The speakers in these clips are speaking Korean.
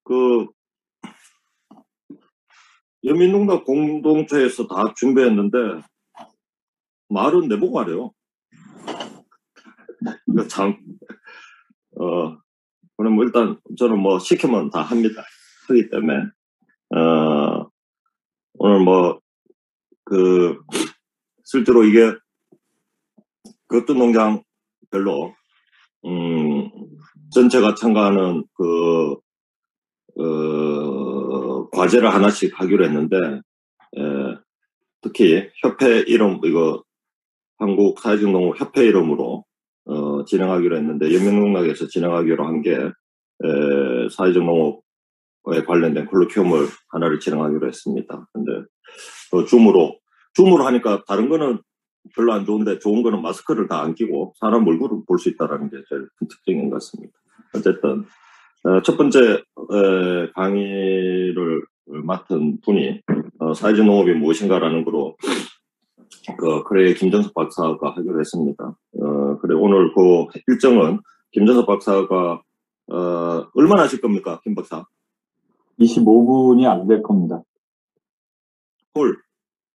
그 여민농단 공동체에서 다 준비했는데 말은 내보고 하래요. 참, 그럼 뭐 일단 저는 뭐 시키면 다 합니다. 하기 때문에 오늘 뭐 실제로 이게 겉돈 농장별로 전체가 참가하는 과제를 하나씩 하기로 했는데, 특히 협회 이름, 이거 한국 사회적 농업 협회 이름으로 진행하기로 했는데, 연명농락에서 진행하기로 한 게 사회적 농업에 관련된 콜로퀴움을 하나를 진행하기로 했습니다. 근데 줌으로 하니까 다른 거는 별로 안 좋은데 좋은 거는 마스크를 다 안 끼고 사람 얼굴을 볼 수 있다는 게 제일 큰 특징인 것 같습니다. 어쨌든 첫 번째 강의를 맡은 분이 사회적 농업이 무엇인가라는 거로 그래 김정석 박사가 하기로 했습니다. 그래 오늘 그 일정은 김정석 박사가 얼마나 하실 겁니까, 김 박사? 25분이 안 될 겁니다. 홀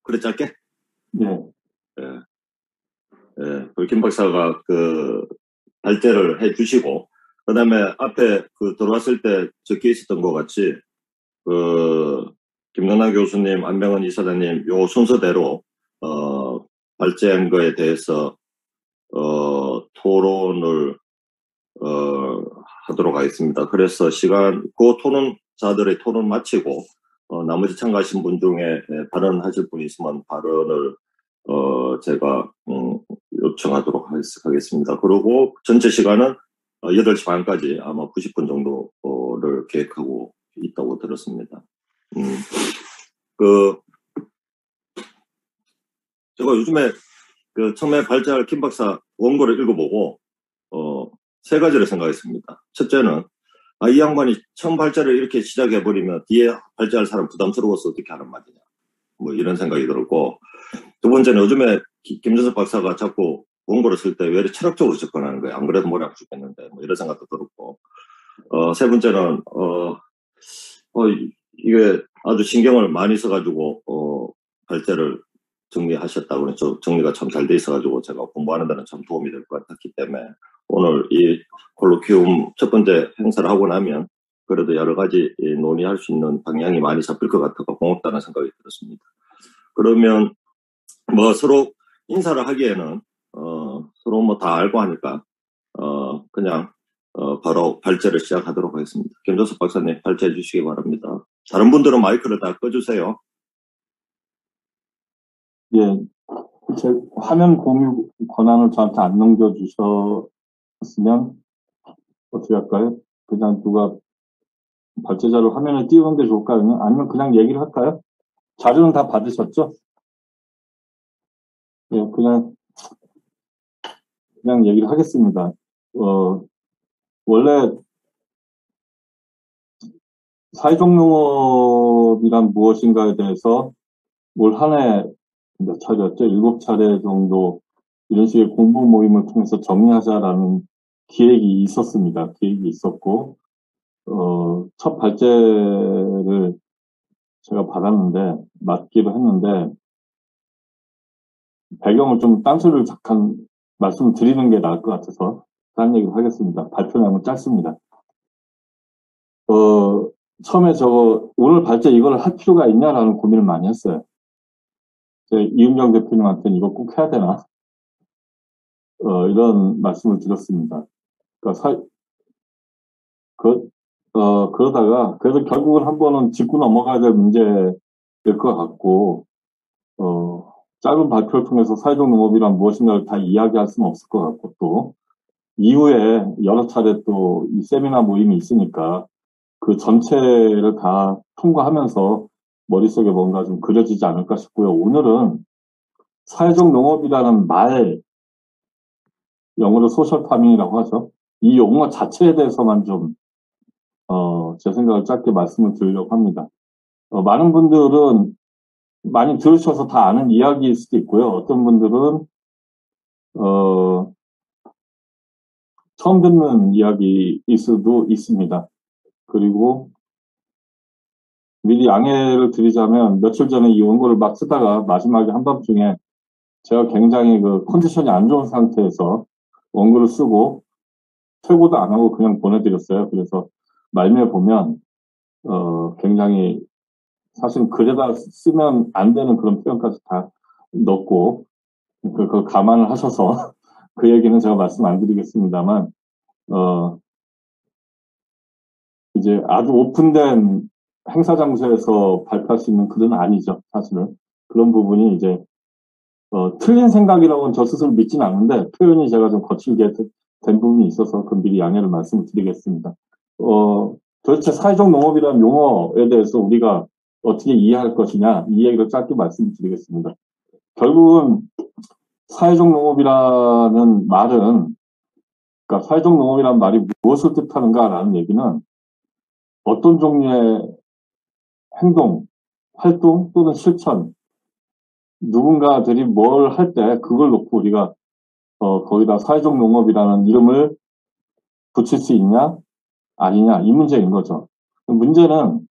그래 짧게? 네. 김 박사가 발제를 해 주시고, 그 다음에 앞에 들어왔을 때 적혀 있었던 것 같이, 김영남 교수님, 안병헌 이사장님, 요 순서대로, 발제한 거에 대해서, 토론을, 하도록 하겠습니다. 그래서 그 토론자들의 토론 마치고, 나머지 참가하신 분 중에 발언하실 분이 있으면 발언을, 제가, 요청하도록 하겠습니다. 그리고 전체 시간은 8시 반까지 아마 90분 정도를 계획하고 있다고 들었습니다. 제가 요즘에 처음에 발제할 김 박사 원고를 읽어보고, 3가지를 생각했습니다. 첫째는, 이 양반이 처음 발제를 이렇게 시작해버리면 뒤에 발제할 사람 부담스러워서 어떻게 하는 말이냐. 뭐 이런 생각이 들었고, 두 번째는 요즘에 김정석 박사가 자꾸 원고를 쓸 때 왜 이렇게 철학적으로 접근하는 거예요. 안 그래도 머리 아프 죽겠는데, 뭐 이런 생각도 들었고, 세 번째는, 이게 아주 신경을 많이 써가지고, 발제를 정리하셨다고 그래서 정리가 참 잘 돼 있어가지고 제가 공부하는 데는 참 도움이 될 것 같았기 때문에 오늘 이 콜로퀴움 첫 번째 행사를 하고 나면 그래도 여러 가지 논의할 수 있는 방향이 많이 잡힐 것 같아서 고맙다는 생각이 들었습니다. 그러면 뭐 서로 인사를 하기에는 서로 뭐 다 알고 하니까 그냥 바로 발제를 시작하도록 하겠습니다. 김정석 박사님 발제해 주시기 바랍니다. 다른 분들은 마이크를 다 꺼주세요. 예, 제 화면 공유 권한을 저한테 안 넘겨주셨으면 어떻게 할까요? 그냥 누가 발제자를 화면에 띄우는 게 좋을까요? 아니면 그냥 얘기를 할까요? 자료는 다 받으셨죠? 예, 그냥 얘기를 하겠습니다. 원래 사회적 농업이란 무엇인가에 대해서 올 한 해 몇 차례였죠? 7차례 정도 이런 식의 공부 모임을 통해서 정리하자라는 기획이 있었습니다. 계획이 있었고, 첫 발제를 제가 맡기로 했는데, 배경을 좀 딴소리를 잠깐 말씀을 드리는 게 나을 것 같아서, 딴 얘기를 하겠습니다. 발표량은 짧습니다. 처음에 오늘 발제 이걸 할 필요가 있냐라는 고민을 많이 했어요. 이은경 대표님한테는 이거 꼭 해야 되나? 이런 말씀을 드렸습니다. 그러니까 그러다가, 그래도 결국은 한 번은 짚고 넘어가야 될 문제일 것 같고, 짧은 발표를 통해서 사회적 농업이란 무엇인가를 다 이야기할 수는 없을 것 같고, 또, 이후에 여러 차례 또 이 세미나 모임이 있으니까, 그 전체를 다 통과하면서 머릿속에 뭔가 좀 그려지지 않을까 싶고요. 오늘은 사회적 농업이라는 영어로 소셜 파밍이라고 하죠. 이 용어 자체에 대해서만 좀, 제 생각을 짧게 말씀을 드리려고 합니다. 많은 분들은 많이 들으셔서 다 아는 이야기일 수도 있고요. 어떤 분들은, 처음 듣는 이야기일 수도 있습니다. 그리고 미리 양해를 드리자면 며칠 전에 이 원고를 막 쓰다가 마지막에 한밤중에 제가 굉장히 그 컨디션이 안 좋은 상태에서 원고를 쓰고 퇴고도 안 하고 그냥 보내드렸어요. 그래서 말미에 보면 굉장히 사실 글에다 쓰면 안 되는 그런 표현까지 다 넣고 그걸 감안을 하셔서 그 얘기는 제가 말씀 안 드리겠습니다만 이제 아주 오픈된 행사 장소에서 발표할 수 있는 글은 아니죠. 사실은 그런 부분이 이제 틀린 생각이라고는 저 스스로 믿진 않는데 표현이 제가 좀 거칠게 된 부분이 있어서 그 미리 양해를 말씀을 드리겠습니다. 도대체 사회적 농업이라는 용어에 대해서 우리가 어떻게 이해할 것이냐 이 얘기를 짧게 말씀을 드리겠습니다. 결국은 사회적 농업이라는 말은 그러니까 사회적 농업이라는 말이 무엇을 뜻하는가라는 얘기는 어떤 종류의 행동, 활동 또는 실천 누군가들이 뭘 할 때 그걸 놓고 우리가 거기다 사회적 농업이라는 이름을 붙일 수 있냐 아니냐 이 문제인 거죠. 문제는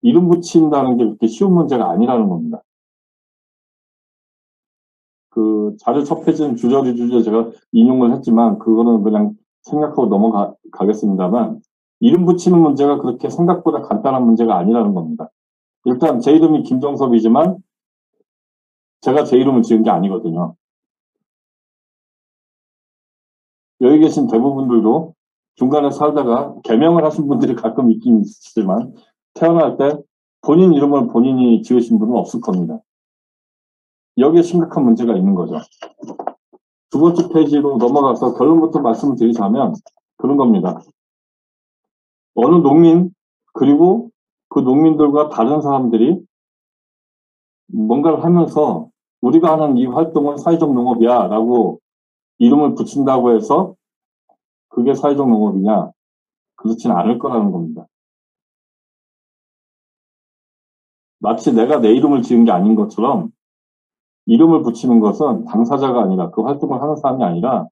이름 붙인다는 게 그렇게 쉬운 문제가 아니라는 겁니다. 그 자료 첫 페이지는 주저리 제가 인용을 했지만 그거는 그냥 생략하고 넘어가겠습니다만 이름 붙이는 문제가 그렇게 생각보다 간단한 문제가 아니라는 겁니다. 일단 제 이름이 김정섭이지만 제가 제 이름을 지은 게 아니거든요. 여기 계신 대부분들도 중간에 살다가 개명을 하신 분들이 가끔 있긴 있지만 태어날 때 본인 이름을 본인이 지으신 분은 없을 겁니다. 여기에 심각한 문제가 있는 거죠. 두 번째 페이지로 넘어가서 결론부터 말씀을 드리자면 그런 겁니다. 어느 농민 그리고 그 농민들과 다른 사람들이 뭔가를 하면서 우리가 하는 이 활동은 사회적 농업이야 라고 이름을 붙인다고 해서 그게 사회적 농업이냐? 그렇지는 않을 거라는 겁니다. 마치 내가 내 이름을 지은 게 아닌 것처럼 이름을 붙이는 것은 당사자가 아니라 그 활동을 하는 사람이 아니라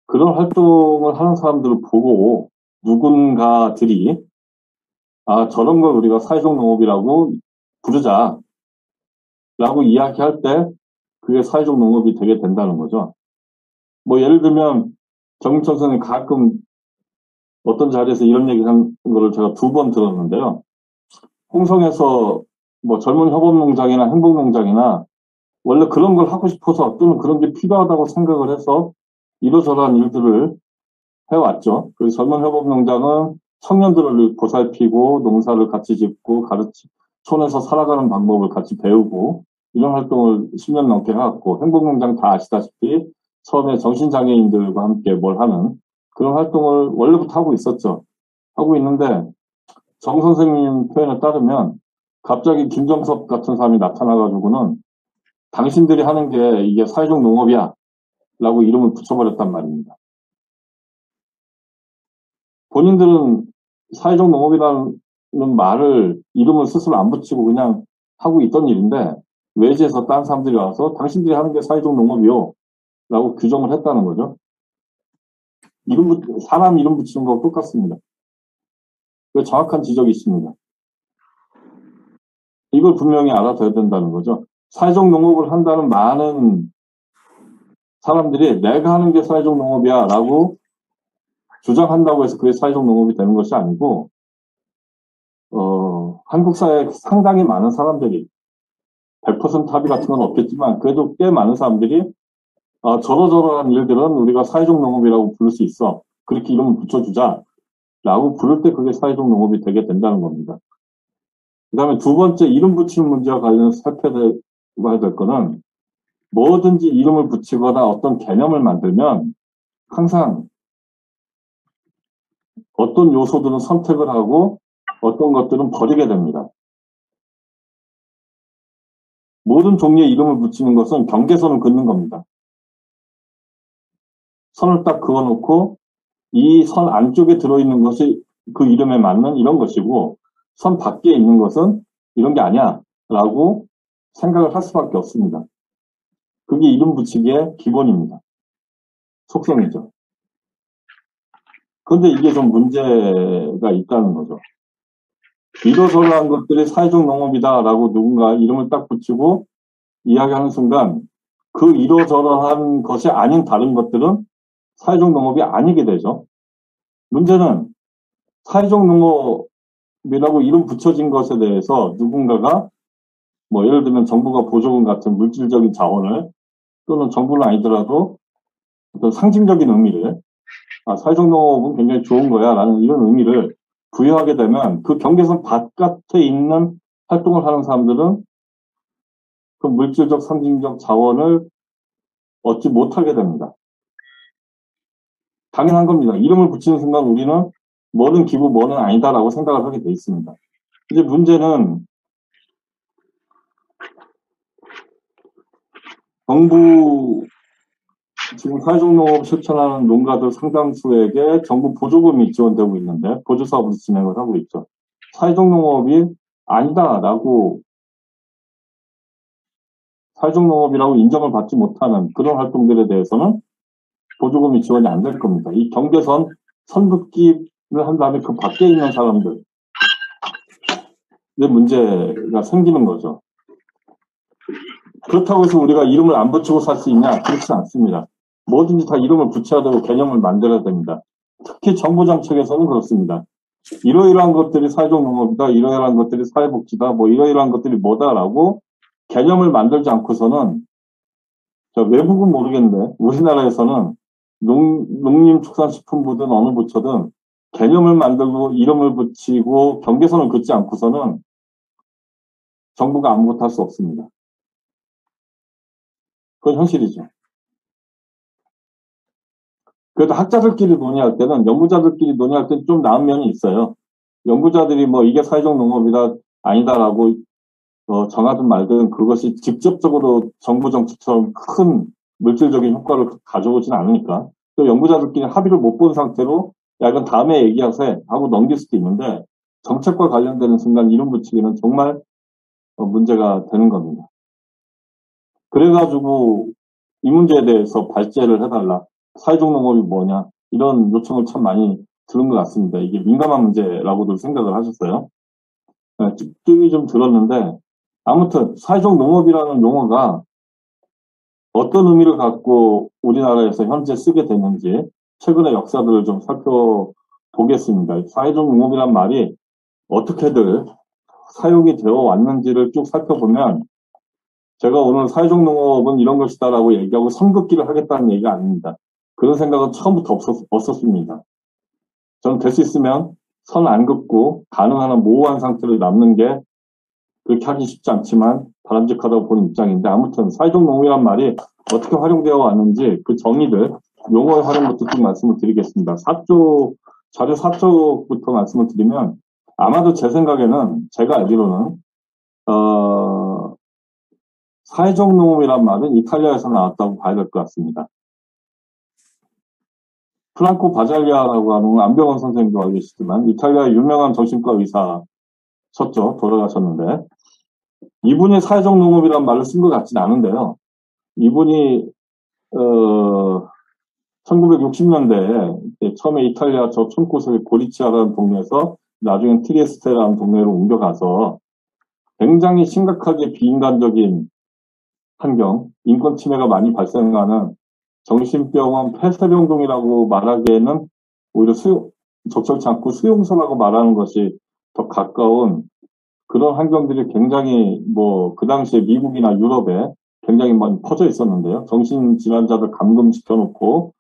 그런 활동을 하는 사람들을 보고 누군가들이 저런 걸 우리가 사회적 농업이라고 부르자 라고 이야기할 때 그게 사회적 농업이 되게 된다는 거죠. 뭐 예를 들면 정인철 선생님 가끔 어떤 자리에서 이런 얘기 한 거를 제가 2번 들었는데요. 홍성에서 뭐 젊은 협업농장이나 행복농장이나 원래 그런 걸 하고 싶어서 또는 그런 게 필요하다고 생각을 해서 이러저러한 일들을 해왔죠. 그 젊은 협업농장은 청년들을 보살피고 농사를 같이 짓고 촌에서 살아가는 방법을 같이 배우고 이런 활동을 10년 넘게 해왔고 행복농장 다 아시다시피 처음에 정신장애인들과 함께 뭘 하는 그런 활동을 원래부터 하고 있었죠. 하고 있는데 정 선생님 표현에 따르면 갑자기 김정섭 같은 사람이 나타나가지고는 당신들이 하는 게 이게 사회적 농업이야 라고 이름을 붙여버렸단 말입니다. 본인들은 사회적 농업이라는 말을 이름을 스스로 안 붙이고 그냥 하고 있던 일인데 외지에서 딴 사람들이 와서 당신들이 하는 게 사회적 농업이요 라고 규정을 했다는 거죠. 사람 이름 붙이는 거와 똑같습니다. 그 정확한 지적이 있습니다. 이걸 분명히 알아둬야 된다는 거죠. 사회적 농업을 한다는 많은 사람들이 내가 하는 게 사회적 농업이야 라고 주장한다고 해서 그게 사회적 농업이 되는 것이 아니고 한국 사회에 상당히 많은 사람들이 100% 합의 같은 건 없겠지만 그래도 꽤 많은 사람들이 저러저러한 일들은 우리가 사회적 농업이라고 부를 수 있어. 그렇게 이름을 붙여주자 라고 부를 때 그게 사회적 농업이 되게 된다는 겁니다. 그 다음에 두 번째 이름 붙이는 문제와 관련해서 살펴봐야 될 거는 뭐든지 이름을 붙이거나 어떤 개념을 만들면 항상 어떤 요소들은 선택을 하고 어떤 것들은 버리게 됩니다. 모든 종류의 이름을 붙이는 것은 경계선을 긋는 겁니다. 선을 딱 그어놓고 이 선 안쪽에 들어있는 것이 그 이름에 맞는 이런 것이고 선 밖에 있는 것은 이런 게 아니야 라고 생각을 할 수밖에 없습니다. 그게 이름 붙이기의 기본입니다. 속성이죠. 그런데 이게 좀 문제가 있다는 거죠. 이러저러한 것들이 사회적 농업이다라고 누군가 이름을 딱 붙이고 이야기하는 순간 그 이러저러한 것이 아닌 다른 것들은 사회적 농업이 아니게 되죠. 문제는 사회적 농업이라고 이름 붙여진 것에 대해서 누군가가 뭐 예를 들면 정부가 보조금 같은 물질적인 자원을 또는 정부는 아니더라도 어떤 상징적인 의미를 사회적 농업은 굉장히 좋은 거야 라는 이런 의미를 부여하게 되면 그 경계선 바깥에 있는 활동을 하는 사람들은 그 물질적 상징적 자원을 얻지 못하게 됩니다. 당연한 겁니다. 이름을 붙이는 순간 우리는 뭐는 기부 뭐는 아니다라고 생각을 하게 돼 있습니다. 이제 문제는 정부 지금 사회적 농업 실천하는 농가들 상당수에게 정부 보조금이 지원되고 있는데 보조사업으로 진행을 하고 있죠. 사회적 농업이 아니다라고 사회적 농업이라고 인정을 받지 못하는 그런 활동들에 대해서는 보조금이 지원이 안 될 겁니다. 이 경계선 선긋기를 한 다음에 그 밖에 있는 사람들의 문제가 생기는 거죠. 그렇다고 해서 우리가 이름을 안 붙이고 살 수 있냐? 그렇지 않습니다. 뭐든지 다 이름을 붙여야 되고 개념을 만들어야 됩니다. 특히 정부 정책에서는 그렇습니다. 이러이러한 것들이 사회적 농업이다, 이러이러한 것들이 사회복지다, 뭐 이러이러한 것들이 뭐다라고 개념을 만들지 않고서는 외국은 모르겠는데 우리나라에서는 농림축산식품부든 어느 부처든 개념을 만들고 이름을 붙이고 경계선을 긋지 않고서는 정부가 아무것도 할 수 없습니다. 그건 현실이죠. 그래도 학자들끼리 논의할 때는, 연구자들끼리 논의할 때는 좀 나은 면이 있어요. 연구자들이 뭐 이게 사회적 농업이다, 아니다라고 정하든 말든 그것이 직접적으로 정부 정책처럼 큰 물질적인 효과를 가져오진 않으니까. 또 연구자들끼리 합의를 못 본 상태로 야, 이건 다음에 얘기하세 하고 넘길 수도 있는데 정책과 관련되는 순간 이름 붙이기는 정말 문제가 되는 겁니다. 그래가지고 이 문제에 대해서 발제를 해달라. 사회적 농업이 뭐냐. 이런 요청을 참 많이 들은 것 같습니다. 이게 민감한 문제라고들 생각을 하셨어요. 찝찝이 좀 들었는데 아무튼 사회적 농업이라는 용어가 어떤 의미를 갖고 우리나라에서 현재 쓰게 됐는지 최근의 역사들을 좀 살펴보겠습니다. 사회적 농업이란 말이 어떻게들 사용이 되어 왔는지를 쭉 살펴보면 제가 오늘 사회적 농업은 이런 것이다라고 얘기하고 선긋기를 하겠다는 얘기가 아닙니다. 그런 생각은 처음부터 없었습니다. 저는 될 수 있으면 선 안 긋고 가능한 한 모호한 상태를 남는 게 그렇게 하기 쉽지 않지만 바람직하다고 보는 입장인데 아무튼 사회적 농업이란 말이 어떻게 활용되어 왔는지 그 정의들, 용어의 활용부터 좀 말씀을 드리겠습니다. 자료 4쪽부터 말씀을 드리면 아마도 제 생각에는 제가 알기로는 사회적 농업이란 말은 이탈리아에서 나왔다고 봐야 될 것 같습니다. 프랑코 바잘리아라고 하는 안병원 선생님도 알고 계시지만 이탈리아의 유명한 정신과 의사셨죠. 돌아가셨는데 이분이 사회적 농업이란 말을 쓴 것 같지는 않은데요. 이분이 1960년대에 처음에 이탈리아 저 촌곳의 고리치아라는 동네에서 나중엔 트리에스테라는 동네로 옮겨가서 굉장히 심각하게 비인간적인 환경, 인권 침해가 많이 발생하는 정신병원 폐쇄병동이라고 말하기에는 오히려 적절치 않고 수용소라고 말하는 것이 더 가까운 그런 환경들이 굉장히 그 당시에 미국이나 유럽에 굉장히 많이 퍼져 있었는데요. 정신질환자들 감금시켜놓고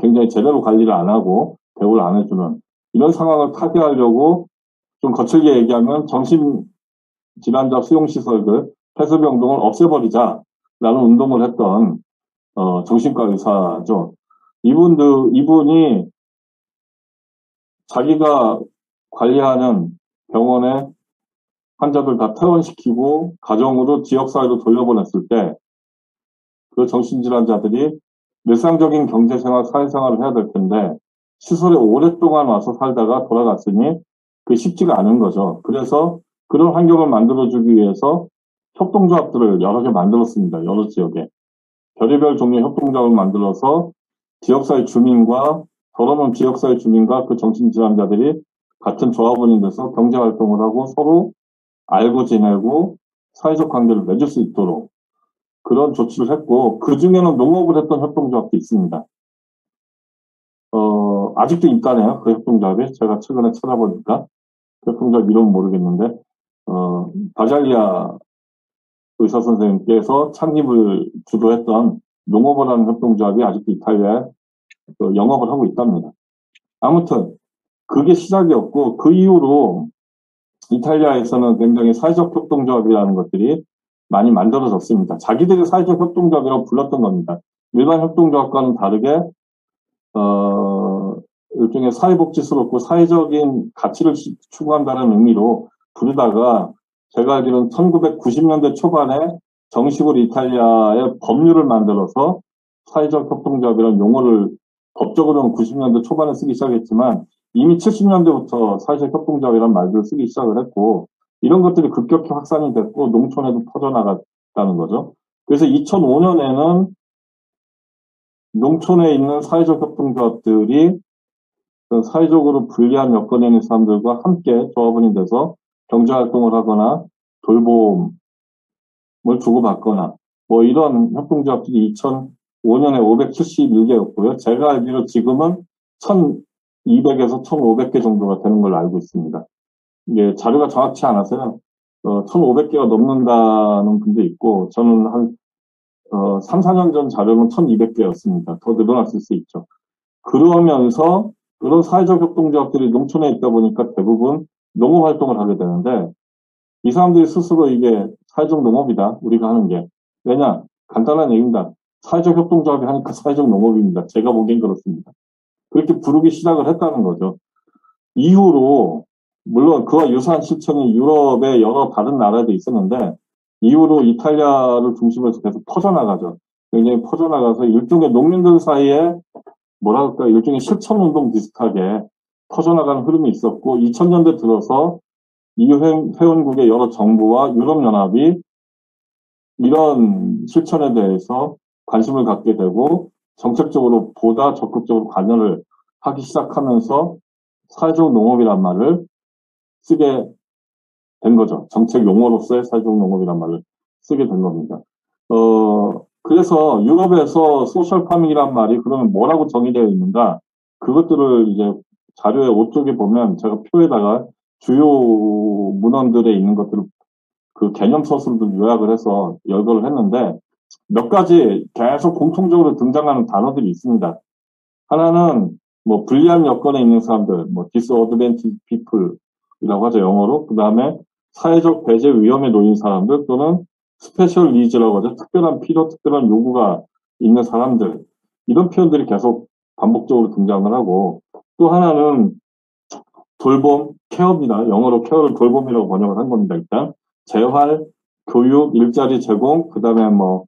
굉장히 제대로 관리를 안 하고 대우를 안 해주는 이런 상황을 타개하려고 좀 거칠게 얘기하면 정신질환자 수용시설들, 폐쇄병동을 없애버리자라는 운동을 했던 정신과 의사죠. 이분이 자기가 관리하는 병원에 환자들 다 퇴원시키고 가정으로 지역사회로 돌려보냈을 때 그 정신질환자들이 일상적인 경제생활, 사회생활을 해야 될 텐데 시설에 오랫동안 와서 살다가 돌아갔으니 그게 쉽지가 않은 거죠. 그래서 그런 환경을 만들어주기 위해서 협동조합들을 여러 개 만들었습니다. 여러 지역에. 별의별 종류의 협동조합을 만들어서 지역사회 주민과 저러면 지역사회 주민과 그 정신질환자들이 같은 조합원이 돼서 경제활동을 하고 서로 알고 지내고 사회적 관계를 맺을 수 있도록 그런 조치를 했고, 그 중에는 농업을 했던 협동조합도 있습니다. 아직도 있다네요. 그 협동조합이. 제가 최근에 찾아보니까. 그 협동조합 이름은 모르겠는데, 바잘리아 의사 선생님께서 창립을 주도했던 농업을 하는 협동조합이 아직도 이탈리아에 영업을 하고 있답니다. 아무튼, 그게 시작이었고, 그 이후로 이탈리아에서는 굉장히 사회적 협동조합이라는 것들이 많이 만들어졌습니다. 자기들이 사회적 협동조합이라고 불렀던 겁니다. 일반 협동조합과는 다르게 일종의 사회복지스럽고 사회적인 가치를 추구한다는 의미로 부르다가 제가 알기로는 1990년대 초반에 정식으로 이탈리아의 법률을 만들어서 사회적 협동조합이라는 용어를 법적으로는 90년대 초반에 쓰기 시작했지만 이미 70년대부터 사회적 협동조합이라는 말들을 쓰기 시작을 했고 이런 것들이 급격히 확산이 됐고 농촌에도 퍼져나갔다는 거죠. 그래서 2005년에는 농촌에 있는 사회적 협동조합들이 사회적으로 불리한 여건에 있는 사람들과 함께 조합원이 돼서 경제활동을 하거나 돌봄을 주고받거나 뭐 이런 협동조합들이 2005년에 571개였고요. 제가 알기로 지금은 1200에서 1500개 정도가 되는 걸로 알고 있습니다. 이게 자료가 정확치 않아서요. 1500개가 넘는다는 분도 있고 저는 한 3, 4년 전 자료는 1200개였습니다. 더 늘어났을 수 있죠. 그러면서 그런 사회적 협동조합들이 농촌에 있다 보니까 대부분 농업 활동을 하게 되는데 이 사람들이 스스로 이게 사회적 농업이다. 우리가 하는 게. 왜냐? 간단한 얘기입니다. 사회적 협동조합이 하니까 사회적 농업입니다. 제가 보기엔 그렇습니다. 그렇게 부르기 시작을 했다는 거죠. 이후로 물론 그와 유사한 실천이 유럽의 여러 다른 나라에도 있었는데 이후로 이탈리아를 중심으로 해서 계속 퍼져나가죠. 굉장히 퍼져나가서 일종의 농민들 사이에 뭐랄까 일종의 실천운동 비슷하게 퍼져나가는 흐름이 있었고 2000년대 들어서 EU 회원국의 여러 정부와 유럽연합이 이런 실천에 대해서 관심을 갖게 되고 정책적으로 보다 적극적으로 관여를 하기 시작하면서 사회적 농업이란 말을 쓰게 된 거죠. 정책 용어로서의 사회적 농업이란 말을 쓰게 된 겁니다. 그래서 유럽에서 소셜 파밍이란 말이 그러면 뭐라고 정의되어 있는가? 그것들을 이제 자료의 5쪽에 보면 제가 표에다가 주요 문헌들에 있는 것들을 그 개념 서술도 요약을 해서 열거를 했는데 몇 가지 계속 공통적으로 등장하는 단어들이 있습니다. 하나는 뭐 불리한 여건에 있는 사람들, 뭐 disadvantaged people이라고 하죠, 영어로. 그 다음에 사회적 배제 위험에 놓인 사람들 또는 스페셜 니즈라고 하죠. 특별한 필요, 특별한 요구가 있는 사람들. 이런 표현들이 계속 반복적으로 등장을 하고 또 하나는 돌봄, 케어입니다. 영어로 케어를 돌봄이라고 번역을 한 겁니다. 일단 재활, 교육, 일자리 제공, 그 다음에 뭐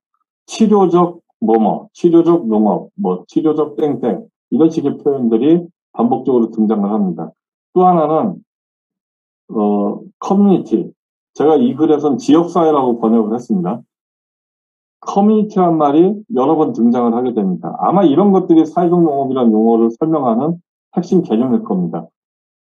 치료적 치료적 농업, 뭐 치료적 땡땡 이런 식의 표현들이 반복적으로 등장을 합니다. 또 하나는 커뮤니티. 제가 이 글에선 지역사회라고 번역을 했습니다. 커뮤니티란 말이 여러 번 등장을 하게 됩니다. 아마 이런 것들이 사회적 농업이라는 용어를 설명하는 핵심 개념일 겁니다.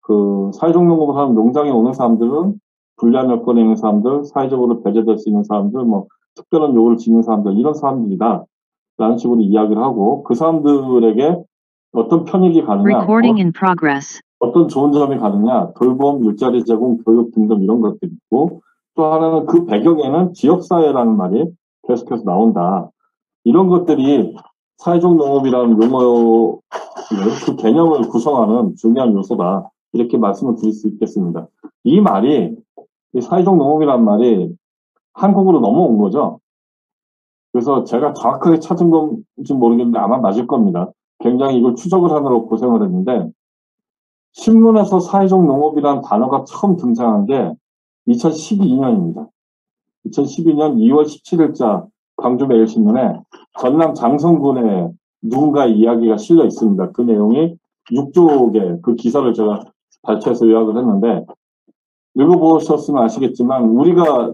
그 사회적 농업을 하는 농장에 오는 사람들은 불리한 여건에 있는 사람들, 사회적으로 배제될 수 있는 사람들, 뭐 특별한 요구를 지닌 사람들 이런 사람들이다 라는 식으로 이야기를 하고 그 사람들에게 어떤 편익이 가느냐 어떤 좋은 점이 가느냐 돌봄, 일자리 제공, 교육 등등 이런 것들이 있고 또 하나는 그 배경에는 지역사회라는 말이 계속해서 나온다. 이런 것들이 사회적 농업이라는 용어의 그 개념을 구성하는 중요한 요소다. 이렇게 말씀을 드릴 수 있겠습니다. 이 말이 이 사회적 농업이라는 말이 한국으로 넘어온 거죠. 그래서 제가 정확하게 찾은 건지 모르겠는데 아마 맞을 겁니다. 굉장히 이걸 추적을 하느라고 고생을 했는데 신문에서 사회적 농업이라는 단어가 처음 등장한 게 2012년입니다. 2012년 2월 17일자 광주매일신문에 전남 장성군의 누군가의 이야기가 실려 있습니다. 그 내용이 6쪽의 그 기사를 제가 발췌해서 요약을 했는데 읽어보셨으면 아시겠지만 우리가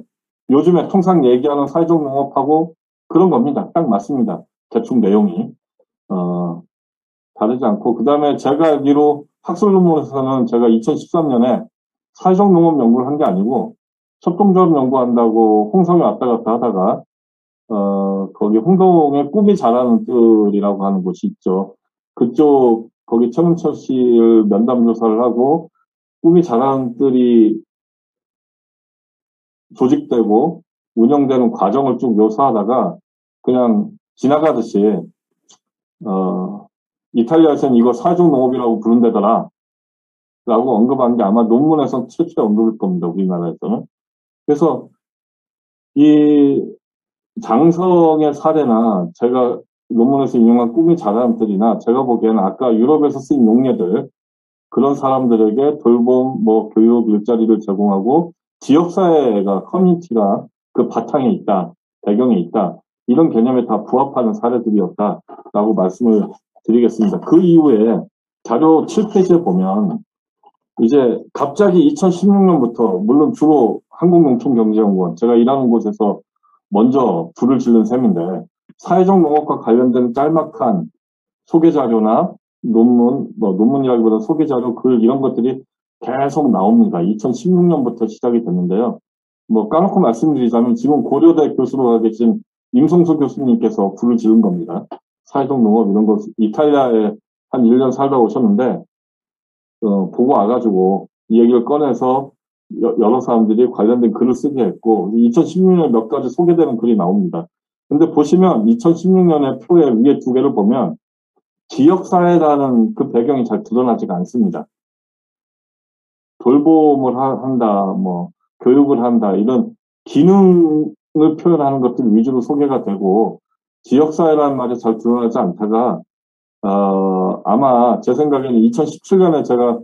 요즘에 통상 얘기하는 사회적 농업하고 그런 겁니다. 딱 맞습니다. 대충 내용이. 다르지 않고, 그 다음에 제가 알기로 학술 논문에서는 제가 2013년에 사회적 농업 연구를 한 게 아니고, 협동조합 연구한다고 홍성에 왔다 갔다 하다가, 거기 홍동에 꿈이 자라는 뜰이라고 하는 곳이 있죠. 그쪽, 거기 최문철 씨를 면담 조사를 하고, 꿈이 자라는 뜰이 조직되고 운영되는 과정을 쭉 묘사하다가, 그냥 지나가듯이, 이탈리아에서는 이거 사회적 농업이라고 부른다더라. 라고 언급한 게 아마 논문에서 최초의 언급일 겁니다. 우리나라에서는. 그래서 이 장성의 사례나 제가 논문에서 인용한 꿈이 자라남들이나 제가 보기에는 아까 유럽에서 쓰인 용례들 그런 사람들에게 돌봄, 교육, 일자리를 제공하고 지역사회가 커뮤니티가 그 바탕에 있다, 배경에 있다 이런 개념에 다 부합하는 사례들이었다라고 말씀을 드리겠습니다. 그 이후에 자료 7페이지에 보면 이제 갑자기 2016년부터 물론 주로 한국농촌경제연구원 제가 일하는 곳에서 먼저 불을 지른 셈인데 사회적 농업과 관련된 짤막한 소개 자료나 논문, 논문이라기보다 소개 자료, 글 이런 것들이 계속 나옵니다. 2016년부터 시작이 됐는데요. 까놓고 말씀드리자면 지금 고려대 교수로 가 계신 임성수 교수님께서 불을 지른 겁니다. 사회적 농업 이런 거 이탈리아에 한 1년 살다 오셨는데 보고 와가지고 이 얘기를 꺼내서 여러 사람들이 관련된 글을 쓰게 했고 2016년에 몇 가지 소개되는 글이 나옵니다. 근데 보시면 2016년에 표에 위에 두 개를 보면 지역사회라는 그 배경이 잘 드러나지가 않습니다. 돌봄을 한다, 교육을 한다, 이런 기능을 표현하는 것들 위주로 소개가 되고, 지역사회라는 말이 잘 드러나지 않다가, 아마 제 생각에는 2017년에 제가,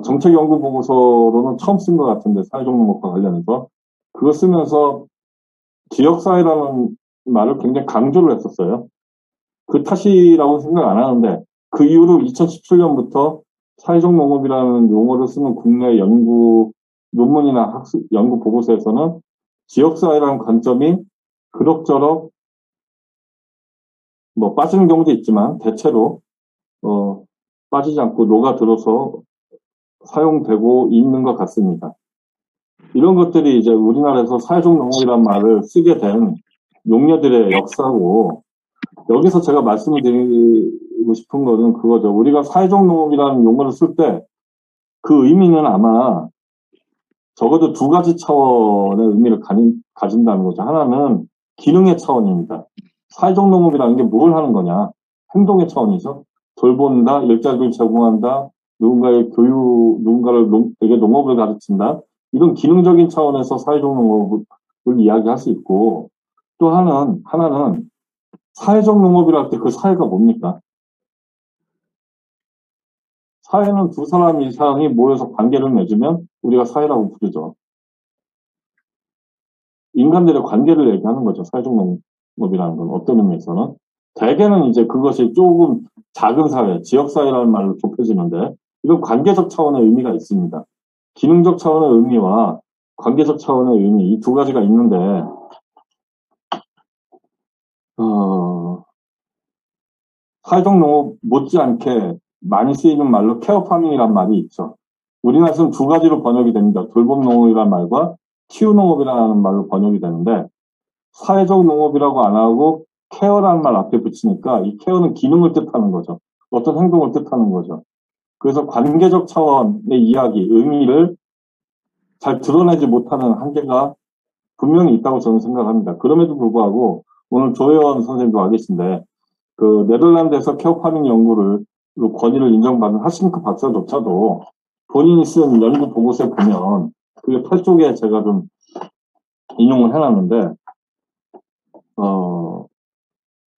정책연구보고서로는 처음 쓴 것 같은데, 사회적 농업과 관련해서. 그거 쓰면서 지역사회라는 말을 굉장히 강조를 했었어요. 그 탓이라고 생각 안 하는데 그 이후로 2017년부터 사회적 농업이라는 용어를 쓰는 국내 연구 논문이나 학술 연구 보고서에서는 지역사회라는 관점이 그럭저럭 빠지는 경우도 있지만 대체로 빠지지 않고 녹아들어서 사용되고 있는 것 같습니다. 이런 것들이 이제 우리나라에서 사회적 농업이라는 말을 쓰게 된 용례들의 역사고 여기서 제가 말씀을 드리고 싶은 거는 그거죠. 우리가 사회적 농업이라는 용어를 쓸 때 그 의미는 아마 적어도 두 가지 차원의 의미를 가진다는 거죠. 하나는 기능의 차원입니다. 사회적 농업이라는 게 뭘 하는 거냐? 행동의 차원이죠. 돌본다, 일자리를 제공한다, 누군가의 교육, 누군가에게 농업을 가르친다. 이런 기능적인 차원에서 사회적 농업을 이야기할 수 있고 또 하나는 사회적 농업이라 할 때 그 사회가 뭡니까? 사회는 두 사람 이상이 모여서 관계를 맺으면 우리가 사회라고 부르죠. 인간들의 관계를 얘기하는 거죠. 사회적 농업이라는 건 어떤 의미에서는. 대개는 이제 그것이 조금 작은 사회, 지역사회라는 말로 좁혀지는데 이런 관계적 차원의 의미가 있습니다. 기능적 차원의 의미와 관계적 차원의 의미 이 두 가지가 있는데 사회적 농업 못지않게 많이 쓰이는 말로 케어파밍이란 말이 있죠. 우리나라에서는 두 가지로 번역이 됩니다. 돌봄 농업이라는 말과 키우 농업이라는 말로 번역이 되는데 사회적 농업이라고 안 하고 케어라는 말 앞에 붙이니까 이 케어는 기능을 뜻하는 거죠. 어떤 행동을 뜻하는 거죠. 그래서 관계적 차원의 이야기, 의미를 잘 드러내지 못하는 한계가 분명히 있다고 저는 생각합니다. 그럼에도 불구하고 오늘 조혜원 선생님도 와 계신데 그 네덜란드에서 케어파밍 연구를 권위를 인정받은 하싱크 박사조차도 본인이 쓴 연구 보고서에 보면 그게 8쪽에 제가 좀 인용을 해놨는데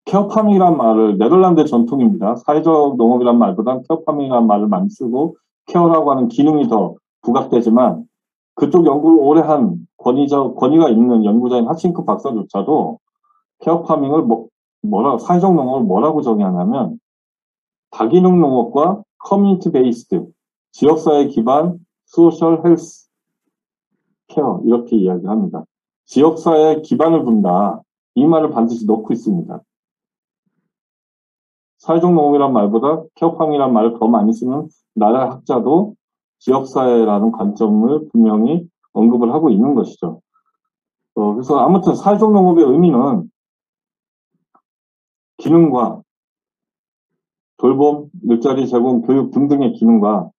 케어파밍이란 말을 네덜란드 전통입니다. 사회적 농업이란 말보단 케어파밍이란 말을 많이 쓰고 케어라고 하는 기능이 더 부각되지만 그쪽 연구를 오래 한 권위가 있는 연구자인 하싱크 박사조차도 케어파밍을 사회적 농업을 뭐라고 정의하냐면 다기능 농업과 커뮤니티 베이스드, 지역사회 기반 소셜 헬스 케어 이렇게 이야기합니다. 지역사회에 기반을 둔다. 이 말을 반드시 넣고 있습니다. 사회적 농업이란 말보다 케어팜이란 말을 더 많이 쓰는 나라 학자도 지역사회라는 관점을 분명히 언급을 하고 있는 것이죠. 그래서 아무튼 사회적 농업의 의미는 기능과 돌봄, 일자리 제공, 교육 등등의 기능과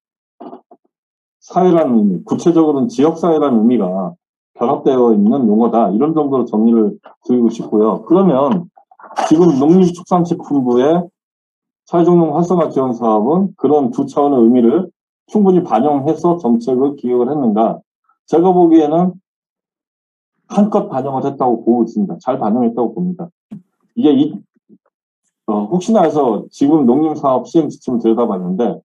사회라는 의미, 구체적으로는 지역사회라는 의미가 결합되어 있는 용어다. 이런 정도로 정리를 드리고 싶고요. 그러면 지금 농림축산식품부의 사회적 농업 활성화 지원 사업은 그런 두 차원의 의미를 충분히 반영해서 정책을 기획을 했는가? 제가 보기에는 한껏 반영을 했다고 보고 있습니다. 잘 반영했다고 봅니다. 이게 혹시나 해서 지금 농림사업 시행 지침을 들여다봤는데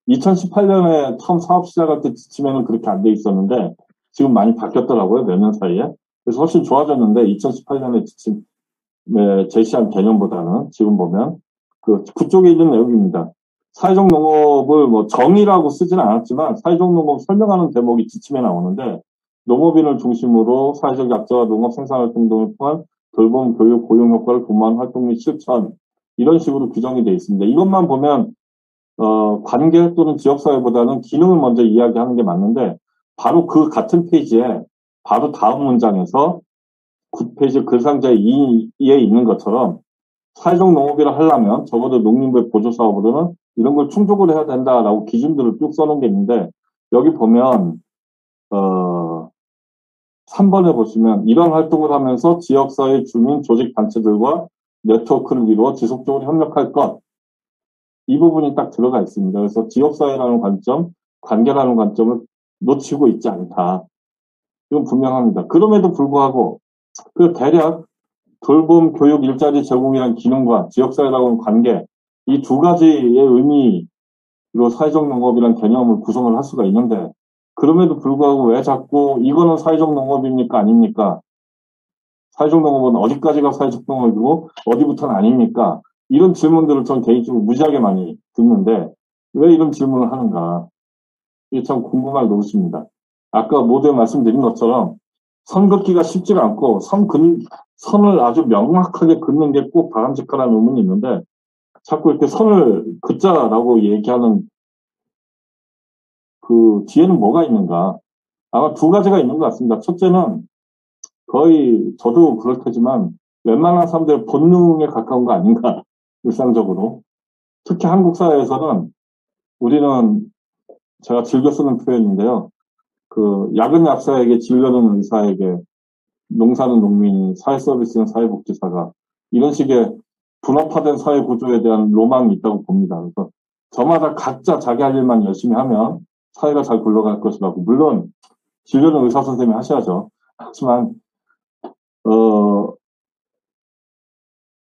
2018년에 처음 사업 시작할 때 지침에는 그렇게 안 돼 있었는데 지금 많이 바뀌었더라고요. 몇 년 사이에. 그래서 훨씬 좋아졌는데 2018년에 지침 제시한 개념보다는 지금 보면 그쪽에 있는 내용입니다. 사회적 농업을 뭐 정의라고 쓰지는 않았지만 사회적 농업 설명하는 대목이 지침에 나오는데 농업인을 중심으로 사회적 약자와 농업 생산활동 등을 통한 돌봄, 교육, 고용 효과를 도모하는 활동 및 실천 이런 식으로 규정이 되어 있습니다. 이것만 보면 관계 또는 지역사회보다는 기능을 먼저 이야기하는 게 맞는데 바로 그 같은 페이지에 바로 다음 문장에서 9페이지 글상자 2에 있는 것처럼 사회적 농업이라 하려면 적어도 농림부의 보조사업으로는 이런 걸 충족을 해야 된다라고 기준들을 쭉 써놓은 게 있는데 여기 보면 3번에 보시면 이런 활동을 하면서 지역사회 주민 조직단체들과 네트워크를 이루어 지속적으로 협력할 것. 이 부분이 딱 들어가 있습니다. 그래서 지역사회라는 관점, 관계라는 관점을 놓치고 있지 않다. 이건 분명합니다. 그럼에도 불구하고 대략 돌봄, 교육, 일자리 제공이라는 기능과 지역사회라고 하는 관계 이 두 가지의 의미로 사회적 농업이라는 개념을 구성을 할 수가 있는데 그럼에도 불구하고 왜 자꾸 이거는 사회적 농업입니까? 아닙니까? 사회적 농업은 어디까지가 사회적 농업이고 어디부터는 아닙니까? 이런 질문들을 전 개인적으로 무지하게 많이 듣는데 왜 이런 질문을 하는가? 이게 참 궁금할 노릇입니다. 아까 모두에 말씀드린 것처럼 선 긋기가 쉽지가 않고 선을 아주 명확하게 긋는 게 꼭 바람직하다는 의문이 있는데 자꾸 이렇게 선을 긋자라고 얘기하는 그 뒤에는 뭐가 있는가? 아마 두 가지가 있는 것 같습니다. 첫째는 거의 저도 그럴 테지만 웬만한 사람들의 본능에 가까운 거 아닌가? 일상적으로. 특히 한국 사회에서는 우리는 제가 즐겨 쓰는 표현인데요. 약은 약사에게 진료는 의사에게 농사는 농민이 사회서비스는 사회복지사가 이런 식의 분업화된 사회 구조에 대한 로망이 있다고 봅니다. 그래서 저마다 각자 자기 할 일만 열심히 하면 사회가 잘 굴러갈 것이라고. 물론 진료는 의사 선생님이 하셔야죠. 하지만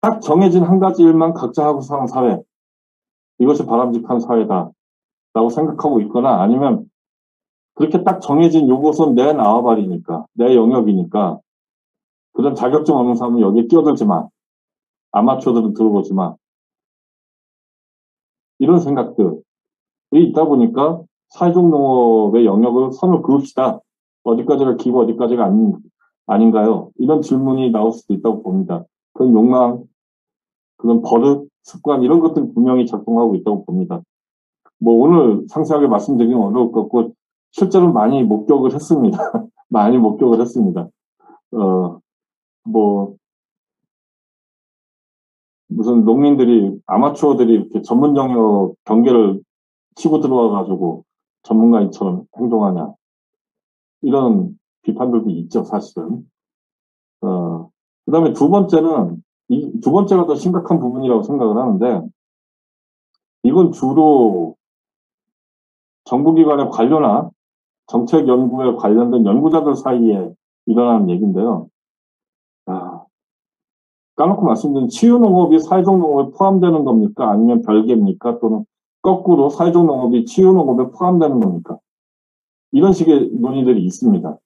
딱 정해진 한 가지 일만 각자 하고 사는 사회 이것이 바람직한 사회다라고 생각하고 있거나 아니면 그렇게 딱 정해진 요것은 내 나와바리니까 내 영역이니까 그런 자격증 없는 사람은 여기에 끼어들지 마. 아마추어들은 들어보지 마. 이런 생각들이 있다 보니까 사회적 농업의 영역을 선을 그읍시다. 어디까지가 기고 어디까지가 아닌가요? 이런 질문이 나올 수도 있다고 봅니다. 그런 욕망, 그런 버릇, 습관 이런 것들이 분명히 작동하고 있다고 봅니다. 뭐 오늘 상세하게 말씀드리긴 어려울 것 같고 실제로 많이 목격을 했습니다. 많이 목격을 했습니다. 무슨 농민들이 아마추어들이 이렇게 전문 영역 경계를 치고 들어와가지고 전문가인처럼 행동하냐 이런 비판들도 있죠 사실은. 그다음에 두 번째는 이 두 번째가 더 심각한 부분이라고 생각을 하는데 이건 주로 정부기관의 관료나 정책 연구에 관련된 연구자들 사이에 일어나는 얘기인데요. 까놓고 말씀드린 치유농업이 사회적 농업에 포함되는 겁니까? 아니면 별개입니까? 또는 거꾸로 사회적 농업이 치유농업에 포함되는 겁니까? 이런 식의 논의들이 있습니다.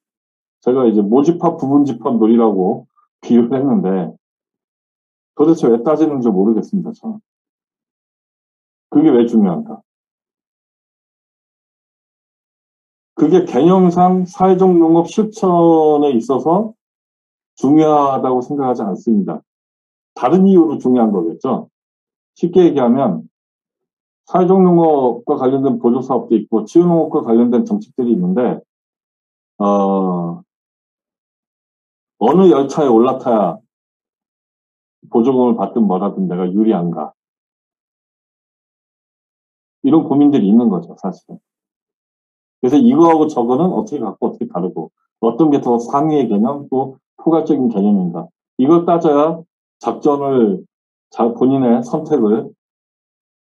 제가 이제 모집합, 부분집합 논의라고 비유를 했는데 도대체 왜 따지는지 모르겠습니다. 저는. 그게 왜 중요한가? 그게 개념상 사회적 농업 실천에 있어서 중요하다고 생각하지 않습니다. 다른 이유로 중요한 거겠죠. 쉽게 얘기하면 사회적 농업과 관련된 보조 사업도 있고 지원 농업과 관련된 정책들이 있는데 어느 열차에 올라타야 보조금을 받든 뭐라든 내가 유리한가 이런 고민들이 있는 거죠, 사실은. 그래서 이거하고 저거는 어떻게 갖고 어떻게 다르고 어떤 게 더 상위의 개념 또 포괄적인 개념인가 이걸 따져야 작전을 본인의 선택을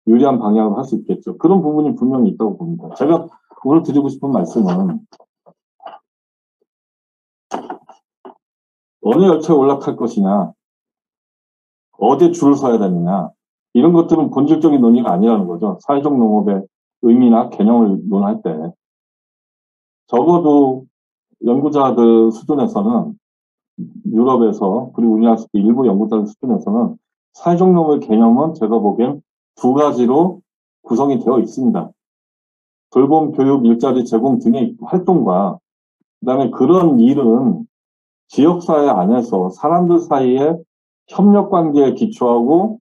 유리한 방향으로 할 수 있겠죠. 그런 부분이 분명히 있다고 봅니다. 제가 오늘 드리고 싶은 말씀은 어느 열차에 올라탈 것이냐 어디에 줄을 서야 되느냐 이런 것들은 본질적인 논의가 아니라는 거죠. 사회적 농업의 의미나 개념을 논할 때 적어도 연구자들 수준에서는 유럽에서 그리고 우리나라 일부 연구자들 수준에서는 사회적 농업의 개념은 제가 보기엔 두 가지로 구성이 되어 있습니다. 돌봄, 교육, 일자리 제공 등의 활동과 그다음에 그런 일은 지역사회 안에서 사람들 사이에 협력 관계에 기초하고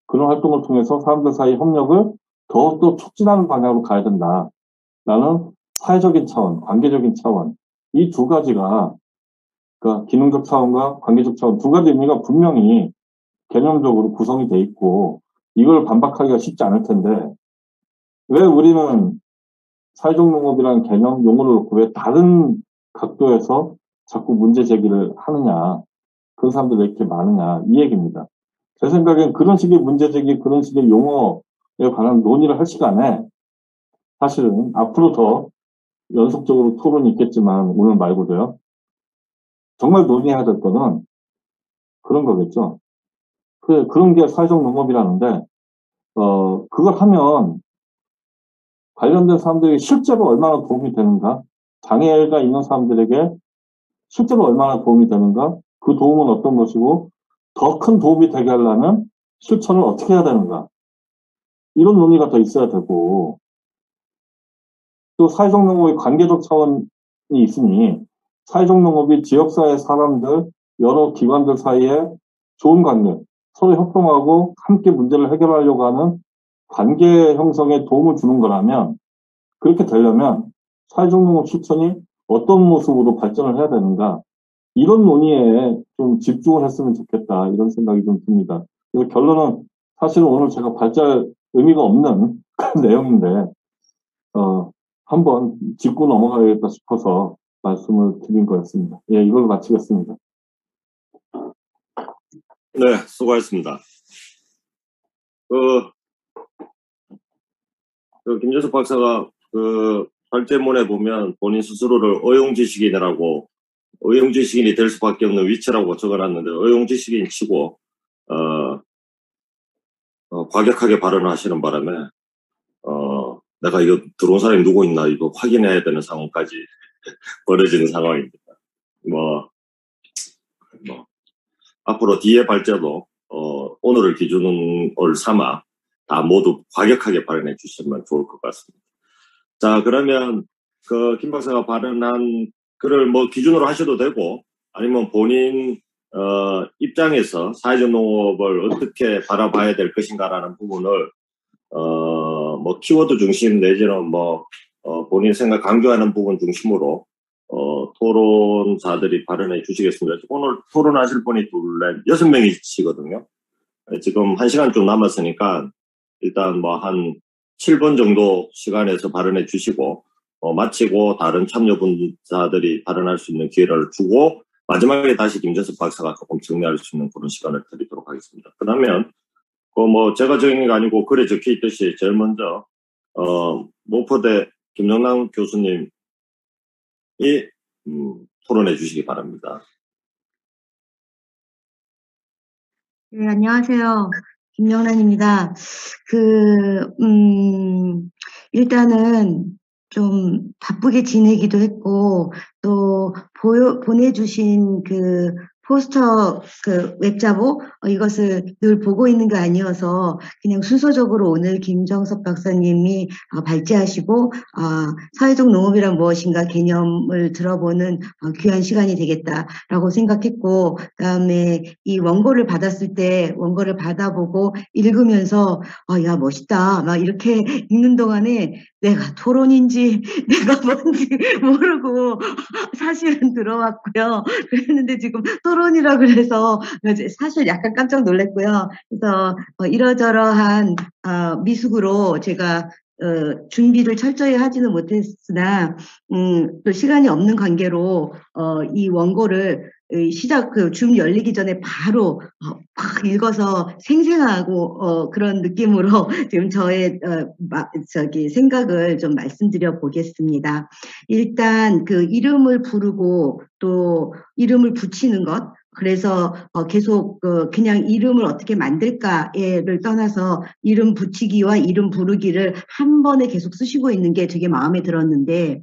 그런 활동을 통해서 사람들 사이 협력을 더욱더 촉진하는 방향으로 가야 된다라는 사회적인 차원, 관계적인 차원 이 두 가지가 그러니까 기능적 차원과 관계적 차원 두 가지 의미가 분명히 개념적으로 구성이 돼 있고 이걸 반박하기가 쉽지 않을 텐데 왜 우리는 사회적 농업이라는 개념 용어를 놓고 왜 다른 각도에서 자꾸 문제 제기를 하느냐 그런 사람들이 왜 이렇게 많으냐 이 얘기입니다. 제 생각엔 그런 식의 문제 제기 그런 식의 용어에 관한 논의를 할 시간에 사실은 앞으로 더 연속적으로 토론이 있겠지만 오늘 말고도요. 정말 논의해야 될 거는 그런 거겠죠. 그런 게 사회적 농업이라는데 그걸 하면 관련된 사람들이 실제로 얼마나 도움이 되는가 장애가 있는 사람들에게 실제로 얼마나 도움이 되는가 그 도움은 어떤 것이고 더 큰 도움이 되게 하려면 실천을 어떻게 해야 되는가 이런 논의가 더 있어야 되고 또 사회적 농업의 관계적 차원이 있으니 사회적 농업이 지역사회 사람들 여러 기관들 사이에 좋은 관계 서로 협동하고 함께 문제를 해결하려고 하는 관계 형성에 도움을 주는 거라면 그렇게 되려면 사회적 농업 실천이 어떤 모습으로 발전을 해야 되는가 이런 논의에 좀 집중을 했으면 좋겠다 이런 생각이 좀 듭니다. 그래서 결론은 사실은 오늘 제가 발제할 의미가 없는 그런 내용인데 한번 짚고 넘어가야겠다 싶어서 말씀을 드린 거였습니다. 예, 이걸로 마치겠습니다. 네, 수고하셨습니다. 김재석 박사가 발제문에 보면 본인 스스로를 의용지식인이 될 수밖에 없는 위치라고 적어놨는데 의용지식인 치고 과격하게 발언을 하시는 바람에 내가 이거 들어온 사람이 누구 있나 이거 확인해야 되는 상황까지 벌어지는 상황입니다. 앞으로 뒤에 발제도 오늘을 기준을 삼아 다 모두 과격하게 발언해 주시면 좋을 것 같습니다. 자, 그러면 김 박사가 발언한 글을 기준으로 하셔도 되고 아니면 본인 입장에서 사회적 농업을 어떻게 바라봐야 될 것인가라는 부분을 키워드 중심 내지는 본인 생각 강조하는 부분 중심으로 토론자들이 발언해 주시겠습니다. 오늘 토론하실 분이 6명이시거든요. 지금 1시간 좀 남았으니까 일단 한 7분 정도 시간에서 발언해 주시고 마치고 다른 참여분자들이 발언할 수 있는 기회를 주고 마지막에 다시 김재석 박사가 조금 정리할 수 있는 그런 시간을 드리도록 하겠습니다. 그러면 제가 정한 게 아니고 글에 적혀 있듯이 제일 먼저 모포대 김영남 교수님이 토론해 주시기 바랍니다. 네, 안녕하세요. 김영란입니다. 일단은 좀 바쁘게 지내기도 했고, 또 보내주신 포스터 그 웹자보 이것을 늘 보고 있는 게 아니어서 그냥 순서적으로 오늘 김정석 박사님이 발제하시고 사회적 농업이란 무엇인가 개념을 들어보는 귀한 시간이 되겠다라고 생각했고, 그다음에 이 원고를 받았을 때 원고를 받아보고 읽으면서 야 멋있다 막 이렇게 읽는 동안에 내가 토론인지 내가 뭔지 모르고 사실은 들어왔고요. 그랬는데 지금 토론이라 그래서 사실 약간 깜짝 놀랐고요. 그래서 이러저러한 미숙으로 제가 준비를 철저히 하지는 못했으나 또 시간이 없는 관계로 이 원고를 줌 열리기 전에 바로 막 읽어서 생생하고 그런 느낌으로 지금 저의 생각을 좀 말씀드려 보겠습니다. 일단 그 이름을 부르고 또 이름을 붙이는 것, 그래서 계속 그냥 이름을 어떻게 만들까를 떠나서 이름 붙이기와 이름 부르기를 한 번에 계속 쓰시고 있는 게 되게 마음에 들었는데,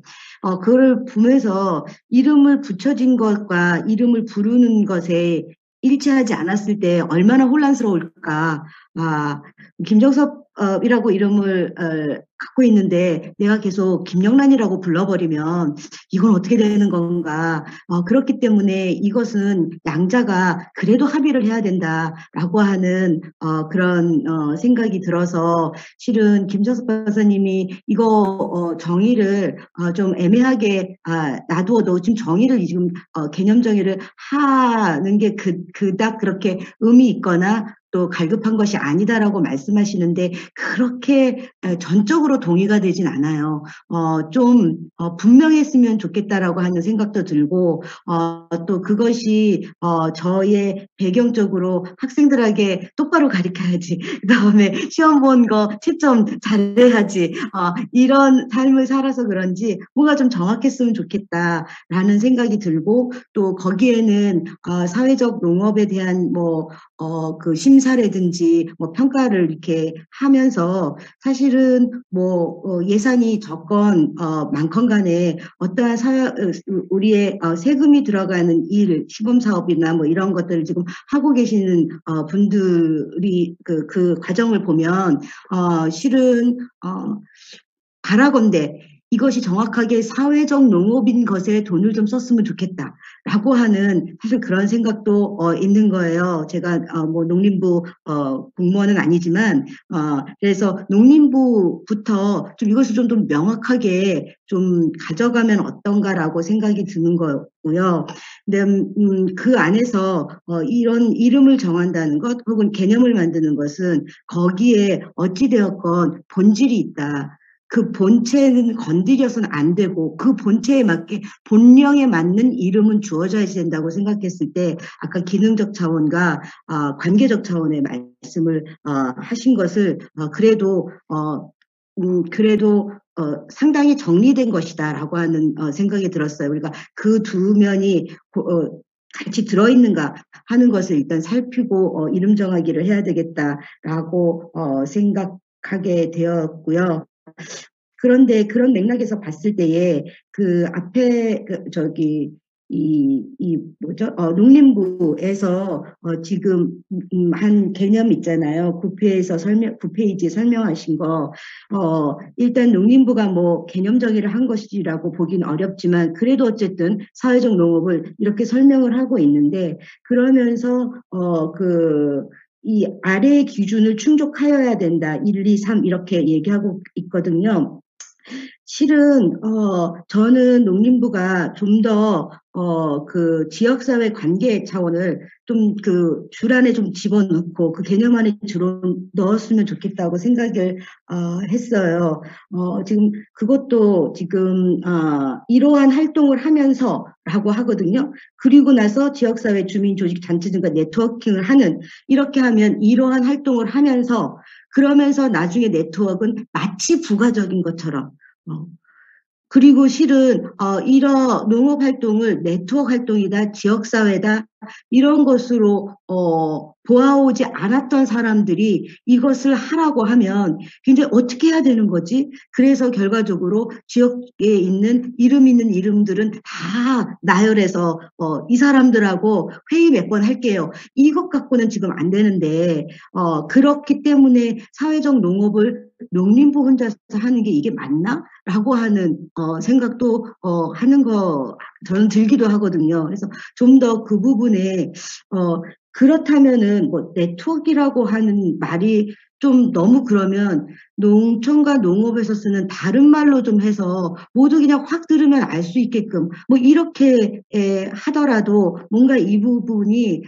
그걸 보면서 이름을 붙여진 것과 이름을 부르는 것에 일치하지 않았을 때 얼마나 혼란스러울까. 김정섭이라고 이름을 갖고 있는데 내가 계속 김영란이라고 불러버리면 이건 어떻게 되는 건가. 그렇기 때문에 이것은 양자가 그래도 합의를 해야 된다라고 하는 그런 생각이 들어서, 실은 김정섭 박사님이 이거 정의를 좀 애매하게 놔두어도 지금 정의를 지금 개념 정의를 하는 게 그닥 그렇게 의미 있거나 또 갈급한 것이 아니다라고 말씀하시는데 그렇게 전적으로 동의가 되진 않아요. 좀 분명했으면 좋겠다라고 하는 생각도 들고, 또 그것이 저의 배경적으로 학생들에게 똑바로 가르쳐야지, 그다음에 시험 본 거 채점 잘해야지, 이런 삶을 살아서 그런지 뭔가 좀 정확했으면 좋겠다라는 생각이 들고, 또 거기에는 사회적 농업에 대한 그 심사라든지 평가를 이렇게 하면서 사실은 예산이 적건 많건 간에 어떠한 우리의 세금이 들어가는 일, 시범사업이나 이런 것들을 지금 하고 계시는 분들이 그 과정을 보면 실은 바라건대 이것이 정확하게 사회적 농업인 것에 돈을 좀 썼으면 좋겠다라고 하는 사실 그런 생각도 있는 거예요. 제가 농림부 공무원은 아니지만 그래서 농림부부터 좀 이것을 좀 더 명확하게 좀 가져가면 어떤가라고 생각이 드는 거고요. 근데 그 안에서 이런 이름을 정한다는 것 혹은 개념을 만드는 것은 거기에 어찌되었건 본질이 있다. 그 본체는 건드려서는 안 되고 그 본체에 맞게 본령에 맞는 이름은 주어져야 된다고 생각했을 때, 아까 기능적 차원과 관계적 차원의 말씀을 하신 것을 그래도 상당히 정리된 것이다라고 하는 생각이 들었어요. 그러니까 그 두 면이 같이 들어있는가 하는 것을 일단 살피고 이름 정하기를 해야 되겠다라고 생각하게 되었고요. 그런데 그런 맥락에서 봤을 때에 그 앞에 농림부에서 지금 한 개념 있잖아요. 9페이지에 설명하신 거. 일단 농림부가 개념 정의를 한 것이라고 보기는 어렵지만 그래도 어쨌든 사회적 농업을 이렇게 설명을 하고 있는데, 그러면서 이 아래의 기준을 충족하여야 된다. 1, 2, 3 이렇게 얘기하고 있거든요. 실은 저는 농림부가 좀 더 그 지역사회 관계 차원을 좀 그 줄 안에 좀 집어넣고 그 개념 안에 넣었으면 좋겠다고 생각을 했어요. 지금 그것도 지금 이러한 활동을 하면서라고 하거든요. 그리고 나서 지역사회 주민조직 단체들과 네트워킹을 하는, 이렇게 하면 이러한 활동을 하면서, 그러면서 나중에 네트워크는 마치 부가적인 것처럼 그리고 실은 이런 농업 활동을 네트워크 활동이다, 지역사회다 이런 것으로 보아오지 않았던 사람들이 이것을 하라고 하면 굉장히 어떻게 해야 되는 거지? 그래서 결과적으로 지역에 있는 이름들은 다 나열해서 이 사람들하고 회의 몇 번 할게요. 이것 갖고는 지금 안 되는데 그렇기 때문에 사회적 농업을 농림부 혼자서 하는 게 이게 맞나? 라고 하는 생각도 하는 거 저는 들기도 하거든요. 그래서 좀 더 그 부분에 그렇다면은 뭐 네트워크라고 하는 말이 좀 너무 그러면 농촌과 농업에서 쓰는 다른 말로 좀 해서 모두 그냥 확 들으면 알 수 있게끔 뭐 이렇게 하더라도 뭔가 이 부분이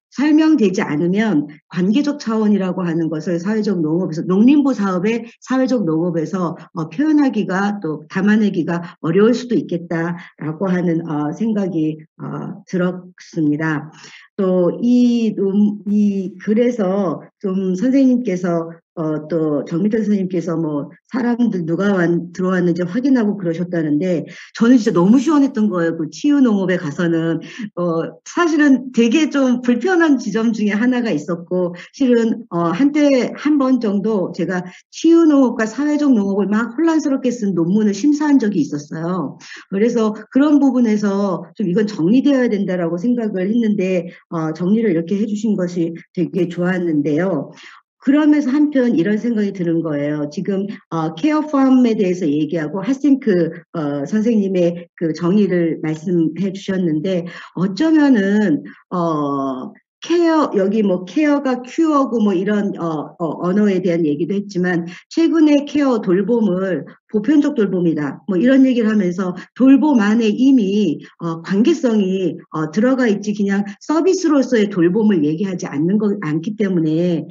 설명되지 않으면 관계적 차원이라고 하는 것을 사회적 농업에서 농림부 사업의 사회적 농업에서 표현하기가 또 담아내기가 어려울 수도 있겠다라고 하는 생각이 들었습니다. 또 그래서 좀 선생님께서 또 정미태 선생님께서 뭐 사람들 누가 들어왔는지 확인하고 그러셨다는데 저는 진짜 너무 시원했던 거예요. 그 치유농업에 가서는 사실은 되게 좀 불편한 지점 중에 하나가 있었고 실은 한때 한 번 정도 제가 치유농업과 사회적 농업을 막 혼란스럽게 쓴 논문을 심사한 적이 있었어요. 그래서 그런 부분에서 좀 이건 정리되어야 된다라고 생각을 했는데 정리를 이렇게 해주신 것이 되게 좋았는데요. 그러면서 한편 이런 생각이 드는 거예요. 지금 케어팜에 대해서 얘기하고 하싱크 선생님의 그 정의를 말씀해 주셨는데 어쩌면은 여기 뭐 케어가 큐어고 뭐 이런 언어에 대한 얘기도 했지만 최근에 케어 돌봄을 보편적 돌봄이다. 뭐 이런 얘기를 하면서 돌봄 안에 이미 관계성이 들어가 있지 그냥 서비스로서의 돌봄을 얘기하지 않기 때문에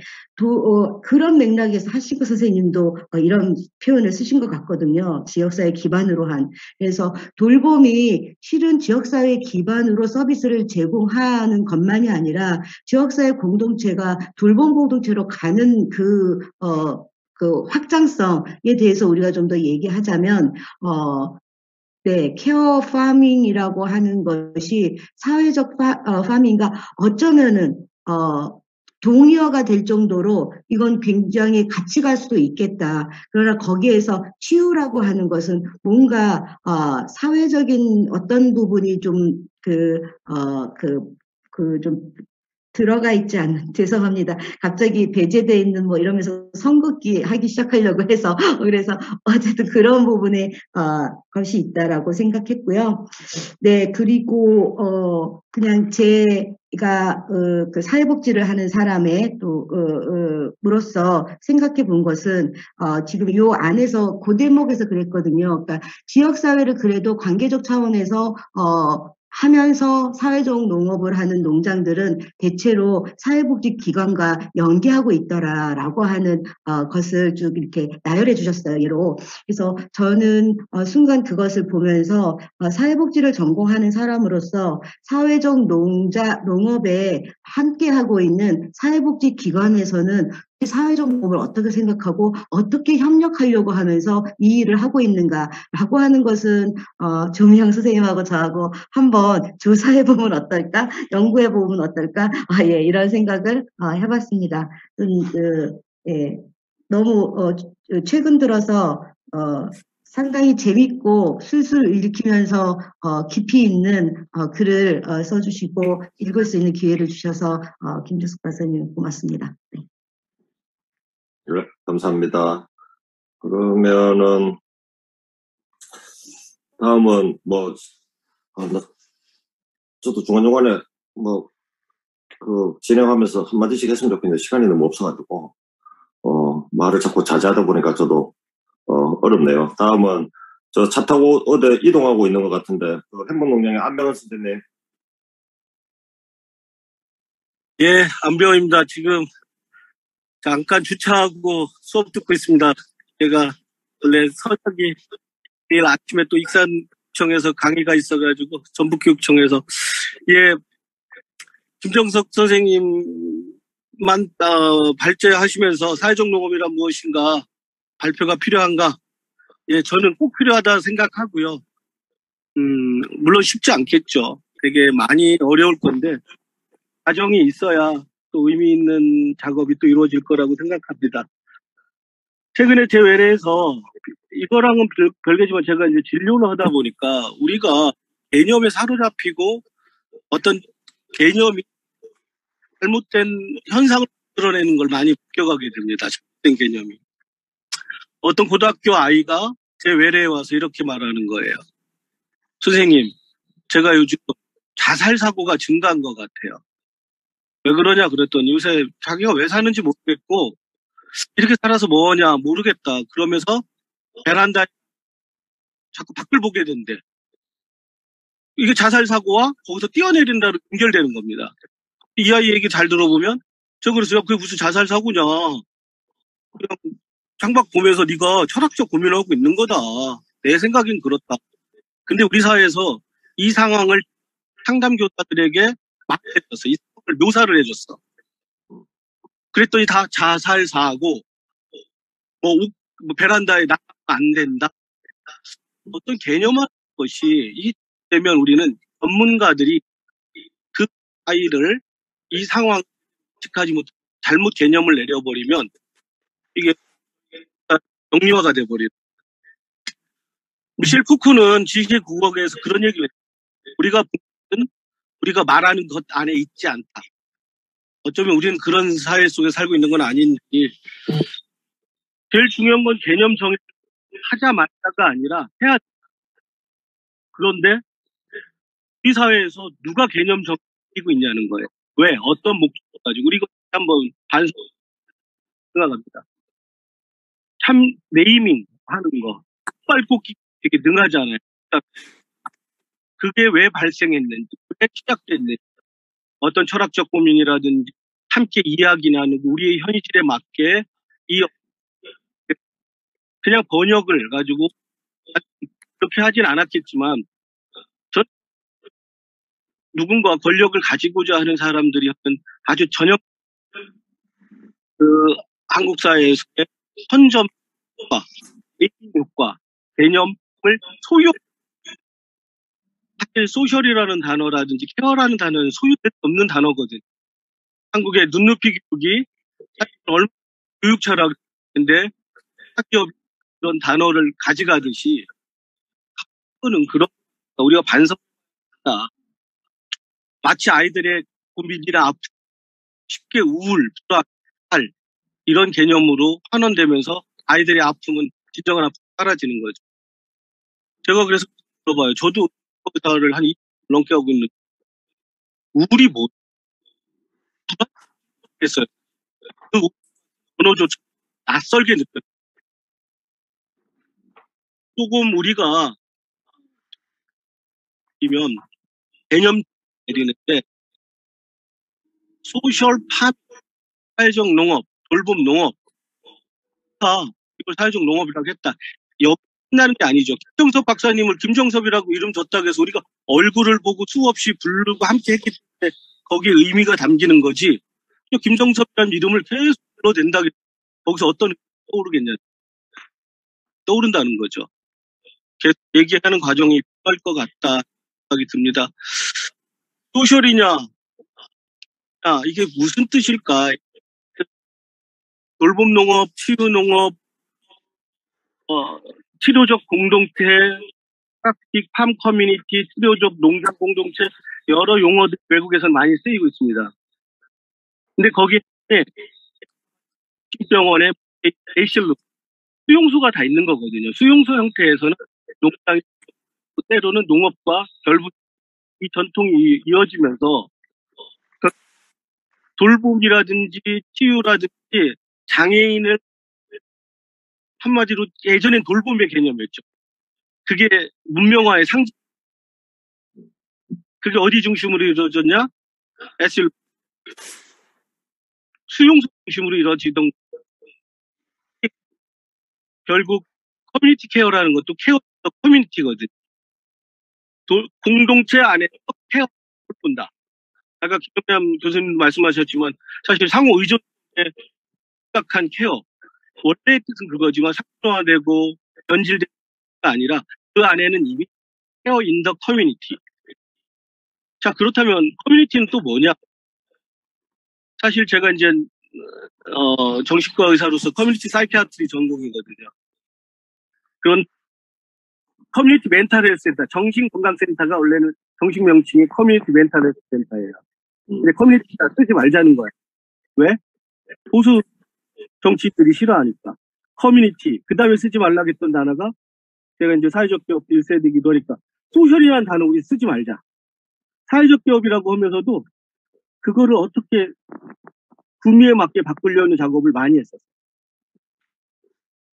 그런 맥락에서 하시고 선생님도 이런 표현을 쓰신 것 같거든요. 지역사회 기반으로 한. 그래서 돌봄이 실은 지역사회 기반으로 서비스를 제공하는 것만이 아니라 지역사회 공동체가 돌봄 공동체로 가는 그 확장성에 대해서 우리가 좀 더 얘기하자면, 네, 케어 파밍이라고 하는 것이 사회적 파밍과 어쩌면은, 동의어가 될 정도로 이건 굉장히 같이 갈 수도 있겠다. 그러나 거기에서 치유라고 하는 것은 뭔가, 사회적인 어떤 부분이 좀 좀 들어가 있지 않는, 죄송합니다. 갑자기 배제돼 있는 뭐 이러면서 선긋기 하기 시작하려고 해서, 그래서 어쨌든 그런 부분에, 것이 있다라고 생각했고요. 네, 그리고, 그냥 제가, 그 사회복지를 하는 사람의 또, 으로서 생각해 본 것은, 지금 요 안에서 그 대목에서 그랬거든요. 그러니까 지역사회를 그래도 관계적 차원에서, 하면서 사회적 농업을 하는 농장들은 대체로 사회복지기관과 연계하고 있더라라고 하는 것을 쭉 이렇게 나열해 주셨어요. 예로. 그래서 저는 순간 그것을 보면서 사회복지를 전공하는 사람으로서 사회적 농업에 함께하고 있는 사회복지기관에서는 사회적 농업을 어떻게 생각하고 어떻게 협력하려고 하면서 이 일을 하고 있는가라고 하는 것은 조미영 선생님하고 저하고 한번 조사해보면 어떨까? 연구해보면 어떨까? 예, 이런 생각을 해봤습니다. 예, 너무 최근 들어서 상당히 재밌고 술술 읽히면서 깊이 있는 글을 써주시고 읽을 수 있는 기회를 주셔서 김주숙 박사님 고맙습니다. 네. 네, 감사합니다. 그러면은 다음은 뭐 저도 중간중간에 뭐 진행하면서 한마디씩 했으면 좋겠는데 시간이 너무 없어가지고 말을 자꾸 자제하다 보니까 저도 어렵네요. 다음은 저 차 타고 어디 이동하고 있는 것 같은데 행복농장의 안병헌 선생님. 예, 안병헌입니다. 지금 잠깐 주차하고 수업 듣고 있습니다. 제가 원래 서적이 내일 아침에 또 익산청에서 강의가 있어가지고 전북교육청에서 예, 김정석 선생님만 발제하시면서 사회적 농업이란 무엇인가 발표가 필요한가? 예, 저는 꼭 필요하다 생각하고요. 물론 쉽지 않겠죠. 되게 많이 어려울 건데 과정이 있어야 또 의미 있는 작업이 또 이루어질 거라고 생각합니다. 최근에 제 외래에서 이거랑은 별개지만 제가 이제 진료를 하다 보니까 우리가 개념에 사로잡히고 어떤 개념이 잘못된 현상을 드러내는 걸 많이 느껴가게 됩니다. 잘못된 개념이. 어떤 고등학교 아이가 제 외래에 와서 이렇게 말하는 거예요. 선생님, 제가 요즘 자살 사고가 증가한 것 같아요. 왜 그러냐 그랬더니 요새 자기가 왜 사는지 모르겠고 이렇게 살아서 뭐하냐 모르겠다. 그러면서 베란다에 자꾸 밖을 보게 된대. 이게 자살 사고와 거기서 뛰어내린다로 연결되는 겁니다. 이 아이 얘기 잘 들어보면 저 그래서 그게 무슨 자살 사고냐. 그냥 창밖 보면서 네가 철학적 고민을 하고 있는 거다. 내 생각엔 그렇다. 근데 우리 사회에서 이 상황을 상담교사들에게 말해줬어. 이 상황을 묘사를 해줬어. 그랬더니 다 자살 사고, 뭐 베란다에 나가면 안 된다. 어떤 개념화한 것이 이 되면 우리는 전문가들이 그 아이를 이 상황 직하지 못 잘못 개념을 내려버리면 이게 정리화가 돼버리는. 미셸 푸크는 지식의 국어에서 그런 얘기를 해요. 우리가 말하는 것 안에 있지 않다. 어쩌면 우리는 그런 사회 속에 살고 있는 건 아닌지. 제일 중요한 건 개념 정의 하자마자가 아니라 해야 돼. 그런데 이 사회에서 누가 개념 정의고 있냐는 거예요. 왜? 어떤 목적을 가지고. 우리 이거 한번 반성 생각합니다. 참 네이밍 하는 거 빨꼽기 되게 능하잖아요. 그게 왜 발생했는지, 왜 시작됐는지, 어떤 철학적 고민이라든지 함께 이야기 나누고 우리의 현실에 맞게 이 그냥 번역을 가지고 그렇게 하진 않았겠지만 저 누군가 권력을 가지고자 하는 사람들이 하는 아주 전형 그 한국 사회에서의 선점과 효과 개념을 소유 사실 소셜이라는 단어라든지 케어라는 단어는 소유될 수 없는 단어거든. 한국의 눈높이 교육이 사실 얼마 교육 철학인데 학교 이런 단어를 가져가듯이 그거는 그런 우리가 반성한다. 마치 아이들의 고민이나 아픔, 쉽게 우울, 불안, 이런 개념으로 환원되면서 아이들의 아픔은 진정한 아픔이 사라지는 거죠. 제가 그래서 물어봐요. 저도 의사를 한 2년 넘게 하고 있는데 우울이 뭐겠어요? 그 언어조차 낯설게 느껴요. 조금 우리가 이면 개념 내리는데 소셜 팜, 사회적 농업, 돌봄 농업 이걸 사회적 농업이라고 했다. 여기 끝나는 게 아니죠. 김정섭 박사님을 김정섭이라고 이름 줬다고 해서 우리가 얼굴을 보고 수없이 부르고 함께 했기 때문에 거기에 의미가 담기는 거지. 김정섭이라는 이름을 계속 불러댄다. 거기서 어떤 떠오르겠냐. 떠오른다는 거죠. 계속 얘기하는 과정이 필요할 것 같다 생각이 듭니다. 소셜이냐, 이게 무슨 뜻일까? 돌봄 농업, 치유 농업, 치료적 공동체, 프락틱 팜 커뮤니티, 치료적 농장 공동체 여러 용어들 외국에서는 많이 쓰이고 있습니다. 근데 거기에 병원에 에이실로 수용소가 다 있는 거거든요. 수용소 형태에서는 농장 때로는 농업과 결부 이 전통이 이어지면서 돌봄이라든지 치유라든지 장애인을 한마디로 예전엔 돌봄의 개념이었죠. 그게 문명화의 상징. 그게 어디 중심으로 이루어졌냐? 수용소 중심으로 이루어지던 결국 커뮤니티 케어라는 것도 케어 커뮤니티거든. 공동체 안에 케어를 본다. 아까 김영남 교수님 말씀하셨지만 사실 상호 의존에 심각한 케어. 원래의 뜻은 그거지만 상호화되고 변질된 게 아니라 그 안에는 이미 케어 인 더 커뮤니티. 자, 그렇다면 커뮤니티는 또 뭐냐? 사실 제가 이제 정신과 의사로서 커뮤니티 사이키아트리 전공이거든요. 그런 커뮤니티 멘탈 헬스 센터, 정신건강센터가 원래는 정식 명칭이 커뮤니티 멘탈 헬스 센터예요. 근데 커뮤니티가 쓰지 말자는 거예요. 왜? 보수 정치인들이 싫어하니까. 커뮤니티, 그 다음에 쓰지 말라고 했던 단어가 제가 이제 사회적 기업 1세대이기도 하니까 소셜이라는 단어 우리 쓰지 말자. 사회적 기업이라고 하면서도 그거를 어떻게 구미에 맞게 바꾸려는 작업을 많이 했었어요.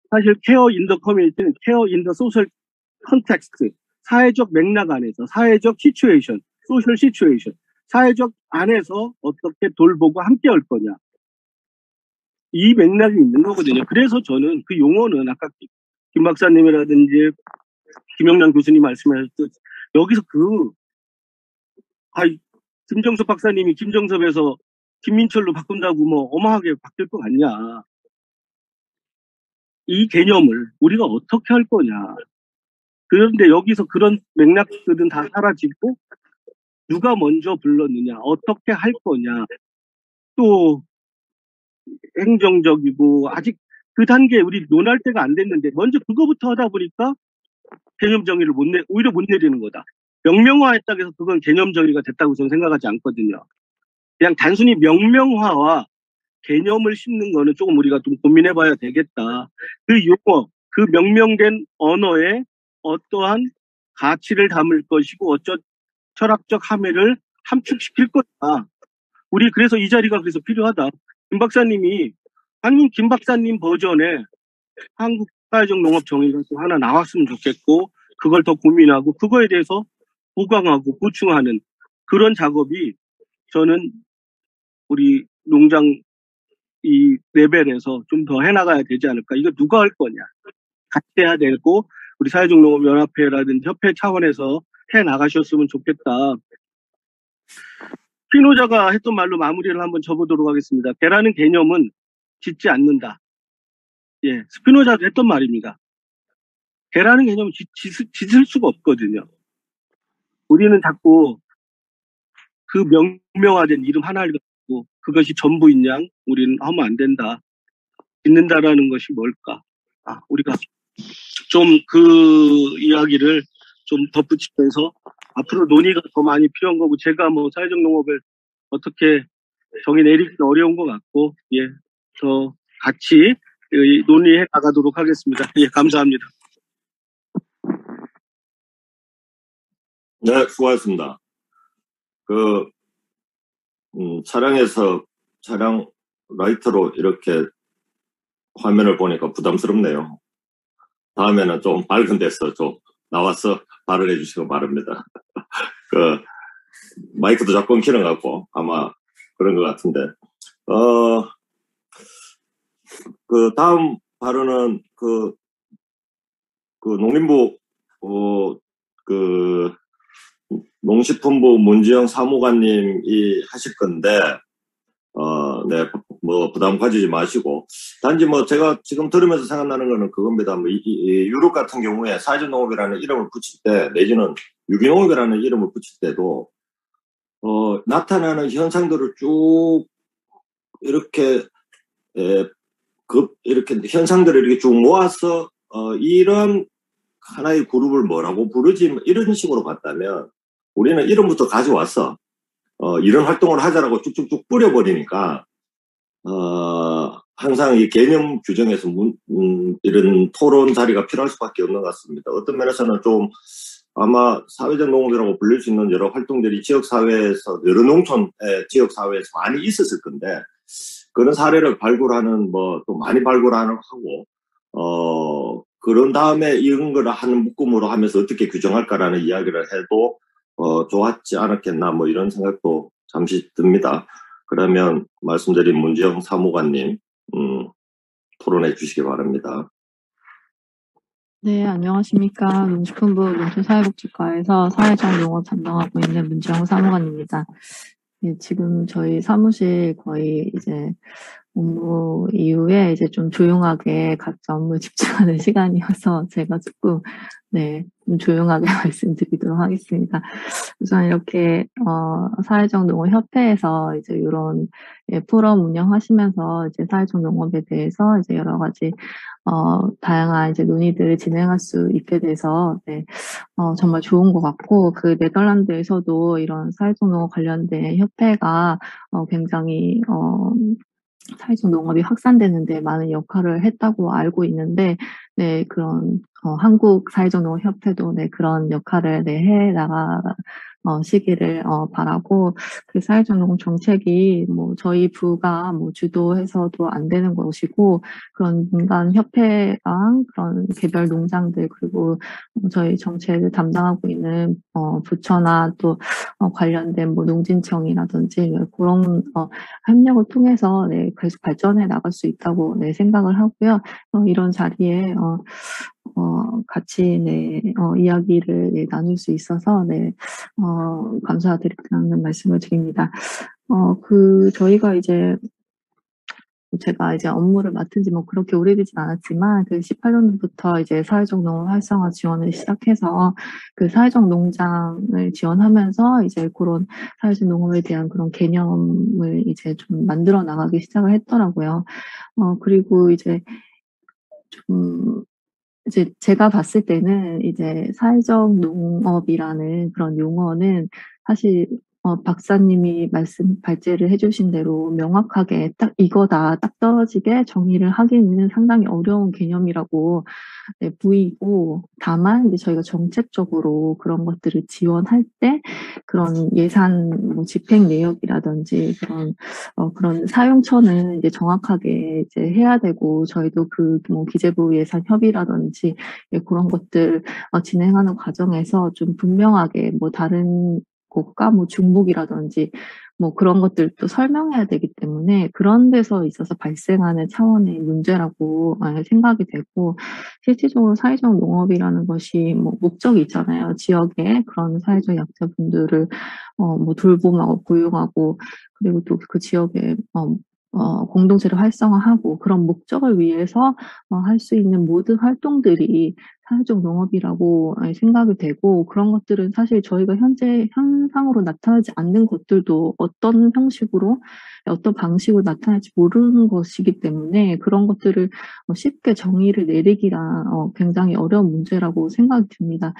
사실 케어 인 더 커뮤니티는 케어 인 더 소셜 컨텍스트, 사회적 맥락 안에서, 사회적 시츄에이션, 소셜 시츄에이션, 사회적 안에서 어떻게 돌보고 함께 할 거냐. 이 맥락이 있는 거거든요. 그래서 저는 그 용어는 아까 김 박사님이라든지 김영란 교수님 말씀하셨듯 여기서 김정섭 박사님이 김정섭에서 김민철로 바꾼다고 뭐 어마하게 바뀔 것 같냐. 이 개념을 우리가 어떻게 할 거냐. 그런데 여기서 그런 맥락들은 다 사라지고 누가 먼저 불렀느냐, 어떻게 할 거냐, 또 행정적이고 아직 그 단계에 우리 논할 때가 안 됐는데 먼저 그거부터 하다 보니까 개념 정의를 오히려 못 내리는 거다. 명명화했다고 해서 그건 개념 정의가 됐다고 저는 생각하지 않거든요. 그냥 단순히 명명화와 개념을 심는 거는 조금 우리가 좀 고민해봐야 되겠다. 그 용어, 그 명명된 언어에 어떠한 가치를 담을 것이고 어쩌 철학적 함의를 함축시킬 거다. 우리 그래서 이 자리가 그래서 필요하다. 김 박사님이 아니면 김 박사님 버전의 한국 사회적 농업 정의가 또 하나 나왔으면 좋겠고 그걸 더 고민하고 그거에 대해서 보강하고 보충하는 그런 작업이 저는 우리 농장 이 레벨에서 좀 더 해나가야 되지 않을까. 이거 누가 할 거냐. 같이 해야 되고 우리 사회적 농업 연합회라든지 협회 차원에서 해나가셨으면 좋겠다. 피노자가 했던 말로 마무리를 한번 접어보도록 하겠습니다. 개라는 개념은 짓지 않는다. 예, 스피노자도 했던 말입니다. 개라는 개념은 짓을 수가 없거든요. 우리는 자꾸 그 명명화된 이름 하나를 갖고 그것이 전부인 양 우리는 하면 안 된다. 짓는다라는 것이 뭘까? 우리가 좀 그 이야기를 좀 덧붙이면서 앞으로 논의가 더 많이 필요한 거고 제가 뭐 사회적 농업을 어떻게 정의 내리기 어려운 것 같고 예, 더 같이 논의해 나가도록 하겠습니다. 예, 감사합니다. 네, 수고하셨습니다. 차량에서 차량 라이트로 이렇게 화면을 보니까 부담스럽네요. 다음에는 좀 밝은 데서 좀 나와서 발언해 주시고 바랍니다. 마이크도 자꾸 끊기는 것 같고 아마 그런 것 같은데. 다음 발언은 농림부 농식품부 문지영 사무관님이 하실 건데 네, 뭐 부담 가지지 마시고 단지 뭐 제가 지금 들으면서 생각나는 거는 그겁니다. 뭐 유럽 같은 경우에 사회적 농업이라는 이름을 붙일 때 내지는 유기농업이라는 이름을 붙일 때도 나타나는 현상들을 쭉 이렇게 이렇게 현상들을 이렇게 쭉 모아서 이런 하나의 그룹을 뭐라고 부르지 이런 식으로 갔다면 우리는 이름부터 가져왔어. 이런 활동을 하자라고 쭉쭉쭉 뿌려버리니까, 항상 이 개념 규정에서 이런 토론 자리가 필요할 수밖에 없는 것 같습니다. 어떤 면에서는 좀 아마 사회적 농업이라고 불릴 수 있는 여러 활동들이 지역사회에서, 여러 농촌의 지역사회에서 많이 있었을 건데, 그런 사례를 발굴하는, 또 많이 하고, 그런 다음에 이런 걸 하는 묶음으로 하면서 어떻게 규정할까라는 이야기를 해도, 좋았지 않았겠나 이런 생각도 잠시 듭니다. 그러면 말씀드린 문지영 사무관님 토론해 주시기 바랍니다. 네, 안녕하십니까. 농식품부 농촌사회복지과에서 사회적 농업 담당하고 있는 문지영 사무관입니다. 네, 지금 저희 사무실 거의 이제 업무 이후에 이제 좀 조용하게 각자 업무에 집중하는 시간이어서 제가 조금, 네, 좀 조용하게 말씀드리도록 하겠습니다. 우선 이렇게, 사회적 농업협회에서 이제 이런, 예, 포럼 운영하시면서 이제 사회적 농업에 대해서 이제 여러 가지, 다양한 이제 논의들을 진행할 수 있게 돼서, 네, 정말 좋은 것 같고, 그 네덜란드에서도 이런 사회적 농업 관련된 협회가, 굉장히, 사회적 농업이 확산되는데 많은 역할을 했다고 알고 있는데, 네, 그런, 한국 사회적 농업 협회도 네, 그런 역할을 네, 해 시기를, 바라고, 그 사회적 농업 정책이 뭐 저희 부가 뭐 주도해서도 안 되는 것이고, 그런 민간 협회랑 그런 개별 농장들, 그리고 저희 정책을 담당하고 있는, 부처나 또, 관련된 뭐 농진청이라든지, 그런, 협력을 통해서 네, 계속 발전해 나갈 수 있다고 네, 생각을 하고요. 이런 자리에 같이 네, 이야기를 네, 나눌 수 있어서 네, 감사드린다는 말씀을 드립니다. 저희가 이제 제가 이제 업무를 맡은 지 뭐 그렇게 오래되진 않았지만, 그 18년도부터 이제 사회적 농업 활성화 지원을 시작해서 그 사회적 농장을 지원하면서 이제 그런 사회적 농업에 대한 그런 개념을 이제 좀 만들어 나가기 시작을 했더라고요. 그리고 이제 좀, 이제 제가 봤을 때는 이제 사회적 농업이라는 그런 용어는 사실 박사님이 발제를 해주신 대로 명확하게 딱 이거다, 딱 떨어지게 정의를 하기는 상당히 어려운 개념이라고 네, 보이고, 다만 이제 저희가 정책적으로 그런 것들을 지원할 때 그런 예산 뭐 집행 내역이라든지 그런 사용처는 이제 정확하게 이제 해야 되고, 저희도 그 뭐 기재부 예산 협의라든지 예, 그런 것들 진행하는 과정에서 좀 분명하게 뭐 다른 곳과 뭐 중복이라든지 뭐 그런 것들도 설명해야 되기 때문에 그런 데서 있어서 발생하는 차원의 문제라고 생각이 되고, 실질적으로 사회적 농업이라는 것이 뭐 목적이 있잖아요. 지역의 그런 사회적 약자분들을 뭐 돌봄하고 고용하고, 그리고 또 그 지역의 공동체를 활성화하고, 그런 목적을 위해서 할 수 있는 모든 활동들이 사회적 농업이라고 생각이 되고, 그런 것들은 사실 저희가 현재 현상으로 나타나지 않는 것들도 어떤 형식으로, 어떤 방식으로 나타날지 모르는 것이기 때문에 그런 것들을 쉽게 정의를 내리기가 굉장히 어려운 문제라고 생각이 듭니다.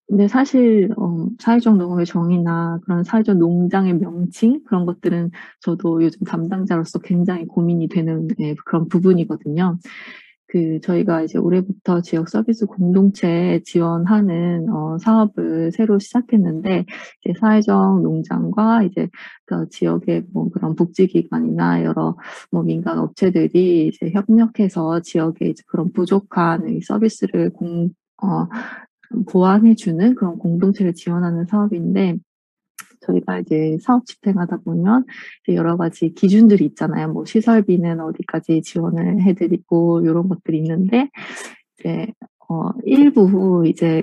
근데 사실, 사회적 농업의 정의나 그런 사회적 농장의 명칭, 그런 것들은 저도 요즘 담당자로서 굉장히 고민이 되는 그런 부분이거든요. 저희가 이제 올해부터 지역 서비스 공동체 지원하는, 사업을 새로 시작했는데, 이제 사회적 농장과 이제 그 지역의 뭐 그런 복지기관이나 여러 뭐 민간 업체들이 이제 협력해서 지역의 이제 그런 부족한 이 서비스를 보완해주는 그런 공동체를 지원하는 사업인데, 저희가 이제 사업 집행하다 보면 이제 여러 가지 기준들이 있잖아요. 뭐 시설비는 어디까지 지원을 해드리고 이런 것들이 있는데, 이제 일부 이제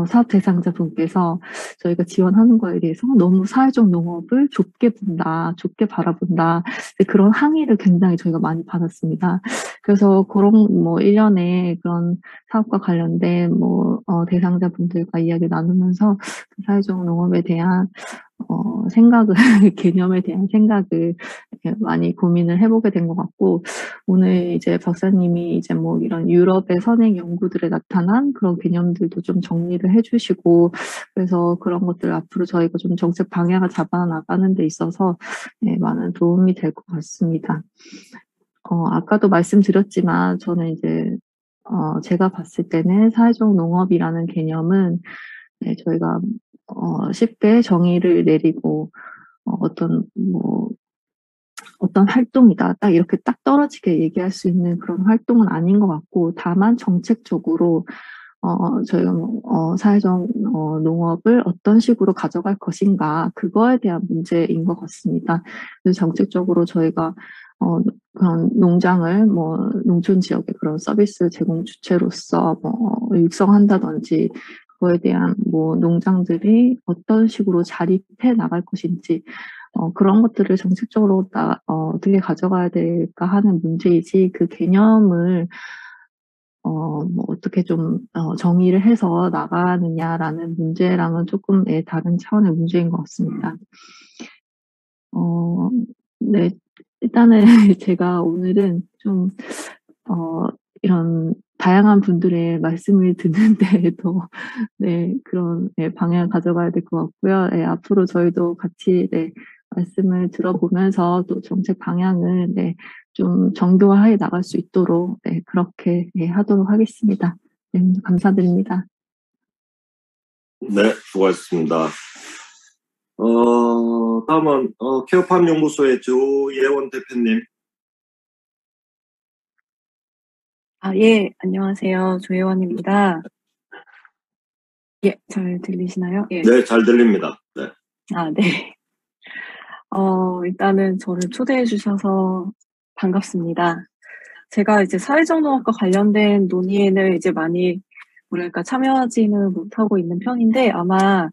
사업 대상자 분께서 저희가 지원하는 거에 대해서 너무 사회적 농업을 좁게 본다, 좁게 바라본다, 그런 항의를 굉장히 저희가 많이 받았습니다. 그래서 그런 뭐 1년에 그런 사업과 관련된 뭐 대상자 분들과 이야기 나누면서 사회적 농업에 대한 생각을 개념에 대한 생각을 이렇게 많이 고민을 해보게 된 것 같고, 오늘 이제 박사님이 이제 뭐 이런 유럽의 선행 연구들에 나타난 그런 개념들도 좀 정리를 해주시고, 그래서 그런 것들 앞으로 저희가 좀 정책 방향을 잡아 나가는 데 있어서 많은 도움이 될 것 같습니다. 아까도 말씀드렸지만 저는 이제 제가 봤을 때는 사회적 농업이라는 개념은 저희가 쉽게 정의를 내리고 어떤 활동이다, 딱 이렇게 딱 떨어지게 얘기할 수 있는 그런 활동은 아닌 것 같고, 다만 정책적으로 저희가 사회적 농업을 어떤 식으로 가져갈 것인가, 그거에 대한 문제인 것 같습니다. 그래서 정책적으로 저희가 그런 농장을 뭐 농촌 지역의 그런 서비스 제공 주체로서 뭐 육성한다든지, 그거에 대한 뭐 농장들이 어떤 식으로 자립해 나갈 것인지, 그런 것들을 정책적으로 어떻게 가져가야 될까 하는 문제이지 그 개념을 뭐 어떻게 좀 정의를 해서 나가느냐라는 문제랑은 조금 다른 차원의 문제인 것 같습니다. 네, 일단은 제가 오늘은 좀 이런 다양한 분들의 말씀을 듣는데도 네, 그런 방향을 가져가야 될 것 같고요. 네, 앞으로 저희도 같이 말씀을 들어보면서 또 정책 방향을 좀 정교화해 나갈 수 있도록 그렇게 하도록 하겠습니다. 네, 감사드립니다. 네, 수고하셨습니다. 다음은 케어팜 연구소의 조예원 대표님. 예, 안녕하세요. 조혜원입니다. 예, 잘 들리시나요? 예. 네, 잘 들립니다. 네. 네. 일단은 저를 초대해 주셔서 반갑습니다. 제가 이제 사회적 농업과 관련된 논의에는 이제 많이, 참여하지는 못하고 있는 편인데, 아마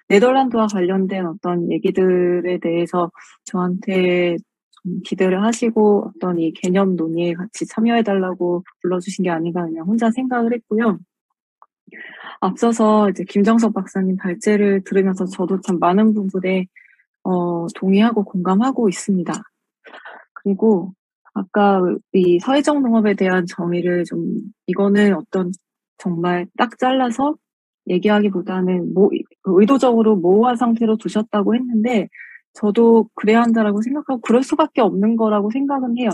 네덜란드와 관련된 어떤 얘기들에 대해서 저한테 좀 기대를 하시고 어떤 이 개념 논의에 같이 참여해달라고 불러주신 게 아닌가 그냥 혼자 생각을 했고요. 앞서서 이제 김정석 박사님 발제를 들으면서 저도 참 많은 부분에 동의하고 공감하고 있습니다. 그리고 아까 이 사회적 농업에 대한 정의를 이거는 어떤 정말 딱 잘라서 얘기하기보다는 의도적으로 모호한 상태로 두셨다고 했는데 저도 그래야 한다라고 생각하고 그럴 수밖에 없는 거라고 생각은 해요.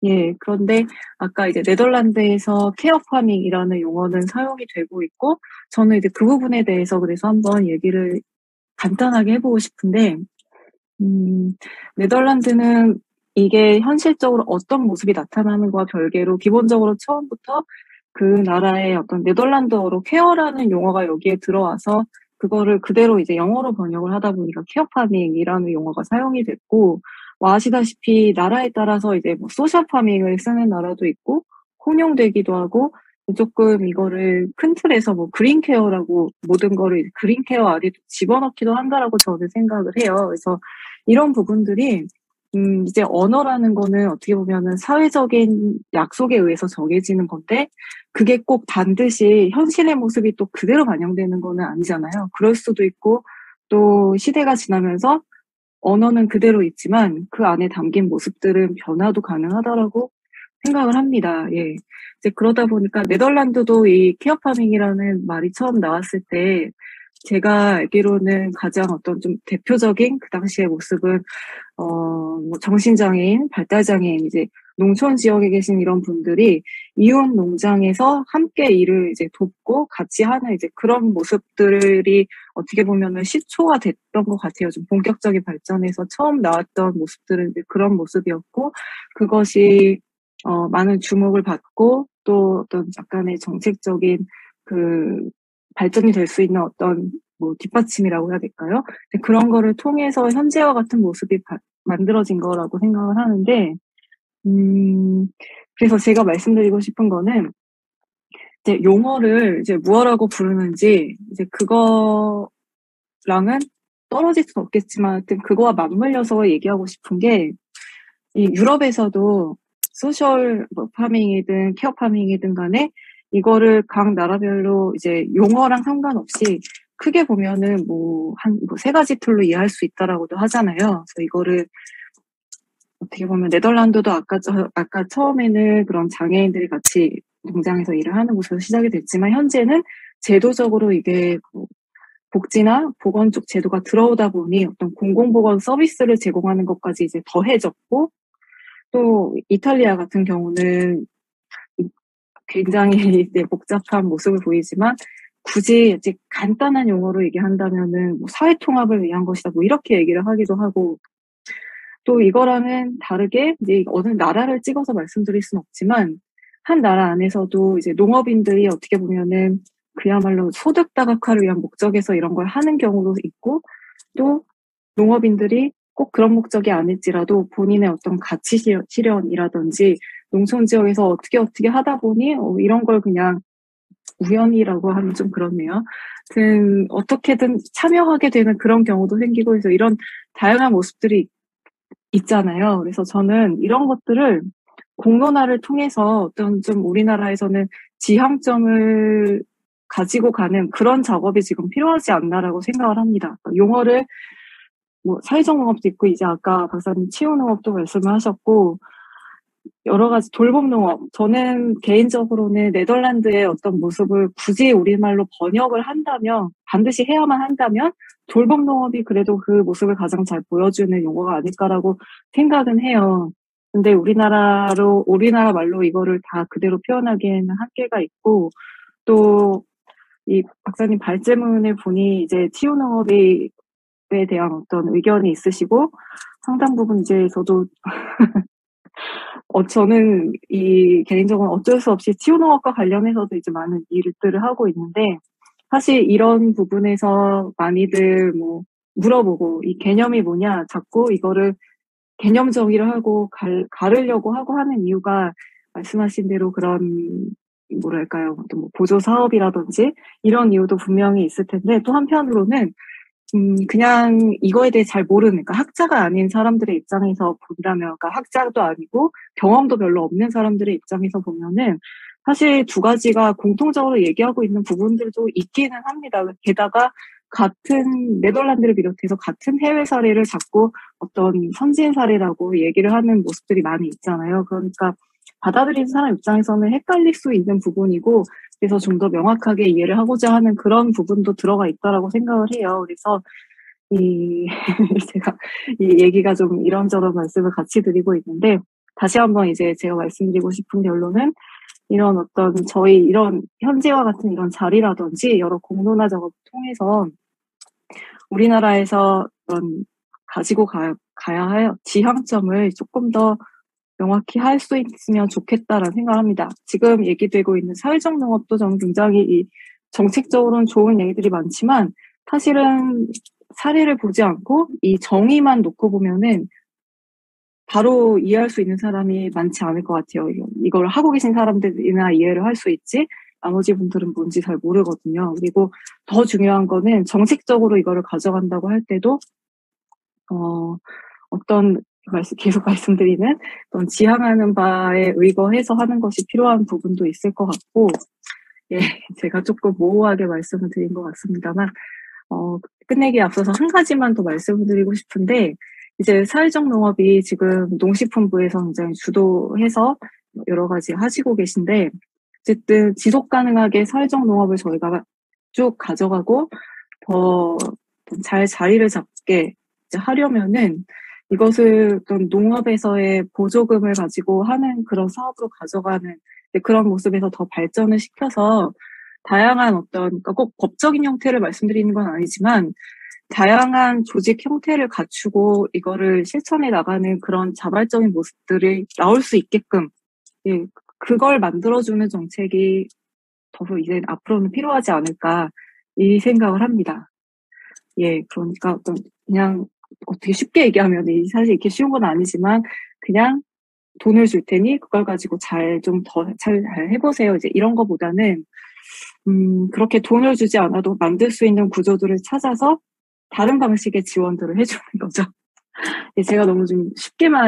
예, 그런데 아까 이제 네덜란드에서 케어파밍이라는 용어는 사용이 되고 있고 저는 이제 그 부분에 대해서 그래서 한번 얘기를 간단하게 해보고 싶은데 네덜란드는 이게 현실적으로 어떤 모습이 나타나는 거와 별개로 기본적으로 처음부터 그 나라의 어떤 네덜란드어로 케어라는 용어가 여기에 들어와서 그거를 그대로 이제 영어로 번역을 하다 보니까 케어파밍이라는 용어가 사용이 됐고 아시다시피 나라에 따라서 이제 뭐 소셜파밍을 쓰는 나라도 있고 혼용되기도 하고 조금 이거를 큰 틀에서 뭐 그린케어라고 모든 거를 그린케어 안에 집어넣기도 한다라고 저는 생각을 해요. 그래서 이런 부분들이 이제 언어라는 거는 어떻게 보면은 사회적인 약속에 의해서 정해지는 건데 그게 꼭 반드시 현실의 모습이 또 그대로 반영되는 거는 아니잖아요. 그럴 수도 있고 또 시대가 지나면서 언어는 그대로 있지만 그 안에 담긴 모습들은 변화도 가능하다라고 생각을 합니다. 예. 이제 그러다 보니까 네덜란드도 이 케어파밍이라는 말이 처음 나왔을 때 제가 알기로는 가장 어떤 좀 대표적인 그 당시의 모습은 뭐 정신장애인, 발달장애인, 이제 농촌 지역에 계신 이런 분들이 이웃 농장에서 함께 일을 이제 돕고 같이 하는 이제 그런 모습들이 어떻게 보면은 시초가 됐던 것 같아요. 좀 본격적인 발전에서 처음 나왔던 모습들은 이제 그런 모습이었고, 그것이, 많은 주목을 받고 또 어떤 약간의 정책적인 그 발전이 될 수 있는 어떤 뭐 뒷받침이라고 해야 될까요? 그런 거를 통해서 현재와 같은 모습이 만들어진 거라고 생각을 하는데, 그래서 제가 말씀드리고 싶은 거는, 이제 용어를 이제 무엇라고 부르는지, 이제 그거랑은 떨어질 수는 없겠지만, 하여튼 그거와 맞물려서 얘기하고 싶은 게, 이 유럽에서도 소셜 뭐 파밍이든 케어 파밍이든 간에 이거를 각 나라별로 이제 용어랑 상관없이 크게 보면은 세 가지 틀로 이해할 수 있다라고도 하잖아요. 그래서 이거를 어떻게 보면 네덜란드도 아까 처음에는 그런 장애인들이 같이 농장에서 일을 하는 곳에서 시작이 됐지만 현재는 제도적으로 이게 복지나 보건 쪽 제도가 들어오다 보니 어떤 공공보건 서비스를 제공하는 것까지 이제 더해졌고 또 이탈리아 같은 경우는 굉장히 이제 복잡한 모습을 보이지만 굳이 이제 간단한 용어로 얘기한다면은 뭐 사회 통합을 위한 것이다 뭐 이렇게 얘기를 하기도 하고 또 이거랑은 다르게 이제 어느 나라를 찍어서 말씀드릴 수는 없지만 한 나라 안에서도 이제 농업인들이 어떻게 보면은 그야말로 소득 다각화를 위한 목적에서 이런 걸 하는 경우도 있고 또 농업인들이 꼭 그런 목적이 아닐지라도 본인의 어떤 가치 실현이라든지 농촌 지역에서 어떻게 하다 보니 이런 걸 그냥 우연이라고 하면 좀 그렇네요. 하여튼 어떻게든 참여하게 되는 그런 경우도 생기고 해서 이런 다양한 모습들이 있잖아요. 그래서 저는 이런 것들을 공론화를 통해서 어떤 좀 우리나라에서는 지향점을 가지고 가는 그런 작업이 지금 필요하지 않나라고 생각을 합니다. 용어를 뭐 사회적 농업도 있고 이제 아까 박사님 치유 농업도 말씀을 하셨고 여러 가지 돌봄 농업. 저는 개인적으로는 네덜란드의 어떤 모습을 굳이 우리말로 번역을 한다면 반드시 해야만 한다면 돌봄 농업이 그래도 그 모습을 가장 잘 보여주는 용어가 아닐까라고 생각은 해요. 근데 우리나라 말로 이거를 다 그대로 표현하기에는 한계가 있고 또 이 박사님 발제문을 보니 이제 치유 농업에 대한 어떤 의견이 있으시고 상당 부분 이제 저도 저는 개인적으로 어쩔 수 없이 치유농업과 관련해서도 이제 많은 일들을 하고 있는데, 사실 이런 부분에서 많이들 물어보고, 이 개념이 뭐냐, 자꾸 이거를 개념 정의를 하고 가르려고 하고 하는 이유가 말씀하신 대로 그런, 뭐랄까요, 보조 사업이라든지 이런 이유도 분명히 있을 텐데, 또 한편으로는 그냥 이거에 대해 잘 모르는, 그러니까 학자가 아닌 사람들의 입장에서 본다면, 그러니까 학자도 아니고 경험도 별로 없는 사람들의 입장에서 보면은 사실 두 가지가 공통적으로 얘기하고 있는 부분들도 있기는 합니다. 게다가 같은 네덜란드를 비롯해서 같은 해외 사례를 자꾸 어떤 선진 사례라고 얘기를 하는 모습들이 많이 있잖아요. 그러니까 받아들이는 사람 입장에서는 헷갈릴 수 있는 부분이고 그래서 좀 더 명확하게 이해를 하고자 하는 그런 부분도 들어가 있다라고 생각을 해요. 그래서 제가 이 얘기가 좀 이런저런 말씀을 같이 드리고 있는데 다시 한번 이제 제가 말씀드리고 싶은 결론은 이런 어떤 저희 이런 현재와 같은 이런 자리라든지 여러 공론화 작업을 통해서 우리나라에서 가지고 가야 할 지향점을 조금 더 명확히 할 수 있으면 좋겠다라는 생각을 합니다. 지금 얘기되고 있는 사회적 농업도 저는 굉장히 정책적으로는 좋은 얘기들이 많지만 사실은 사례를 보지 않고 이 정의만 놓고 보면은 바로 이해할 수 있는 사람이 많지 않을 것 같아요. 이걸 하고 계신 사람들이나 이해를 할 수 있지 나머지 분들은 뭔지 잘 모르거든요. 그리고 더 중요한 거는 정책적으로 이거를 가져간다고 할 때도 어떤 계속 말씀드리는 어떤 지향하는 바에 의거해서 하는 것이 필요한 부분도 있을 것 같고, 예, 제가 조금 모호하게 말씀을 드린 것 같습니다만, 끝내기에 앞서서 한 가지만 더 말씀을 드리고 싶은데, 이제 사회적 농업이 지금 농식품부에서 굉장히 주도해서 여러 가지 하시고 계신데, 어쨌든 지속 가능하게 사회적 농업을 저희가 쭉 가져가고, 더 잘 자리를 잡게 이제 하려면은, 이것을 어떤 농업에서의 보조금을 가지고 하는 그런 사업으로 가져가는 그런 모습에서 더 발전을 시켜서 다양한 그러니까 꼭 법적인 형태를 말씀드리는 건 아니지만 다양한 조직 형태를 갖추고 이거를 실천해 나가는 그런 자발적인 모습들이 나올 수 있게끔 그걸 만들어주는 정책이 더 이제 앞으로는 필요하지 않을까 이 생각을 합니다. 예, 그러니까 그냥 어떻게 쉽게 얘기하면 사실 이렇게 쉬운 건 아니지만 그냥 돈을 줄 테니 그걸 가지고 잘 해보세요. 이제 이런 거보다는 그렇게 돈을 주지 않아도 만들 수 있는 구조들을 찾아서 다른 방식의 지원들을 해주는 거죠. 예, 제가 너무 좀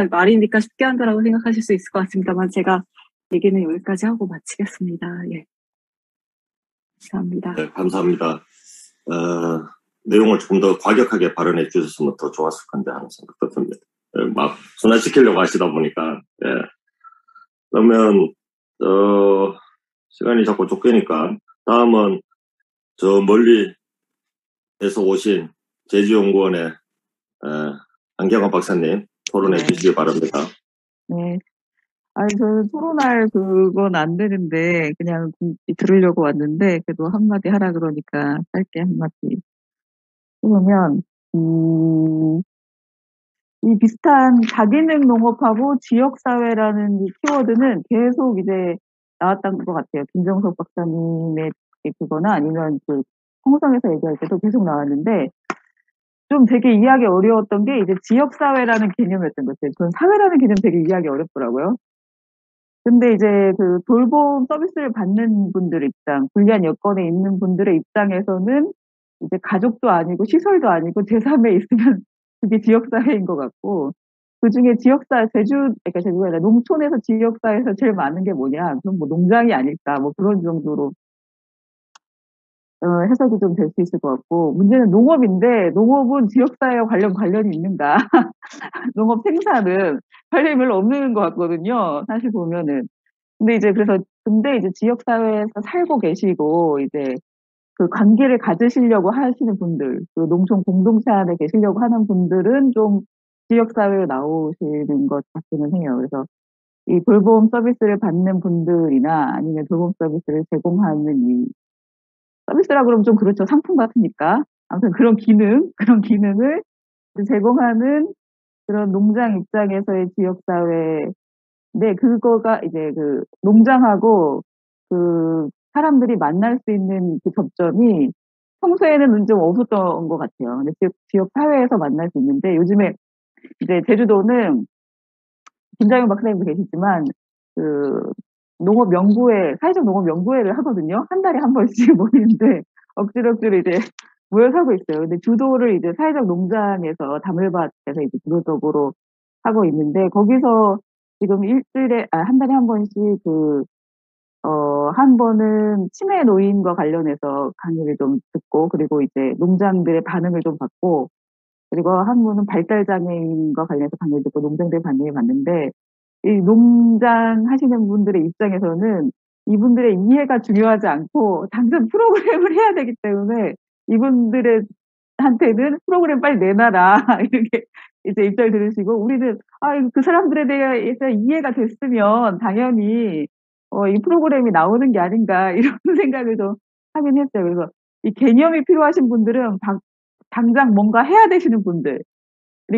말이니까 쉽게 한다라고 생각하실 수 있을 것 같습니다만 제가 얘기는 여기까지 하고 마치겠습니다. 예. 감사합니다. 네, 감사합니다. 내용을 조금 더 과격하게 발언해 주셨으면 더 좋았을 건데 하는 생각도 듭니다. 막 순환시키려고 하시다 보니까 그러면 시간이 자꾸 쫓기니까 다음은 저 멀리에서 오신 제주연구원의 안경환 박사님 토론해 주시기 바랍니다. 네. 저는 토론할 그건 안 되는데 그냥 들으려고 왔는데 그래도 한마디 하라 그러니까 짧게 한마디 그러면 이 비슷한 자기능 농업하고 지역사회라는 이 키워드는 계속 이제 나왔던 것 같아요. 김정석 박사님의 그거나 아니면 홍성에서 얘기할 때도 계속 나왔는데 좀 되게 이해하기 어려웠던 게 이제 지역사회라는 개념이었던 것 같아요. 전 사회라는 개념 되게 이해하기 어렵더라고요. 근데 이제 그 돌봄 서비스를 받는 분들 입장, 불리한 여건에 있는 분들의 입장에서는 이제 가족도 아니고 시설도 아니고 제3에 있으면 그게 지역사회인 것 같고, 그 중에 그러니까 제주가 아니라 농촌에서 지역사회에서 제일 많은 게 뭐냐? 그럼 뭐 농장이 아닐까? 뭐 그런 정도로 해석이 좀 될 수 있을 것 같고, 문제는 농업인데, 농업은 지역사회와 관련이 있는가? 농업 생산은 관련이 별로 없는 것 같거든요. 사실 보면은. 근데 이제 지역사회에서 살고 계시고, 이제 그 관계를 가지시려고 하시는 분들, 그 농촌 공동체 안에 계시려고 하는 분들은 좀 지역사회로 나오시는 것 같기는 해요. 그래서 이 돌봄 서비스를 받는 분들이나 아니면 돌봄 서비스를 제공하는 이 서비스라 그러면 좀 그렇죠. 상품 같으니까. 아무튼 그런 기능을 제공하는 그런 농장 입장에서의 지역사회. 근데 그거가 이제 그 농장하고 그 사람들이 만날 수 있는 그 접점이 평소에는 좀 없었던 것 같아요. 근데 지역 사회에서 만날 수 있는데 요즘에 이제 제주도는 김장윤 박사님도 계시지만 그 사회적 농업 연구회를 하거든요. 한 달에 한 번씩 모이는데 억지로 이제 모여서 하고 있어요. 근데 주도를 이제 사회적 농장에서 다물밭에서 이제 주도적으로 하고 있는데 거기서 지금 한 달에 한 번씩 한 번은 치매 노인과 관련해서 강의를 좀 듣고 그리고 이제 농장들의 반응을 좀 받고 그리고 한 분은 발달장애인과 관련해서 강의를 듣고 농장들 반응을 받는데 이 농장 하시는 분들의 입장에서는 이분들의 이해가 중요하지 않고 당장 프로그램을 해야 되기 때문에 이분들한테는 프로그램 빨리 내놔라 이렇게 이제 입장을 들으시고 우리는 그 사람들에 대해서 이해가 됐으면 당연히 이 프로그램이 나오는 게 아닌가 이런 생각을 좀 하긴 했어요. 그래서 이 개념이 필요하신 분들은 당장 뭔가 해야 되시는 분들인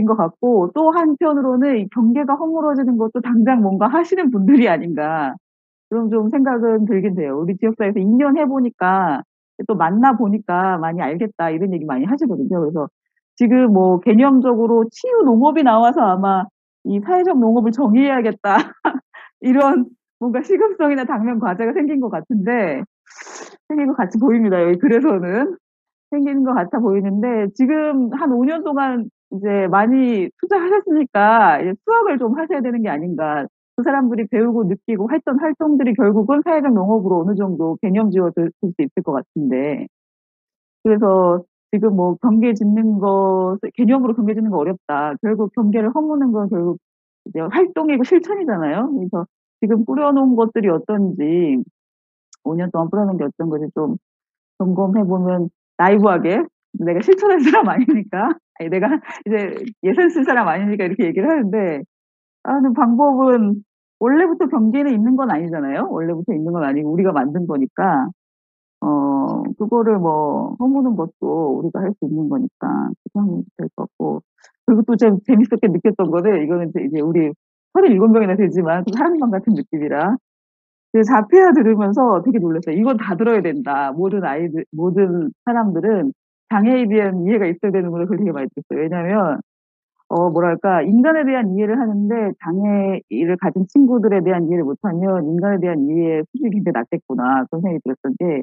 것 같고 또 한편으로는 이 경계가 허물어지는 것도 당장 뭔가 하시는 분들이 아닌가 그런 좀 생각은 들긴 돼요. 우리 지역사회에서 2년 해보니까 또 만나보니까 많이 알겠다 이런 얘기 많이 하시거든요. 그래서 지금 뭐 개념적으로 치유 농업이 나와서 아마 이 사회적 농업을 정의해야겠다 이런 뭔가 시급성이나 당면 과제가 생긴 것 같은데 생긴 것 같이 보입니다. 여기 글에서는 생기는 것 같아 보이는데 지금 한 5년 동안 이제 많이 투자하셨으니까 이제 수학을 좀 하셔야 되는 게 아닌가. 그 사람들이 배우고 느끼고 했던 활동들이 결국은 사회적 농업으로 어느 정도 개념 지어질 수 있을 것 같은데 그래서 지금 뭐 개념으로 경계 짓는 거 어렵다. 결국 경계를 허무는 건 결국 이제 활동이고 실천이잖아요. 그래서 지금 뿌려놓은 것들이 어떤지 5년 동안 뿌려놓은 게 어떤 건지 좀 점검해보면 라이브하게 내가 실천할 사람 아니니까 내가 이제 예산 쓸 사람 아니니까 이렇게 얘기를 하는데 하는 방법은 원래부터 경계는 있는 건 아니잖아요. 원래부터 있는 건 아니고 우리가 만든 거니까 그거를 뭐 허무는 것도 우리가 할 수 있는 거니까 그렇게 하면 될 것 같고 그리고 또 재밌었게 느꼈던 거는 이거는 이제 우리 37명이나 되지만 좀 사람만 같은 느낌이라 자폐아 들으면서 되게 놀랐어요. 이건 다 들어야 된다. 모든 사람들은 장애에 대한 이해가 있어야 되는구나. 그걸 되게 많이 들었어요. 왜냐면, 인간에 대한 이해를 하는데 장애를 가진 친구들에 대한 이해를 못하면 인간에 대한 이해 수준이 굉장히 낮겠구나. 그런 생각이 들었던 게,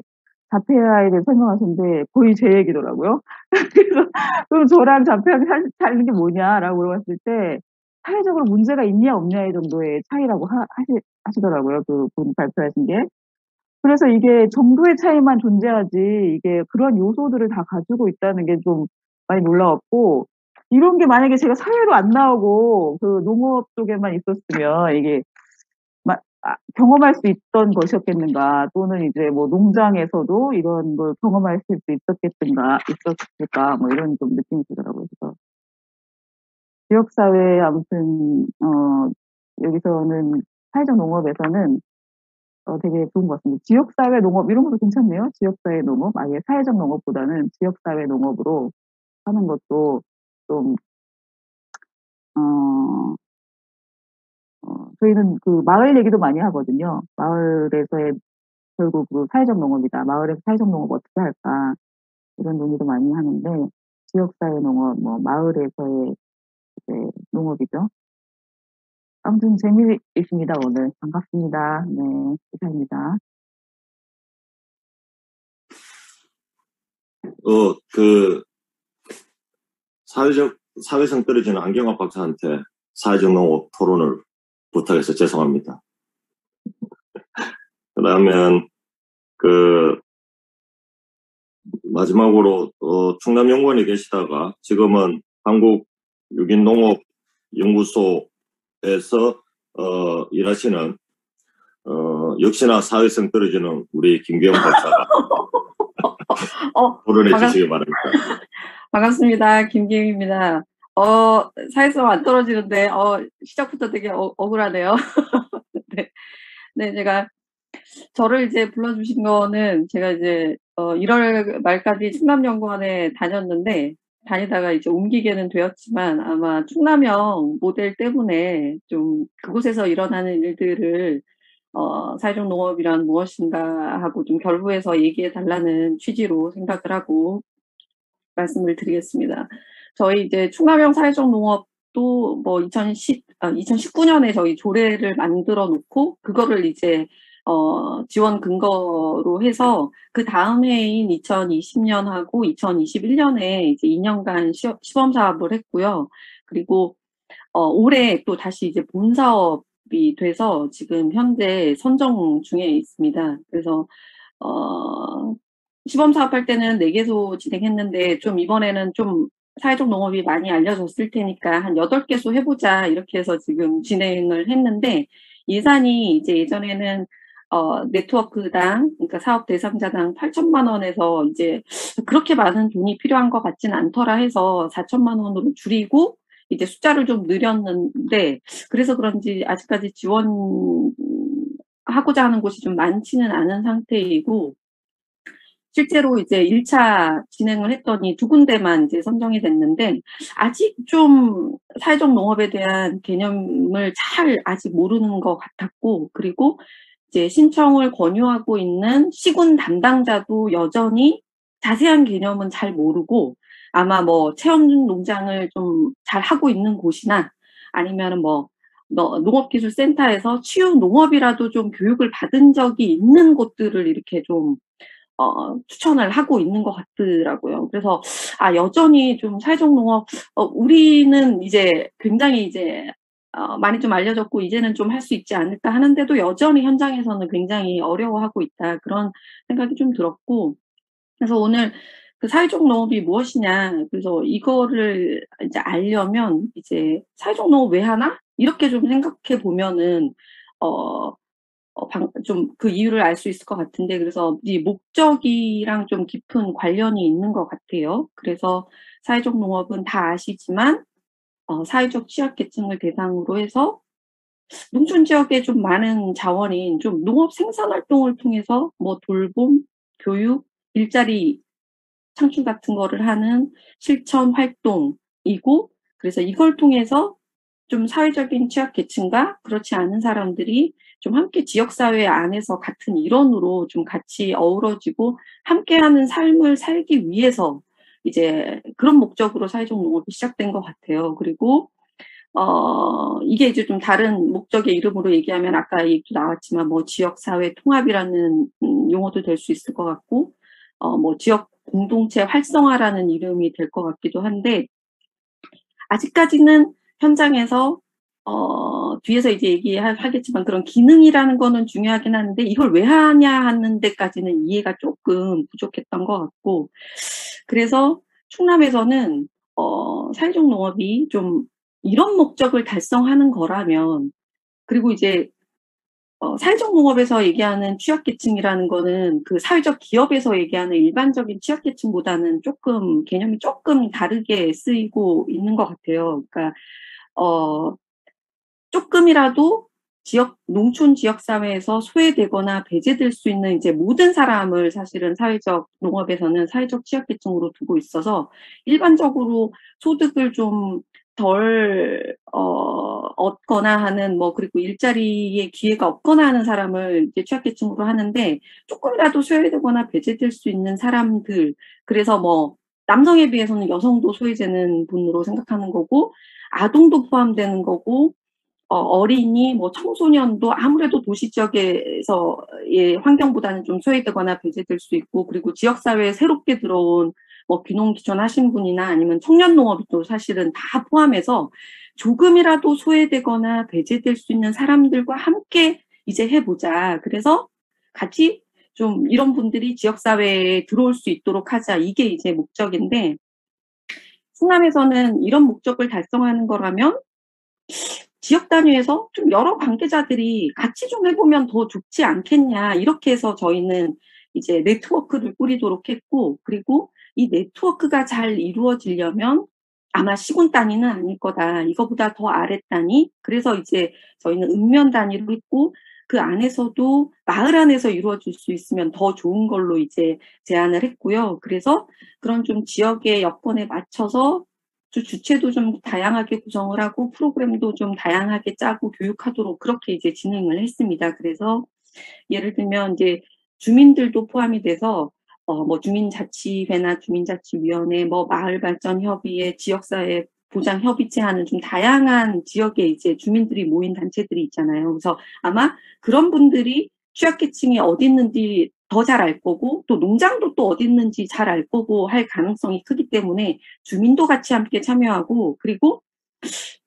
자폐아에 대해 설명하시는데 거의 제 얘기더라고요. 그래서, 그럼 저랑 자폐아가 다른 게 뭐냐라고 물어봤을 때, 사회적으로 문제가 있냐 없냐의 정도의 차이라고 하시더라고요. 그분 발표하신 게. 그래서 이게 정도의 차이만 존재하지 이게 그런 요소들을 다 가지고 있다는 게 좀 많이 놀라웠고 이런 게 만약에 제가 사회로 안 나오고 그 농업 쪽에만 있었으면 이게 경험할 수 있던 것이었겠는가 또는 이제 뭐 농장에서도 이런 걸 경험할 수 있었을까 뭐 이런 좀 느낌이 들더라고요. 그래서 지역사회 아무튼 여기서는 사회적 농업에서는 되게 좋은 것 같습니다. 지역사회 농업 이런 것도 괜찮네요. 지역사회 농업 아예 사회적 농업보다는 지역사회 농업으로 하는 것도 좀 저희는 그 마을 얘기도 많이 하거든요. 마을에서의 결국 그 사회적 농업이다. 마을에서 사회적 농업 어떻게 할까 이런 논의도 많이 하는데 지역사회 농업 뭐 마을에서의 이제 농업이죠. 아무튼 재미있습니다, 오늘. 반갑습니다. 네, 이상입니다. 사회성 떨어지는 안경환 박사한테 사회적 농업 토론을 부탁해서 죄송합니다. 그러면, 마지막으로, 충남연구원에 계시다가 지금은 한국유기농업연구소에서, 일하시는, 역시나 사회성 떨어지는 우리 김기영 박사가 토론해 주시기 바랍니다. 반갑습니다. 김기영입니다. 사회성 안 떨어지는데, 시작부터 되게 억울하네요. 네. 네, 저를 이제 불러주신 거는 제가 이제, 1월 말까지 충남연구원에 다니다가 이제 옮기게는 되었지만 아마 충남형 모델 때문에 좀 그곳에서 일어나는 일들을, 사회적 농업이란 무엇인가 하고 좀 결부해서 얘기해 달라는 취지로 생각을 하고 말씀을 드리겠습니다. 저희 이제 충남형 사회적 농업도 뭐 2019년에 저희 조례를 만들어 놓고 그거를 이제 지원 근거로 해서 그 다음 해인 2020년하고 2021년에 이제 2년간 시범 사업을 했고요. 그리고 올해 또 다시 이제 본 사업이 돼서 지금 현재 선정 중에 있습니다. 그래서 시범 사업할 때는 4개소 진행했는데 좀 이번에는 좀 사회적 농업이 많이 알려졌을 테니까 한 8개소 해보자 이렇게 해서 지금 진행을 했는데 예산이 이제 예전에는 네트워크당, 그러니까 사업 대상자당 8천만 원에서 이제 그렇게 많은 돈이 필요한 것 같진 않더라 해서 4천만 원으로 줄이고 이제 숫자를 좀 늘렸는데 그래서 그런지 아직까지 지원하고자 하는 곳이 좀 많지는 않은 상태이고 실제로 이제 1차 진행을 했더니 2군데만 이제 선정이 됐는데 아직 좀 사회적 농업에 대한 개념을 잘 아직 모르는 것 같았고 그리고 이제 신청을 권유하고 있는 시군 담당자도 여전히 자세한 개념은 잘 모르고 아마 뭐 체험 농장을 좀 잘 하고 있는 곳이나 아니면은 뭐 농업기술센터에서 치유 농업이라도 좀 교육을 받은 적이 있는 곳들을 이렇게 좀 추천을 하고 있는 것 같더라고요. 그래서, 여전히 좀 사회적 농업, 우리는 이제 굉장히 이제, 많이 좀 알려졌고, 이제는 좀 할 수 있지 않을까 하는데도 여전히 현장에서는 굉장히 어려워하고 있다. 그런 생각이 좀 들었고, 그래서 오늘 그 사회적 농업이 무엇이냐. 그래서 이거를 이제 알려면 이제 사회적 농업 왜 하나? 이렇게 좀 생각해 보면은, 좀 그 이유를 알 수 있을 것 같은데, 그래서 이 목적이랑 좀 깊은 관련이 있는 것 같아요. 그래서 사회적 농업은 다 아시지만, 사회적 취약계층을 대상으로 해서 농촌 지역에 좀 많은 자원인 좀 농업 생산 활동을 통해서 뭐 돌봄, 교육, 일자리 창출 같은 거를 하는 실천 활동이고, 그래서 이걸 통해서 좀 사회적인 취약계층과 그렇지 않은 사람들이 좀 함께 지역사회 안에서 같은 일원으로 좀 같이 어우러지고 함께하는 삶을 살기 위해서 이제 그런 목적으로 사회적 농업이 시작된 것 같아요. 그리고 이게 이제 좀 다른 목적의 이름으로 얘기하면 아까 얘기도 나왔지만 뭐 지역사회 통합이라는 용어도 될 수 있을 것 같고 뭐 지역 공동체 활성화라는 이름이 될 것 같기도 한데 아직까지는 현장에서 뒤에서 이제 얘기하겠지만 그런 기능이라는 거는 중요하긴 한데 이걸 왜 하냐 하는 데까지는 이해가 조금 부족했던 것 같고 그래서 충남에서는 사회적 농업이 좀 이런 목적을 달성하는 거라면 그리고 이제 사회적 농업에서 얘기하는 취약계층이라는 거는 그 사회적 기업에서 얘기하는 일반적인 취약계층보다는 개념이 조금 다르게 쓰이고 있는 것 같아요. 그러니까, 조금이라도 농촌 지역사회에서 소외되거나 배제될 수 있는 이제 모든 사람을 사실은 사회적 농업에서는 사회적 취약계층으로 두고 있어서 일반적으로 소득을 좀 덜, 얻거나 하는, 그리고 일자리의 기회가 없거나 하는 사람을 이제 취약계층으로 하는데, 조금이라도 소외되거나 배제될 수 있는 사람들, 그래서 남성에 비해서는 여성도 소외되는 분으로 생각하는 거고, 아동도 포함되는 거고, 어린이, 뭐 청소년도 아무래도 도시 지역에서의 환경보다는 좀 소외되거나 배제될 수 있고, 그리고 지역사회에 새롭게 들어온 뭐 귀농귀촌 하신 분이나 아니면 청년농업이 또 사실은 다 포함해서 조금이라도 소외되거나 배제될 수 있는 사람들과 함께 이제 해보자. 그래서 같이 좀 이런 분들이 지역사회에 들어올 수 있도록 하자. 이게 이제 목적인데, 충남에서는 이런 목적을 달성하는 거라면 지역 단위에서 좀 여러 관계자들이 같이 좀 해보면 더 좋지 않겠냐. 이렇게 해서 저희는 이제 네트워크를 꾸리도록 했고, 그리고 이 네트워크가 잘 이루어지려면 아마 시군 단위는 아닐 거다. 이거보다 더 아래 단위. 그래서 이제 저희는 읍면 단위로 했고, 그 안에서도 마을 안에서 이루어질 수 있으면 더 좋은 걸로 이제 제안을 했고요. 그래서 그런 좀 지역의 여건에 맞춰서 주체도 좀 다양하게 구성을 하고 프로그램도 좀 다양하게 짜고 교육하도록 그렇게 이제 진행을 했습니다. 그래서 예를 들면 이제 주민들도 포함이 돼서 뭐 주민자치회나 주민자치위원회, 뭐 마을발전협의회, 지역사회 보장협의체 하는 좀 다양한 지역에 이제 주민들이 모인 단체들이 있잖아요. 그래서 아마 그런 분들이 취약계층이 어디 있는지 더 잘 알 거고, 또 농장도 또 어디 있는지 잘 알 거고 할 가능성이 크기 때문에 주민도 같이 함께 참여하고, 그리고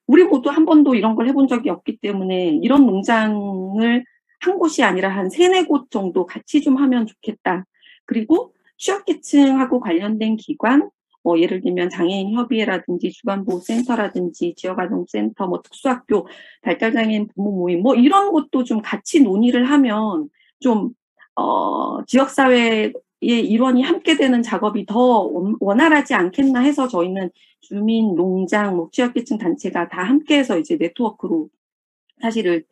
우리 모두 한 번도 이런 걸 해본 적이 없기 때문에 이런 농장을 한 곳이 아니라 한 3-4곳 정도 같이 좀 하면 좋겠다. 그리고 취약계층하고 관련된 기관, 뭐 예를 들면 장애인협의회라든지 주간보호센터라든지 지역아동센터, 뭐 특수학교, 발달장애인 부모 모임, 뭐 이런 것도 좀 같이 논의를 하면 좀 지역사회의 일원이 함께 되는 작업이 더 원활하지 않겠나 해서 저희는 주민, 농장, 뭐 취약계층 단체가 다 함께해서 이제 네트워크로 사실을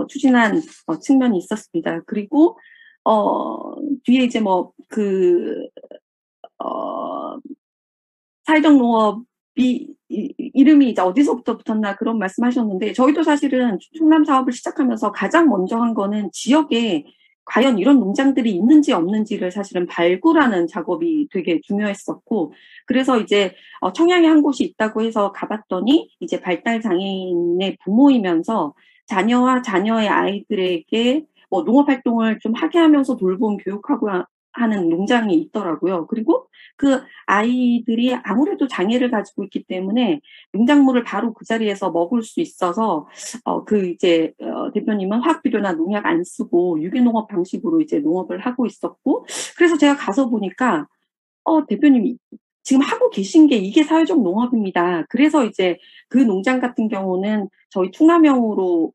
추진한 측면이 있었습니다. 그리고 뒤에 이제 뭐 사회적 농업이 이름이 이제 어디서부터 붙었나 그런 말씀하셨는데, 저희도 사실은 충남 사업을 시작하면서 가장 먼저 한 거는 지역에 과연 이런 농장들이 있는지 없는지를 사실은 발굴하는 작업이 되게 중요했었고, 그래서 이제 청양에 한 곳이 있다고 해서 가봤더니 이제 발달장애인의 부모이면서 자녀와 자녀의 아이들에게 뭐 농업활동을 좀 하게 하면서 돌봄 교육하고 하는 농장이 있더라고요. 그리고 그 아이들이 아무래도 장애를 가지고 있기 때문에 농작물을 바로 그 자리에서 먹을 수 있어서 대표님은 화학비료나 농약 안 쓰고 유기농업 방식으로 이제 농업을 하고 있었고, 그래서 제가 가서 보니까 대표님이 지금 하고 계신 게 이게 사회적 농업입니다. 그래서 이제 그 농장 같은 경우는 저희 충남형으로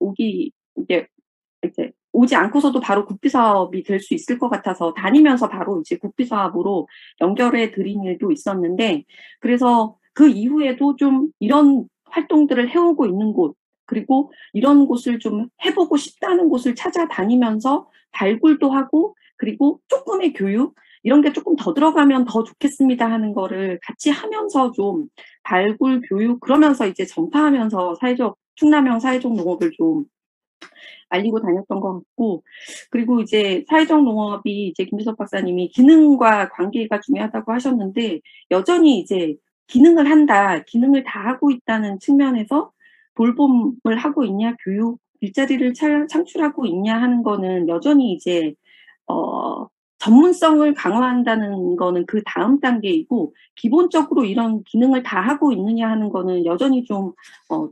오지 않고서도 바로 국비사업이 될 수 있을 것 같아서 다니면서 바로 이제 국비사업으로 연결해 드린 일도 있었는데, 그래서 그 이후에도 좀 이런 활동들을 해오고 있는 곳, 그리고 이런 곳을 좀 해보고 싶다는 곳을 찾아다니면서 발굴도 하고, 그리고 조금의 교육, 이런 게 조금 더 들어가면 더 좋겠습니다 하는 거를 같이 하면서 좀 발굴, 교육, 그러면서 이제 전파하면서 충남형 사회적 농업을 좀 알리고 다녔던 것 같고, 그리고 이제 사회적 농업이 이제 김주석 박사님이 기능과 관계가 중요하다고 하셨는데, 여전히 이제 기능을 다 하고 있다는 측면에서 돌봄을 하고 있냐, 교육, 일자리를 창출하고 있냐 하는 거는 여전히 이제 전문성을 강화한다는 거는 그 다음 단계이고, 기본적으로 이런 기능을 다 하고 있느냐 하는 거는 여전히 좀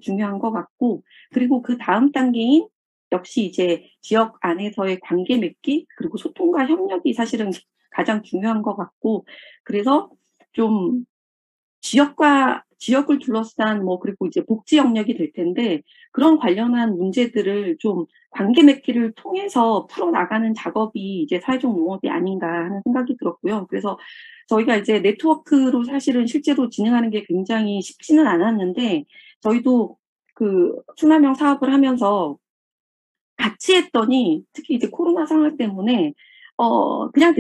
중요한 것 같고, 그리고 그 다음 단계인 역시 이제 지역 안에서의 관계 맺기, 그리고 소통과 협력이 사실은 가장 중요한 것 같고, 그래서 좀 지역을 둘러싼 그리고 이제 복지 영역이 될 텐데, 그런 관련한 문제들을 좀 관계 맺기를 통해서 풀어나가는 작업이 이제 사회적 농업이 아닌가 하는 생각이 들었고요. 그래서 저희가 이제 네트워크로 사실은 실제로 진행하는 게 굉장히 쉽지는 않았는데, 저희도 그 충남형 사업을 하면서 같이 했더니, 특히 이제 코로나 상황 때문에 그냥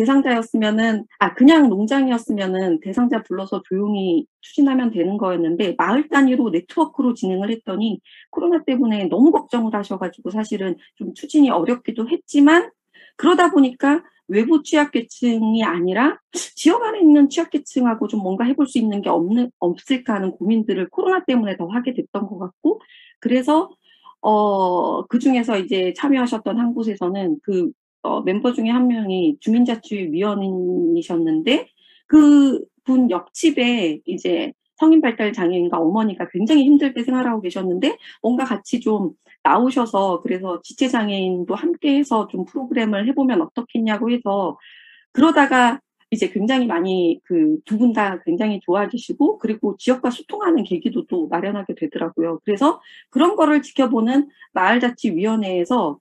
그냥 농장이었으면은 대상자 불러서 조용히 추진하면 되는 거였는데, 마을 단위로 네트워크로 진행을 했더니 코로나 때문에 너무 걱정을 하셔가지고 사실은 좀 추진이 어렵기도 했지만, 그러다 보니까 외부 취약계층이 아니라 지역 안에 있는 취약계층하고 좀 뭔가 해볼 수 있는 게 없을까 하는 고민들을 코로나 때문에 더 하게 됐던 것 같고, 그래서 그 중에서 이제 참여하셨던 한 곳에서는 멤버 중에 한 명이 주민자치위원이셨는데 그분 옆집에 이제 성인 발달 장애인과 어머니가 굉장히 힘들게 생활하고 계셨는데 뭔가 같이 좀 나오셔서 그래서 지체장애인도 함께해서 좀 프로그램을 해보면 어떻겠냐고 해서 그러다가 이제 굉장히 많이 두 분 다 굉장히 좋아지시고 그리고 지역과 소통하는 계기도 또 마련하게 되더라고요. 그래서 그런 거를 지켜보는 마을자치위원회에서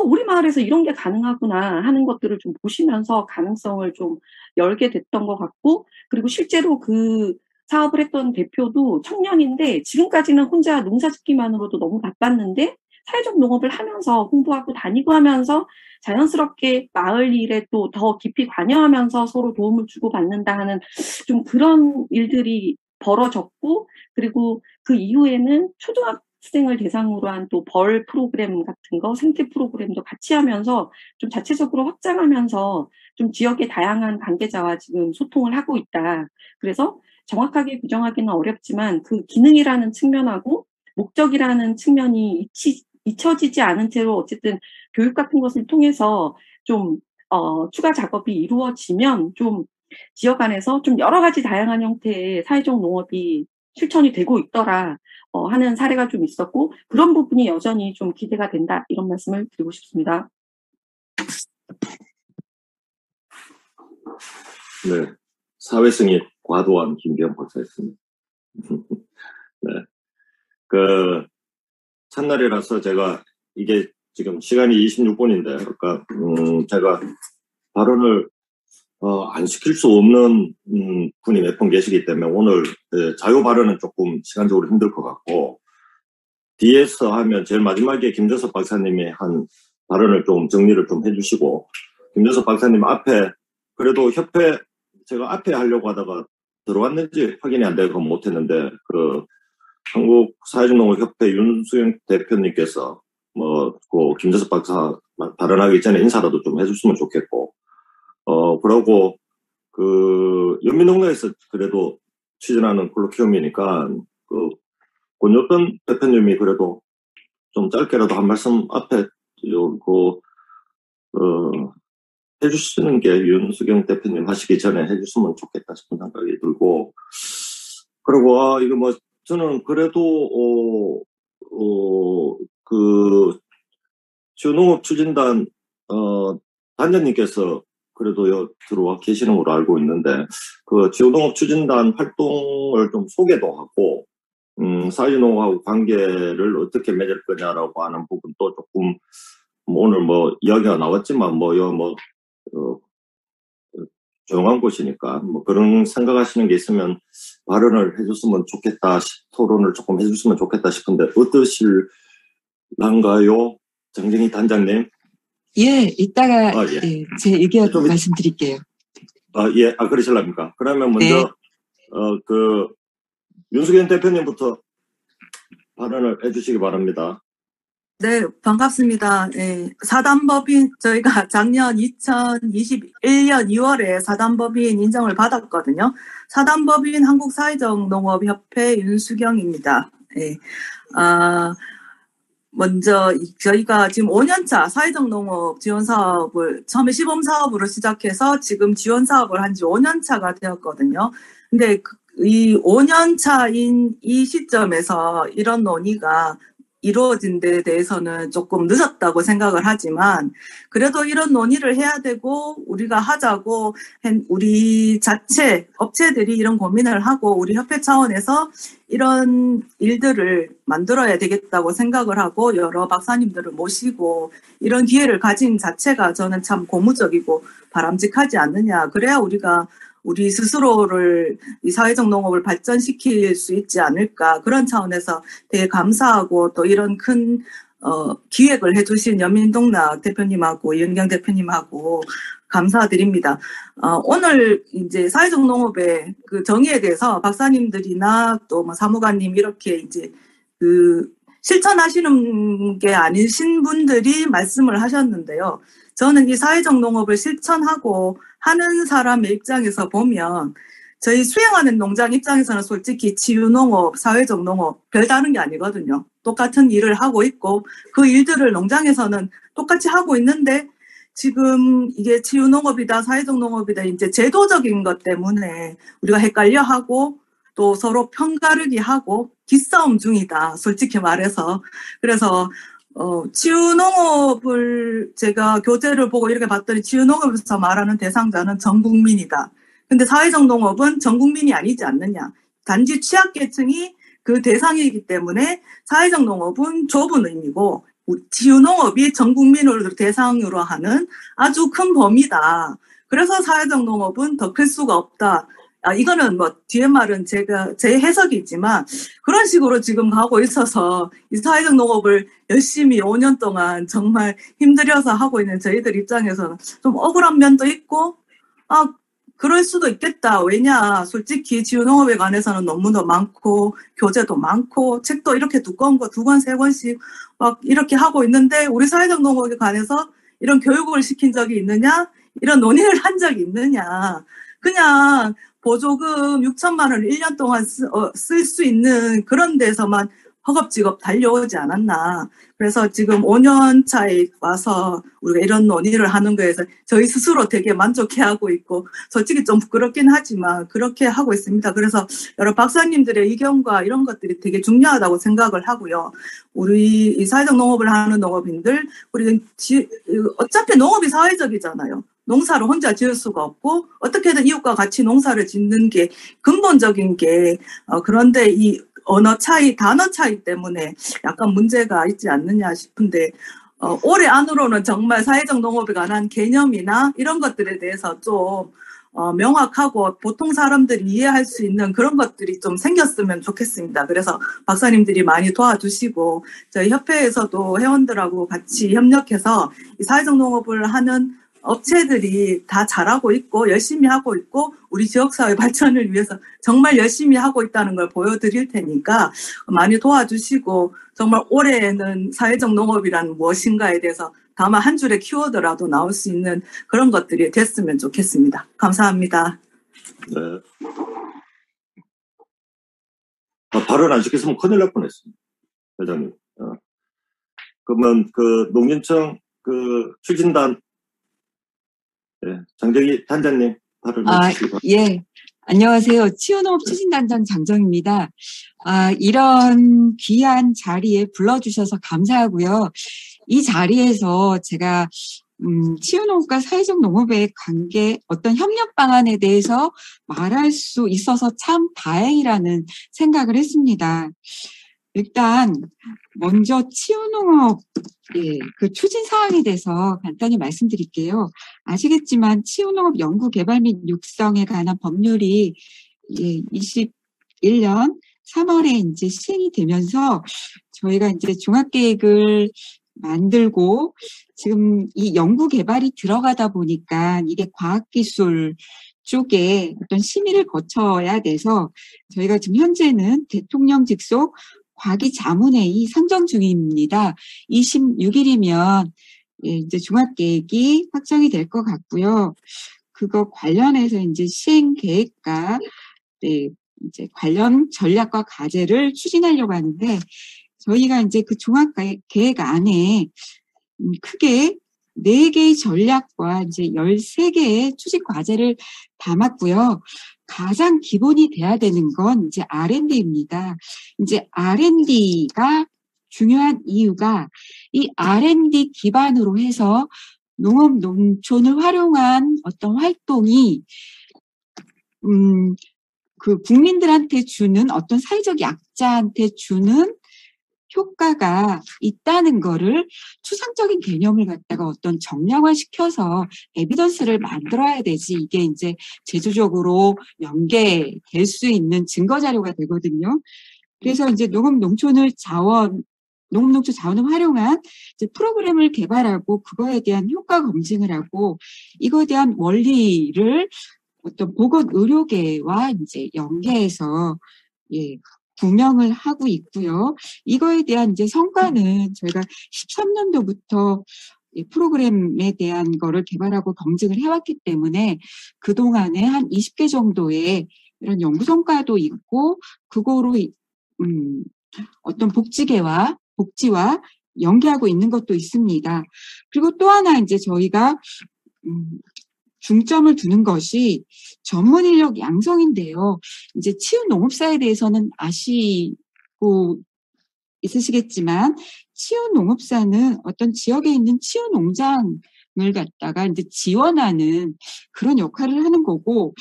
우리 마을에서 이런 게 가능하구나 하는 것들을 좀 보시면서 가능성을 좀 열게 됐던 것 같고 그리고 실제로 그 사업을 했던 대표도 청년인데 지금까지는 혼자 농사 짓기만으로도 너무 바빴는데 사회적 농업을 하면서 홍보하고 다니고 하면서 자연스럽게 마을 일에 또 더 깊이 관여하면서 서로 도움을 주고받는다 하는 좀 그런 일들이 벌어졌고 그리고 그 이후에는 초등학생을 대상으로 한 또 벌 프로그램 같은 거 생태 프로그램도 같이 하면서 좀 자체적으로 확장하면서 좀 지역의 다양한 관계자와 지금 소통을 하고 있다. 그래서 정확하게 규정하기는 어렵지만 그 기능이라는 측면하고 목적이라는 측면이 잊혀지지 않은 채로 어쨌든 교육 같은 것을 통해서 좀 추가 작업이 이루어지면 좀 지역 안에서 좀 여러 가지 다양한 형태의 사회적 농업이 실천이 되고 있더라 하는 사례가 좀 있었고 그런 부분이 여전히 좀 기대가 된다 이런 말씀을 드리고 싶습니다. 네, 사회성이 과도한 김기현 박사였습니다. 네, 첫날이라서 제가 이게 지금 시간이 26분인데, 그러니까 제가 발언을 안 시킬 수 없는 분이 몇 분 계시기 때문에 오늘 자유 발언은 조금 시간적으로 힘들 것 같고 뒤에서 하면 제일 마지막에 김정석 박사님이 한 발언을 좀 정리를 좀 해주시고 김정석 박사님 앞에 그래도 협회 제가 앞에 하려고 하다가 들어왔는지 확인이 안 되고 못했는데 한국 사회적농업협회 윤수영 대표님께서 김정석 박사 발언하기 전에 인사라도 좀 해줬으면 좋겠고, 그러고, 연민농가에서 그래도 추진하는 콜로키움이니까, 권효던 대표님이 그래도 좀 짧게라도 한 말씀 앞에, 해주시는 게 윤수경 대표님 하시기 전에 해주시면 좋겠다 싶은 생각이 들고, 그리고, 저는 그래도, 지역농업 추진단, 단장님께서 그래도 들어와 계시는 걸로 알고 있는데, 지역농업 추진단 활동을 좀 소개도 하고, 사회농업하고 관계를 어떻게 맺을 거냐라고 하는 부분도 조금, 오늘 이야기가 나왔지만, 조용한 곳이니까, 그런 생각하시는 게 있으면 발언을 해줬으면 좋겠다, 토론을 조금 해줬으면 좋겠다 싶은데, 어떠실란가요? 정정희 단장님? 예, 이따가 예. 제 의견 말씀드릴게요. 그러실랍니까? 그러면 먼저, 윤수경 대표님부터 발언을 해주시기 바랍니다. 네, 반갑습니다. 네, 사단법인, 저희가 작년 2021년 2월에 사단법인 인정을 받았거든요. 사단법인 한국사회적농업협회 윤수경입니다. 네, 먼저 저희가 지금 5년차 사회적농업 지원사업을 처음에 시범사업으로 시작해서 지금 지원사업을 한 지 5년차가 되었거든요. 근데 이 5년차인 이 시점에서 이런 논의가 이루어진 데 대해서는 조금 늦었다고 생각을 하지만 그래도 이런 논의를 해야 되고 우리가 하자고 우리 자체 업체들이 이런 고민을 하고 우리 협회 차원에서 이런 일들을 만들어야 되겠다고 생각을 하고 여러 박사님들을 모시고 이런 기회를 가진 자체가 저는 참 고무적이고 바람직하지 않느냐. 그래야 우리가 우리 스스로를 이 사회적 농업을 발전시킬 수 있지 않을까 그런 차원에서 되게 감사하고 또 이런 큰 기획을 해주신 연민동락 대표님하고 이은경 대표님하고 감사드립니다. 오늘 이제 사회적 농업의 그 정의에 대해서 박사님들이나 또 사무관님 이렇게 이제 실천하시는 게 아니신 분들이 말씀을 하셨는데요. 저는 이 사회적 농업을 실천하고 하는 사람의 입장에서 보면 저희 수행하는 농장 입장에서는 솔직히 치유농업, 사회적 농업 별다른 게 아니거든요. 똑같은 일을 하고 있고 그 일들을 농장에서는 똑같이 하고 있는데 지금 이게 치유농업이다, 사회적 농업이다 이제 제도적인 것 때문에 우리가 헷갈려하고 또 서로 편가르기 하고 기싸움 중이다. 솔직히 말해서. 그래서 치유농업을 제가 교재를 보고 이렇게 봤더니 치유농업에서 말하는 대상자는 전 국민이다. 근데 사회적 농업은 전 국민이 아니지 않느냐. 단지 취약계층이 그 대상이기 때문에 사회적 농업은 좁은 의미고 치유농업이 전 국민을 대상으로 하는 아주 큰 범위다. 그래서 사회적 농업은 더 클 수가 없다. 이거는 뭐 뒤에 말은 제 해석이지만 그런 식으로 지금 가고 있어서 이 사회적 농업을 열심히 5년 동안 정말 힘들여서 하고 있는 저희들 입장에서는 좀 억울한 면도 있고 그럴 수도 있겠다. 왜냐 솔직히 치유농업에 관해서는 논문도 많고 교재도 많고 책도 이렇게 두꺼운 거 2권, 3권씩 막 이렇게 하고 있는데 우리 사회적 농업에 관해서 이런 교육을 시킨 적이 있느냐? 이런 논의를 한 적이 있느냐? 그냥 보조금 6천만 원을 1년 동안 쓸 수 있는 그런 데서만 허겁지겁 달려오지 않았나. 그래서 지금 5년 차에 와서 우리가 이런 논의를 하는 거에서 저희 스스로 되게 만족해하고 있고 솔직히 좀 부끄럽긴 하지만 그렇게 하고 있습니다. 그래서 여러 박사님들의 의견과 이런 것들이 되게 중요하다고 생각을 하고요. 우리 이 사회적 농업을 하는 농업인들 우리 어차피 농업이 사회적이잖아요. 농사를 혼자 지을 수가 없고 어떻게든 이웃과 같이 농사를 짓는 게 근본적인 게 그런데 이 언어 차이, 단어 차이 때문에 약간 문제가 있지 않느냐 싶은데 올해 안으로는 정말 사회적 농업에 관한 개념이나 이런 것들에 대해서 좀 명확하고 보통 사람들이 이해할 수 있는 그런 것들이 좀 생겼으면 좋겠습니다. 그래서 박사님들이 많이 도와주시고 저희 협회에서도 회원들하고 같이 협력해서 이 사회적 농업을 하는 업체들이 다 잘하고 있고 열심히 하고 있고 우리 지역사회 발전을 위해서 정말 열심히 하고 있다는 걸 보여드릴 테니까 많이 도와주시고 정말 올해는 사회적 농업이란 무엇인가에 대해서 다만 한 줄의 키워드라도 나올 수 있는 그런 것들이 됐으면 좋겠습니다. 감사합니다. 네. 발언 안 시켰으면 큰일 날 뻔했습니다. 회장님. 그러면 그 농림청 그 추진단 네, 장정희 단장님 발언해 주시기 바랍니다. 예. 안녕하세요. 치유농업 추진단장 장정입니다. 이런 귀한 자리에 불러주셔서 감사하고요. 이 자리에서 제가 치유농업과 사회적 농업의 관계, 어떤 협력 방안에 대해서 말할 수 있어서 참 다행이라는 생각을 했습니다. 일단 먼저 치유농업 그 추진 사항에 대해서 간단히 말씀드릴게요. 아시겠지만 치유농업 연구 개발 및 육성에 관한 법률이 21년 3월에 이제 시행이 되면서 저희가 이제 종합계획을 만들고 지금 이 연구 개발이 들어가다 보니까 이게 과학기술 쪽에 어떤 심의를 거쳐야 돼서 저희가 지금 현재는 대통령 직속 과기자문회의 상정 중입니다. 26일이면 이제 종합계획이 확정이 될 것 같고요. 그거 관련해서 이제 시행 계획과 이제 관련 전략과 과제를 추진하려고 하는데 저희가 이제 그 종합계획 안에 크게 4개의 전략과 이제 13개의 추진 과제를 담았고요. 가장 기본이 돼야 되는 건 이제 R&D입니다. 이제 R&D가 중요한 이유가 이 R&D 기반으로 해서 농업, 농촌을 활용한 어떤 활동이 그 국민들한테 주는 어떤 사회적 약자한테 주는 효과가 있다는 거를 추상적인 개념을 갖다가 어떤 정량화시켜서 에비던스를 만들어야 되지 이게 이제 제도적으로 연계될 수 있는 증거 자료가 되거든요. 그래서 이제 농촌 자원을 활용한 이제 프로그램을 개발하고 그거에 대한 효과 검증을 하고 이거에 대한 원리를 어떤 보건 의료계와 이제 연계해서 구명을 하고 있고요. 이거에 대한 이제 성과는 저희가 13년도부터 프로그램에 대한 거를 개발하고 검증을 해왔기 때문에 그동안에 한 20개 정도의 이런 연구 성과도 있고 그거로 어떤 복지와 연계하고 있는 것도 있습니다. 그리고 또 하나 이제 저희가 중점을 두는 것이 전문 인력 양성인데요. 이제 치유 농업사에 대해서는 아시고 있으시겠지만 치유 농업사는 어떤 지역에 있는 치유 농장을 갖다가 이제 지원하는 그런 역할을 하는 거고,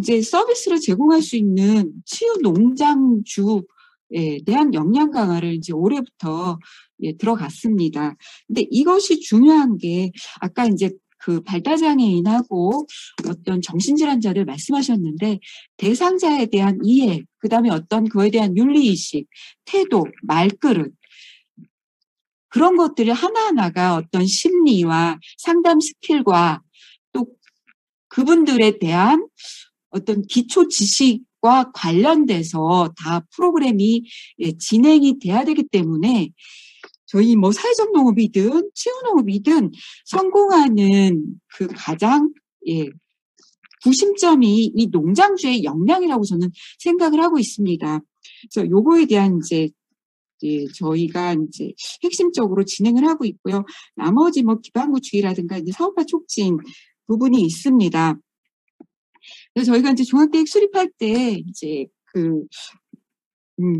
이제 서비스를 제공할 수 있는 치유 농장주에 대한 역량 강화를 이제 올해부터 들어갔습니다. 근데 이것이 중요한 게 아까 이제 그 발달장애인하고 어떤 정신질환자를 말씀하셨는데 대상자에 대한 이해, 그다음에 어떤 그에 대한 윤리의식, 태도, 말그릇 그런 것들이 하나하나가 어떤 심리와 상담 스킬과 또 그분들에 대한 어떤 기초 지식과 관련돼서 다 프로그램이 진행이 돼야 되기 때문에 저희 뭐 사회적 농업이든 치유농업이든 성공하는 그 가장 구심점이 이 농장주의 역량이라고 저는 생각을 하고 있습니다. 그래서 요거에 대한 이제 저희가 이제 핵심적으로 진행을 하고 있고요. 나머지 뭐 기반구주의라든가 이제 사업화 촉진 부분이 있습니다. 그래서 저희가 이제 종합계획 수립할 때 이제 그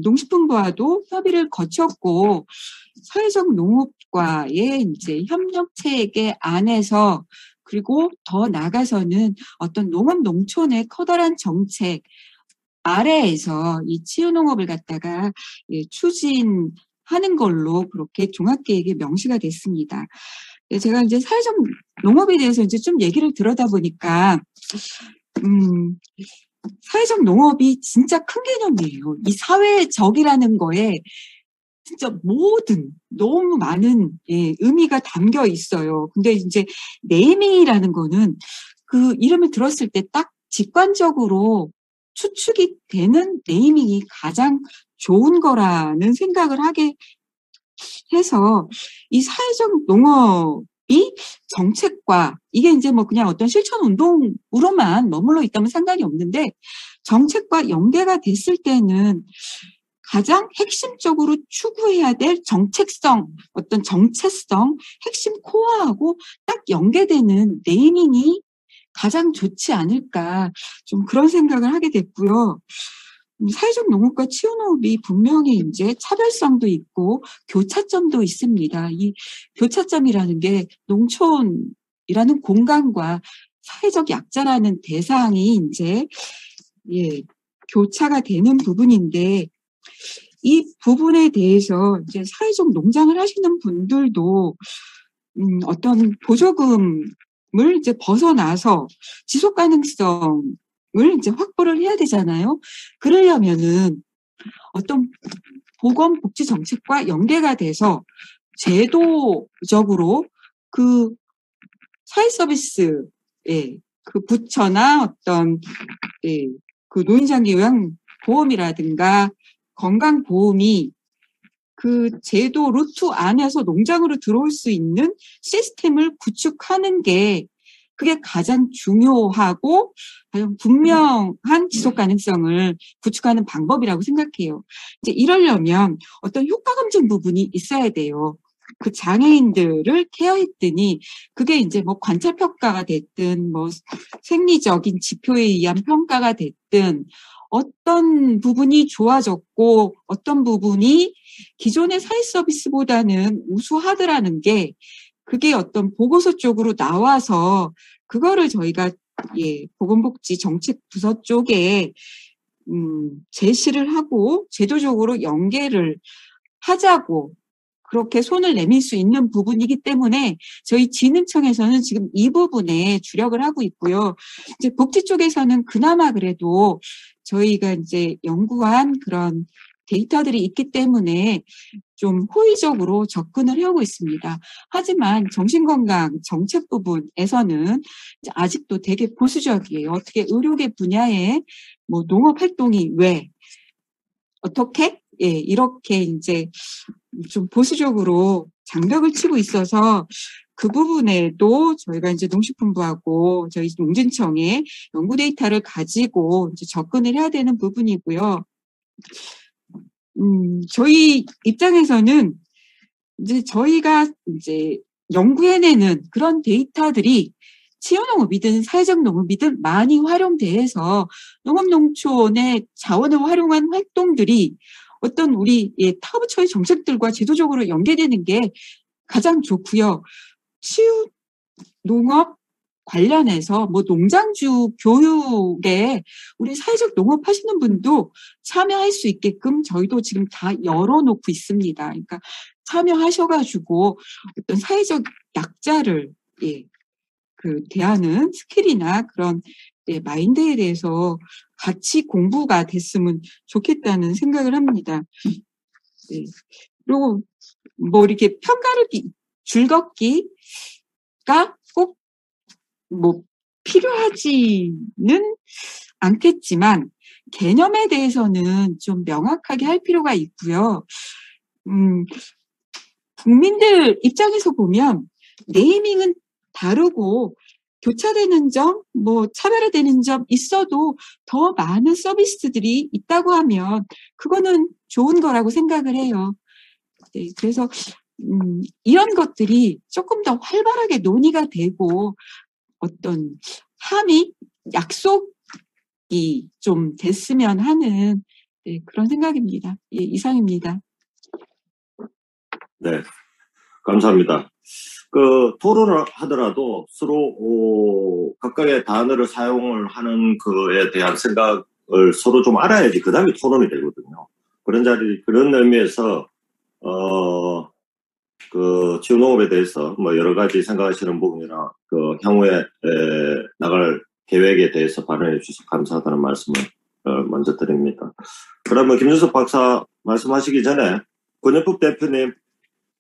농식품부와도 협의를 거쳤고 사회적 농업과의 이제 협력 체계 안에서 그리고 더 나아가서는 어떤 농업 농촌의 커다란 정책 아래에서 이 치유농업을 갖다가 추진하는 걸로 그렇게 종합계획에 명시가 됐습니다. 제가 이제 사회적 농업에 대해서 이제 좀 얘기를 들어다 보니까 사회적 농업이 진짜 큰 개념이에요. 이 사회적이라는 거에 진짜 너무 많은 의미가 담겨 있어요. 근데 이제 네이밍이라는 거는 그 이름을 들었을 때 딱 직관적으로 추측이 되는 네이밍이 가장 좋은 거라는 생각을 하게 해서 이 사회적 농업이 정책과 이게 이제 뭐 그냥 어떤 실천 운동으로만 머물러 있다면 상관이 없는데 정책과 연계가 됐을 때는 가장 핵심적으로 추구해야 될 정책성, 어떤 정체성, 핵심 코어하고 딱 연계되는 네이밍이 가장 좋지 않을까 좀 그런 생각을 하게 됐고요. 사회적 농업과 치유농업이 분명히 이제 차별성도 있고 교차점도 있습니다. 이 교차점이라는 게 농촌이라는 공간과 사회적 약자라는 대상이 이제 교차가 되는 부분인데 이 부분에 대해서 이제 사회적 농장을 하시는 분들도 어떤 보조금을 이제 벗어나서 지속 가능성을 이제 확보를 해야 되잖아요. 그러려면은 어떤 보건복지 정책과 연계가 돼서 제도적으로 그 사회 서비스, 그 부처나 어떤 그 노인장기 요양보험이라든가 건강보험이 그 제도 루트 안에서 농장으로 들어올 수 있는 시스템을 구축하는 게 그게 가장 중요하고 분명한 지속 가능성을 구축하는 방법이라고 생각해요. 이제 이러려면 어떤 효과 검증 부분이 있어야 돼요. 그 장애인들을 케어했더니 그게 이제 뭐 관찰 평가가 됐든 뭐 생리적인 지표에 의한 평가가 됐든 어떤 부분이 좋아졌고 어떤 부분이 기존의 사회 서비스보다는 우수하더라는 게 그게 어떤 보고서 쪽으로 나와서 그거를 저희가 보건복지 정책 부서 쪽에 제시를 하고 제도적으로 연계를 하자고 그렇게 손을 내밀 수 있는 부분이기 때문에 저희 진흥청에서는 지금 이 부분에 주력을 하고 있고요. 이제 복지 쪽에서는 그나마 그래도 저희가 이제 연구한 그런 데이터들이 있기 때문에 좀 호의적으로 접근을 하고 있습니다. 하지만 정신건강 정책 부분에서는 아직도 되게 보수적이에요. 어떻게 의료계 분야에 뭐 농업 활동이 왜 어떻게 이렇게 이제 좀 보수적으로 장벽을 치고 있어서 그 부분에도 저희가 이제 농식품부하고 저희 농진청에 연구 데이터를 가지고 이제 접근을 해야 되는 부분이고요. 저희 입장에서는 이제 저희가 이제 연구해내는 그런 데이터들이 치유농업이든 사회적 농업이든 많이 활용돼서 농업농촌의 자원을 활용한 활동들이 어떤 우리 타부처의 정책들과 제도적으로 연계되는 게 가장 좋고요. 치유농업 관련해서 뭐 농장주 교육에 우리 사회적 농업 하시는 분도 참여할 수 있게끔 저희도 지금 다 열어놓고 있습니다. 그러니까 참여하셔가지고 어떤 사회적 약자를 대하는 스킬이나 그런 마인드에 대해서 같이 공부가 됐으면 좋겠다는 생각을 합니다. 그리고 뭐 이렇게 평가를 줄걷기가 꼭 뭐 필요하지는 않겠지만 개념에 대해서는 좀 명확하게 할 필요가 있고요. 국민들 입장에서 보면 네이밍은 다르고 교차되는 점, 뭐 차별화되는 점 있어도 더 많은 서비스들이 있다고 하면 그거는 좋은 거라고 생각을 해요. 네, 그래서 이런 것들이 조금 더 활발하게 논의가 되고 어떤 함의 약속이 좀 됐으면 하는 그런 생각입니다. 이상입니다. 네, 감사합니다. 그 토론을 하더라도 서로 각각의 단어를 사용을 하는 거에 대한 생각을 서로 좀 알아야지 그 다음에 토론이 되거든요. 그런 의미에서 그 치유농업에 대해서 뭐 여러 가지 생각하시는 부분이나 그 향후에 나갈 계획에 대해서 발언해 주셔서 감사하다는 말씀을 먼저 드립니다. 그러면 김준석 박사 말씀하시기 전에 권영국 대표님,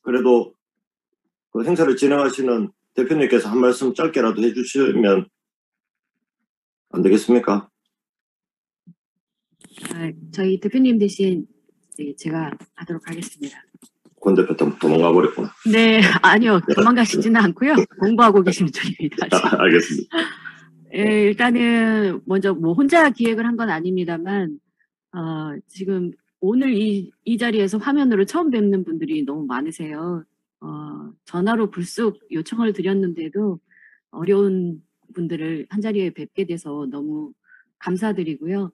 그래도 그 행사를 진행하시는 대표님께서 한 말씀 짧게라도 해주시면 안 되겠습니까? 저희 대표님 대신 제가 하도록 하겠습니다. 권 대표 도망가 버렸구나. 네, 아니요. 도망가시지는 않고요. 공부하고 계시는 중입니다. 알겠습니다. 일단은 먼저 뭐 혼자 기획을 한 건 아닙니다만 지금 오늘 이 자리에서 화면으로 처음 뵙는 분들이 너무 많으세요. 전화로 불쑥 요청을 드렸는데도 어려운 분들을 한자리에 뵙게 돼서 너무 감사드리고요.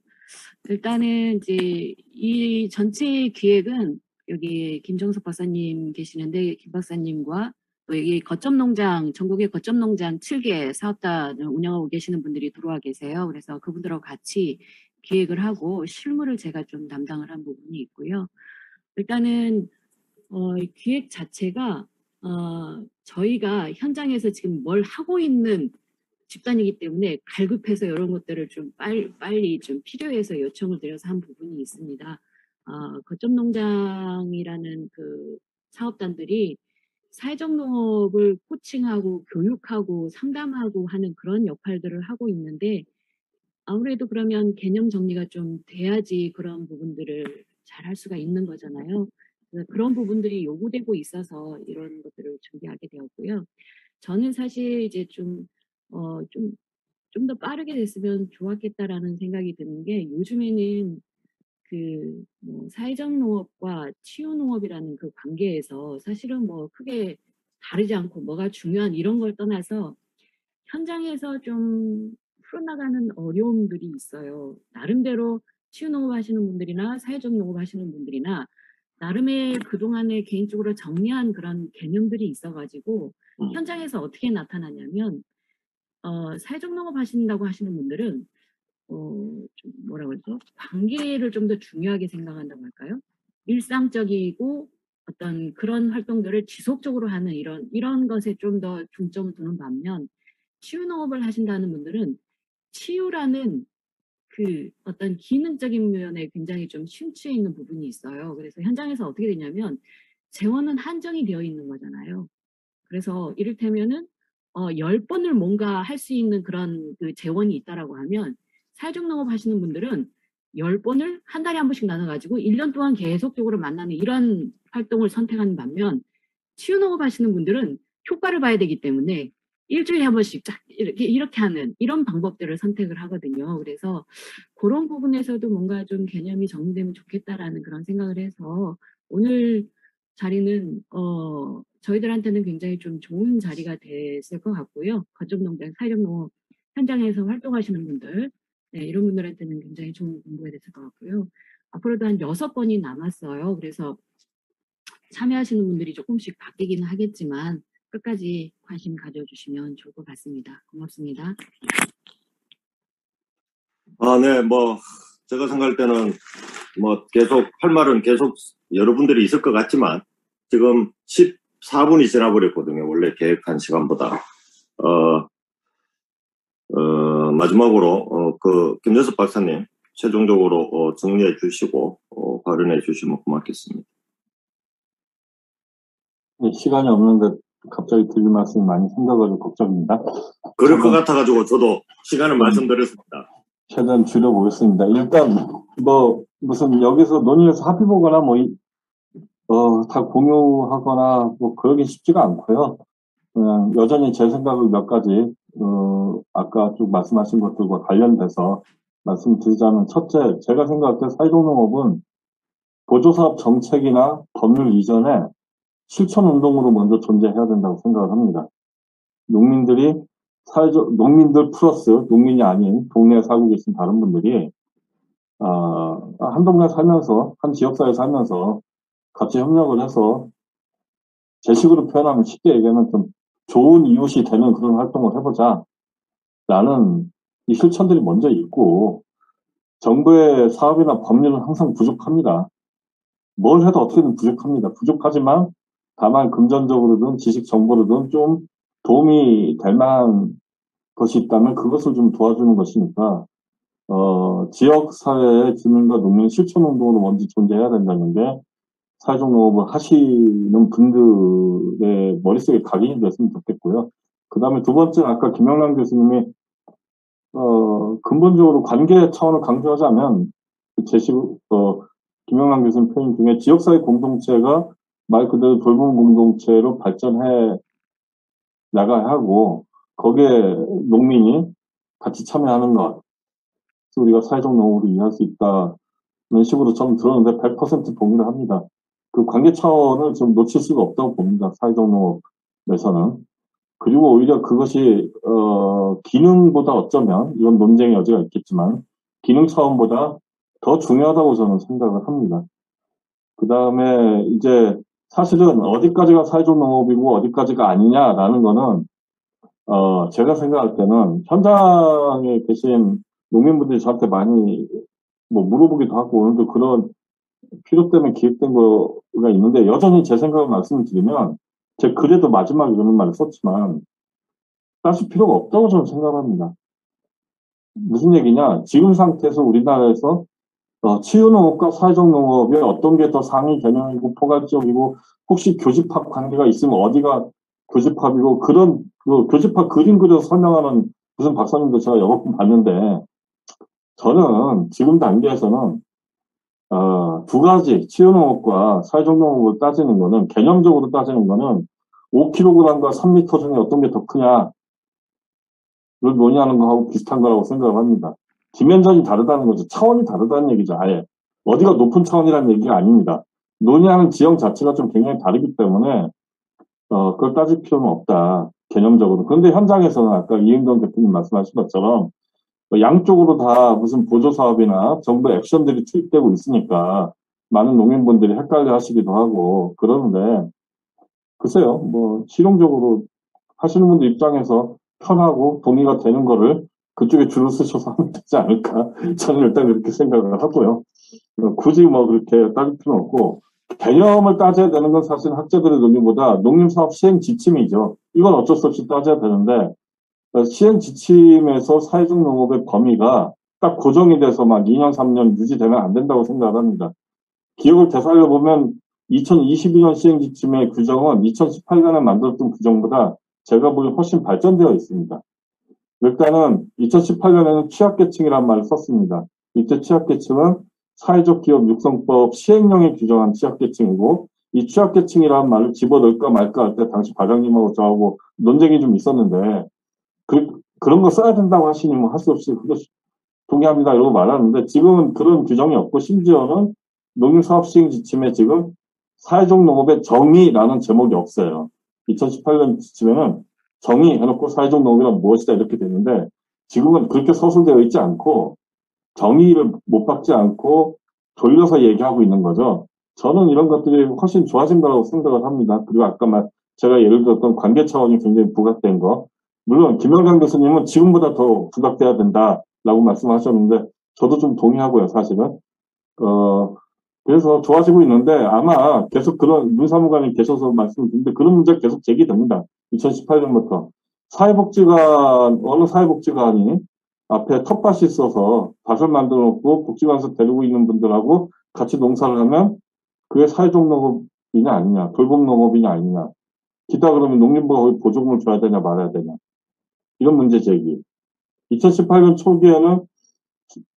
일단은 이제 이 전체 기획은 여기 김정석 박사님 계시는데 김 박사님과 또 여기 거점농장, 전국의 거점농장 7개 사업단을 운영하고 계시는 분들이 들어와 계세요. 그래서 그분들하고 같이 기획을 하고 실무를 제가 좀 담당을 한 부분이 있고요. 일단은 기획 자체가 저희가 현장에서 지금 뭘 하고 있는 집단이기 때문에 갈급해서 이런 것들을 좀 빨리 좀 필요해서 요청을 드려서 한 부분이 있습니다. 거점농장이라는 그 사업단들이 사회적 농업을 코칭하고 교육하고 상담하고 하는 그런 역할들을 하고 있는데 아무래도 그러면 개념 정리가 좀 돼야지 그런 부분들을 잘 할 수가 있는 거잖아요. 그런 부분들이 요구되고 있어서 이런 것들을 준비하게 되었고요. 저는 사실 이제 좀 더 빠르게 됐으면 좋았겠다라는 생각이 드는 게 요즘에는 그 사회적 농업과 치유 농업이라는 그 관계에서 사실은 뭐 크게 다르지 않고 뭐가 중요한 이런 걸 떠나서 현장에서 좀 풀어나가는 어려움들이 있어요. 나름대로 치유 농업 하시는 분들이나 사회적 농업 하시는 분들이나 나름의 그동안에 개인적으로 정리한 그런 개념들이 있어가지고 현장에서 어떻게 나타나냐면 사회적 농업 하신다고 하시는 분들은 좀 뭐라 그러죠? 관계를 좀 더 중요하게 생각한다고 할까요? 일상적이고 어떤 그런 활동들을 지속적으로 하는 이런 것에 좀 더 중점을 두는 반면 치유 농업을 하신다는 분들은 치유라는 그 어떤 기능적인 면에 굉장히 좀 심취해 있는 부분이 있어요. 그래서 현장에서 어떻게 되냐면 재원은 한정이 되어 있는 거잖아요. 그래서 이를테면은 10번을 뭔가 할 수 있는 그런 그 재원이 있다라고 하면 사회적 농업 하시는 분들은 10번을 한 달에 한 번씩 나눠가지고 1년 동안 계속적으로 만나는 이런 활동을 선택하는 반면 치유 농업 하시는 분들은 효과를 봐야 되기 때문에 일주일에 한 번씩 쫙 이렇게 하는 이런 방법들을 선택을 하거든요. 그래서 그런 부분에서도 뭔가 좀 개념이 정리되면 좋겠다라는 그런 생각을 해서 오늘 자리는 저희들한테는 굉장히 좀 좋은 자리가 됐을 것 같고요. 거점농장, 사회적농업 현장에서 활동하시는 분들, 네, 이런 분들한테는 굉장히 좋은 공부가 됐을 것 같고요. 앞으로도 한 6번이 남았어요. 그래서 참여하시는 분들이 조금씩 바뀌기는 하겠지만 끝까지 관심 가져주시면 좋을 것 같습니다. 고맙습니다. 네, 제가 생각할 때는 계속 할 말은 계속 여러분들이 있을 것 같지만 지금 14분이 지나버렸거든요. 원래 계획한 시간보다. 마지막으로 김재섭 박사님 최종적으로 정리해 주시고 발언해 주시면 고맙겠습니다. 시간이 없는데 갑자기 드릴 말씀이 많이 생겨가지고 걱정입니다. 그럴 것 같아가지고 저도 시간을 말씀드렸습니다. 최대한 줄여보겠습니다. 일단 무슨 여기서 논의해서 합의 보거나 다 공유하거나 그러긴 쉽지가 않고요. 그냥 여전히 제 생각을 몇 가지 아까 쭉 말씀하신 것들과 관련돼서 말씀드리자면, 첫째, 제가 생각할 때 사회적농업은 보조사업 정책이나 법률 이전에 실천운동으로 먼저 존재해야 된다고 생각을 합니다. 농민들 플러스 농민이 아닌 동네에 살고 계신 다른 분들이 한 동네 살면서, 한 지역사회에 살면서 같이 협력을 해서 제 식으로 표현하면 쉽게 얘기하면 좀 좋은 이웃이 되는 그런 활동을 해보자 라는 이 실천들이 먼저 있고, 정부의 사업이나 법률은 항상 부족합니다. 뭘 해도 어떻게든 부족합니다. 부족하지만 다만 금전적으로든 지식 정보로든 좀 도움이 될 만한 것이 있다면 그것을 좀 도와주는 것이니까 지역사회의 주민과 농민 실천운동으로 먼저 존재해야 된다는 게 사회적농업을 하시는 분들의 머릿속에 각인이 됐으면 좋겠고요. 그 다음에 두 번째는 아까 김영란 교수님이 근본적으로 관계 차원을 강조하자면 김영란 교수님 표현 중에 지역사회 공동체가 말 그대로 돌봄 공동체로 발전해 나가야 하고, 거기에 농민이 같이 참여하는 것, 그래서 우리가 사회적 농업으로 이해할 수 있다는 식으로 저는 들었는데 100% 동의를 합니다. 그 관계 차원을 좀 놓칠 수가 없다고 봅니다. 사회적 농업에서는. 그리고 오히려 그것이 기능보다 어쩌면, 이건 논쟁의 여지가 있겠지만 기능 차원보다 더 중요하다고 저는 생각을 합니다. 그 다음에 이제 사실은 어디까지가 사회적 농업이고 어디까지가 아니냐라는 거는 제가 생각할 때는 현장에 계신 농민분들이 저한테 많이 물어보기도 하고, 오늘도 그런 필요 때문에 기획된 거가 있는데, 여전히 제 생각을 말씀드리면, 제가 그래도 마지막에 이런 말을 썼지만 따질 필요가 없다고 저는 생각합니다. 무슨 얘기냐, 지금 상태에서 우리나라에서 치유농업과 사회적 농업이 어떤 게 더 상위 개념이고 포괄적이고, 혹시 교집합 관계가 있으면 어디가 교집합이고, 그런 교집합 그림 그려서 설명하는 무슨 박사님도 제가 여러 번 봤는데, 저는 지금 단계에서는 두 가지, 치유농업과 사회적 농업을 따지는 거는, 개념적으로 따지는 거는 5kg과 3m 중에 어떤 게 더 크냐를 논의하는 거하고 비슷한 거라고 생각을 합니다. 디멘전이 다르다는 거죠. 차원이 다르다는 얘기죠. 아예 어디가 높은 차원이라는 얘기가 아닙니다. 논의하는 지형 자체가 좀 굉장히 다르기 때문에 그걸 따질 필요는 없다, 개념적으로. 그런데 현장에서는 아까 이행동 대표님 말씀하신 것처럼 양쪽으로 다 무슨 보조사업이나 정부 액션들이 투입되고 있으니까 많은 농민분들이 헷갈려 하시기도 하고 그러는데, 글쎄요, 실용적으로 하시는 분들 입장에서 편하고 동의가 되는 거를 그쪽에 줄을 서셔서 하면 되지 않을까, 저는 일단 그렇게 생각을 하고요. 굳이 그렇게 따질 필요는 없고, 개념을 따져야 되는 건 사실 학자들의 논의보다 농림사업 시행 지침이죠. 이건 어쩔 수 없이 따져야 되는데, 시행 지침에서 사회적 농업의 범위가 딱 고정이 돼서 2년, 3년 유지되면 안 된다고 생각을 합니다. 기억을 되살려보면 2022년 시행 지침의 규정은 2018년에 만들었던 규정보다 제가 보기엔 훨씬 발전되어 있습니다. 일단은 2018년에는 취약계층이라는 말을 썼습니다. 이때 취약계층은 사회적 기업 육성법 시행령에 규정한 취약계층이고, 이 취약계층이라는 말을 집어넣을까 말까 할 때 당시 과장님하고 저하고 논쟁이 좀 있었는데 그런 거 써야 된다고 하시니 뭐 할 수 없이 그거 동의합니다 이러고 말하는데 지금은 그런 규정이 없고 심지어는 농림사업시행 지침에 지금 사회적 농업의 정의라는 제목이 없어요. 2018년 지침에는 정의 해놓고 사회적 농업이란 무엇이다 이렇게 되는데 지금은 그렇게 서술되어 있지 않고 정의를 못 받지 않고 돌려서 얘기하고 있는 거죠. 저는 이런 것들이 훨씬 좋아진 거라고 생각을 합니다. 그리고 아까 제가 예를 들었던 관계 차원이 굉장히 부각된 거. 물론 김영장 교수님은 지금보다 더 부각돼야 된다라고 말씀하셨는데 저도 좀 동의하고요, 사실은. 그래서 좋아지고 있는데 아마 계속 그런 문사무관이 계셔서 말씀드리는데 그런 문제가 계속 제기됩니다. 2018년부터. 어느 사회복지관이 앞에 텃밭이 있어서 밭을 만들어 놓고 복지관에서 데리고 있는 분들하고 같이 농사를 하면 그게 사회적 농업이냐 아니냐, 돌봄 농업이냐 아니냐. 기타 그러면 농림부가 거기 보조금을 줘야 되냐 말아야 되냐. 이런 문제 제기. 2018년 초기에는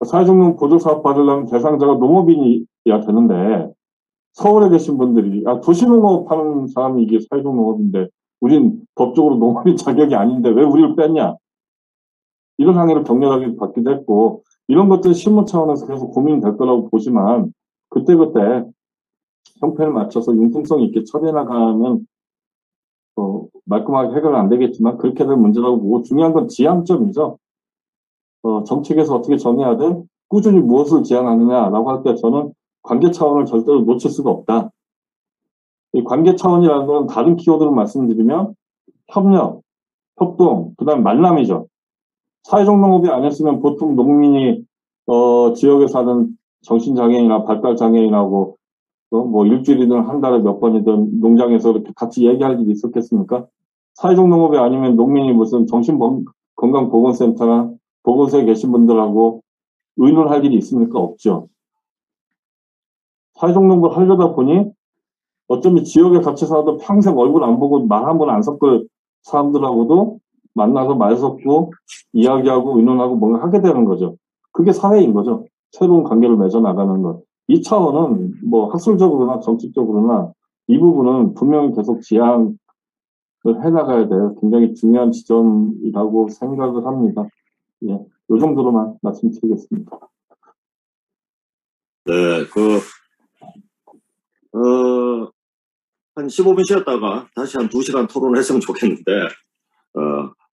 사회적 농업 보조사업 받으려면 대상자가 농업인이야 되는데 서울에 계신 분들이 도시농업 하는 사람이 이게 사회적 농업인데 우린 법적으로 농업인 자격이 아닌데 왜 우리를 뺐냐. 이런 항의를 격렬하게 받기도 했고 이런 것들은 실무 차원에서 계속 고민이 될 거라고 보지만 그때그때 형편을 맞춰서 융통성 있게 처리해 나가면 말끔하게 해결은 안 되겠지만 그렇게 될 문제라고 보고 중요한 건 지향점이죠. 정책에서 어떻게 정해야든 꾸준히 무엇을 지향하느냐라고 할 때 저는 관계 차원을 절대로 놓칠 수가 없다. 이 관계 차원이라는 건 다른 키워드로 말씀드리면 협력, 협동, 그 다음 만남이죠. 사회적 농업이 아니었으면 보통 농민이 지역에 사는 정신장애인이나 발달장애인하고 뭐 일주일이든 한 달에 몇 번이든 농장에서 이렇게 같이 얘기할 일이 있었겠습니까? 사회적 농업이 아니면 농민이 무슨 정신건강보건센터나 보건소에 계신 분들하고 의논할 일이 있습니까? 없죠. 사회적 농업을 하려다 보니 어쩌면 지역에 같이 살아도 평생 얼굴 안 보고 말 한 번 안 섞을 사람들하고도 만나서 말 섞고 이야기하고 의논하고 뭔가 하게 되는 거죠. 그게 사회인 거죠. 새로운 관계를 맺어 나가는 것. 이 차원은 뭐 학술적으로나 정치적으로나 이 부분은 분명히 계속 지향을 해나가야 돼요. 굉장히 중요한 지점이라고 생각을 합니다. 예, 요 정도로만 말씀드리겠습니다. 네, 한 15분 쉬었다가 다시 한 2시간 토론했으면 좋겠는데,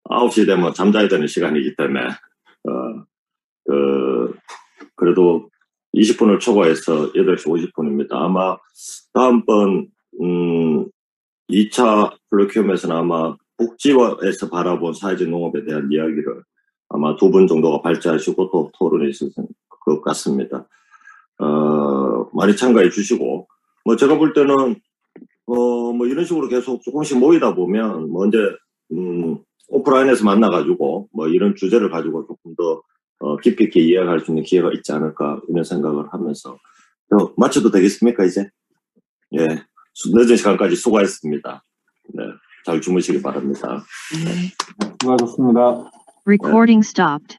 9시 되면 잠자야 되는 시간이기 때문에, 그래도 20분을 초과해서 8시 50분입니다. 아마 다음번, 2차 콜로퀴움에서는 아마 복지와에서 바라본 사회적 농업에 대한 이야기를 아마 2분 정도가 발제하시고 또 토론이 있을 것 같습니다. 많이 참가해 주시고, 뭐 제가 볼 때는, 뭐 이런 식으로 계속 조금씩 모이다 보면, 뭐 이제, 오프라인에서 만나가지고, 뭐 이런 주제를 가지고 조금 더, 깊이 있게 이해할 수 있는 기회가 있지 않을까, 이런 생각을 하면서. 마쳐도 되겠습니까, 이제? 예. 늦은 시간까지 수고하셨습니다. 네. 잘 주무시기 바랍니다. 수고하셨습니다. Recording stopped.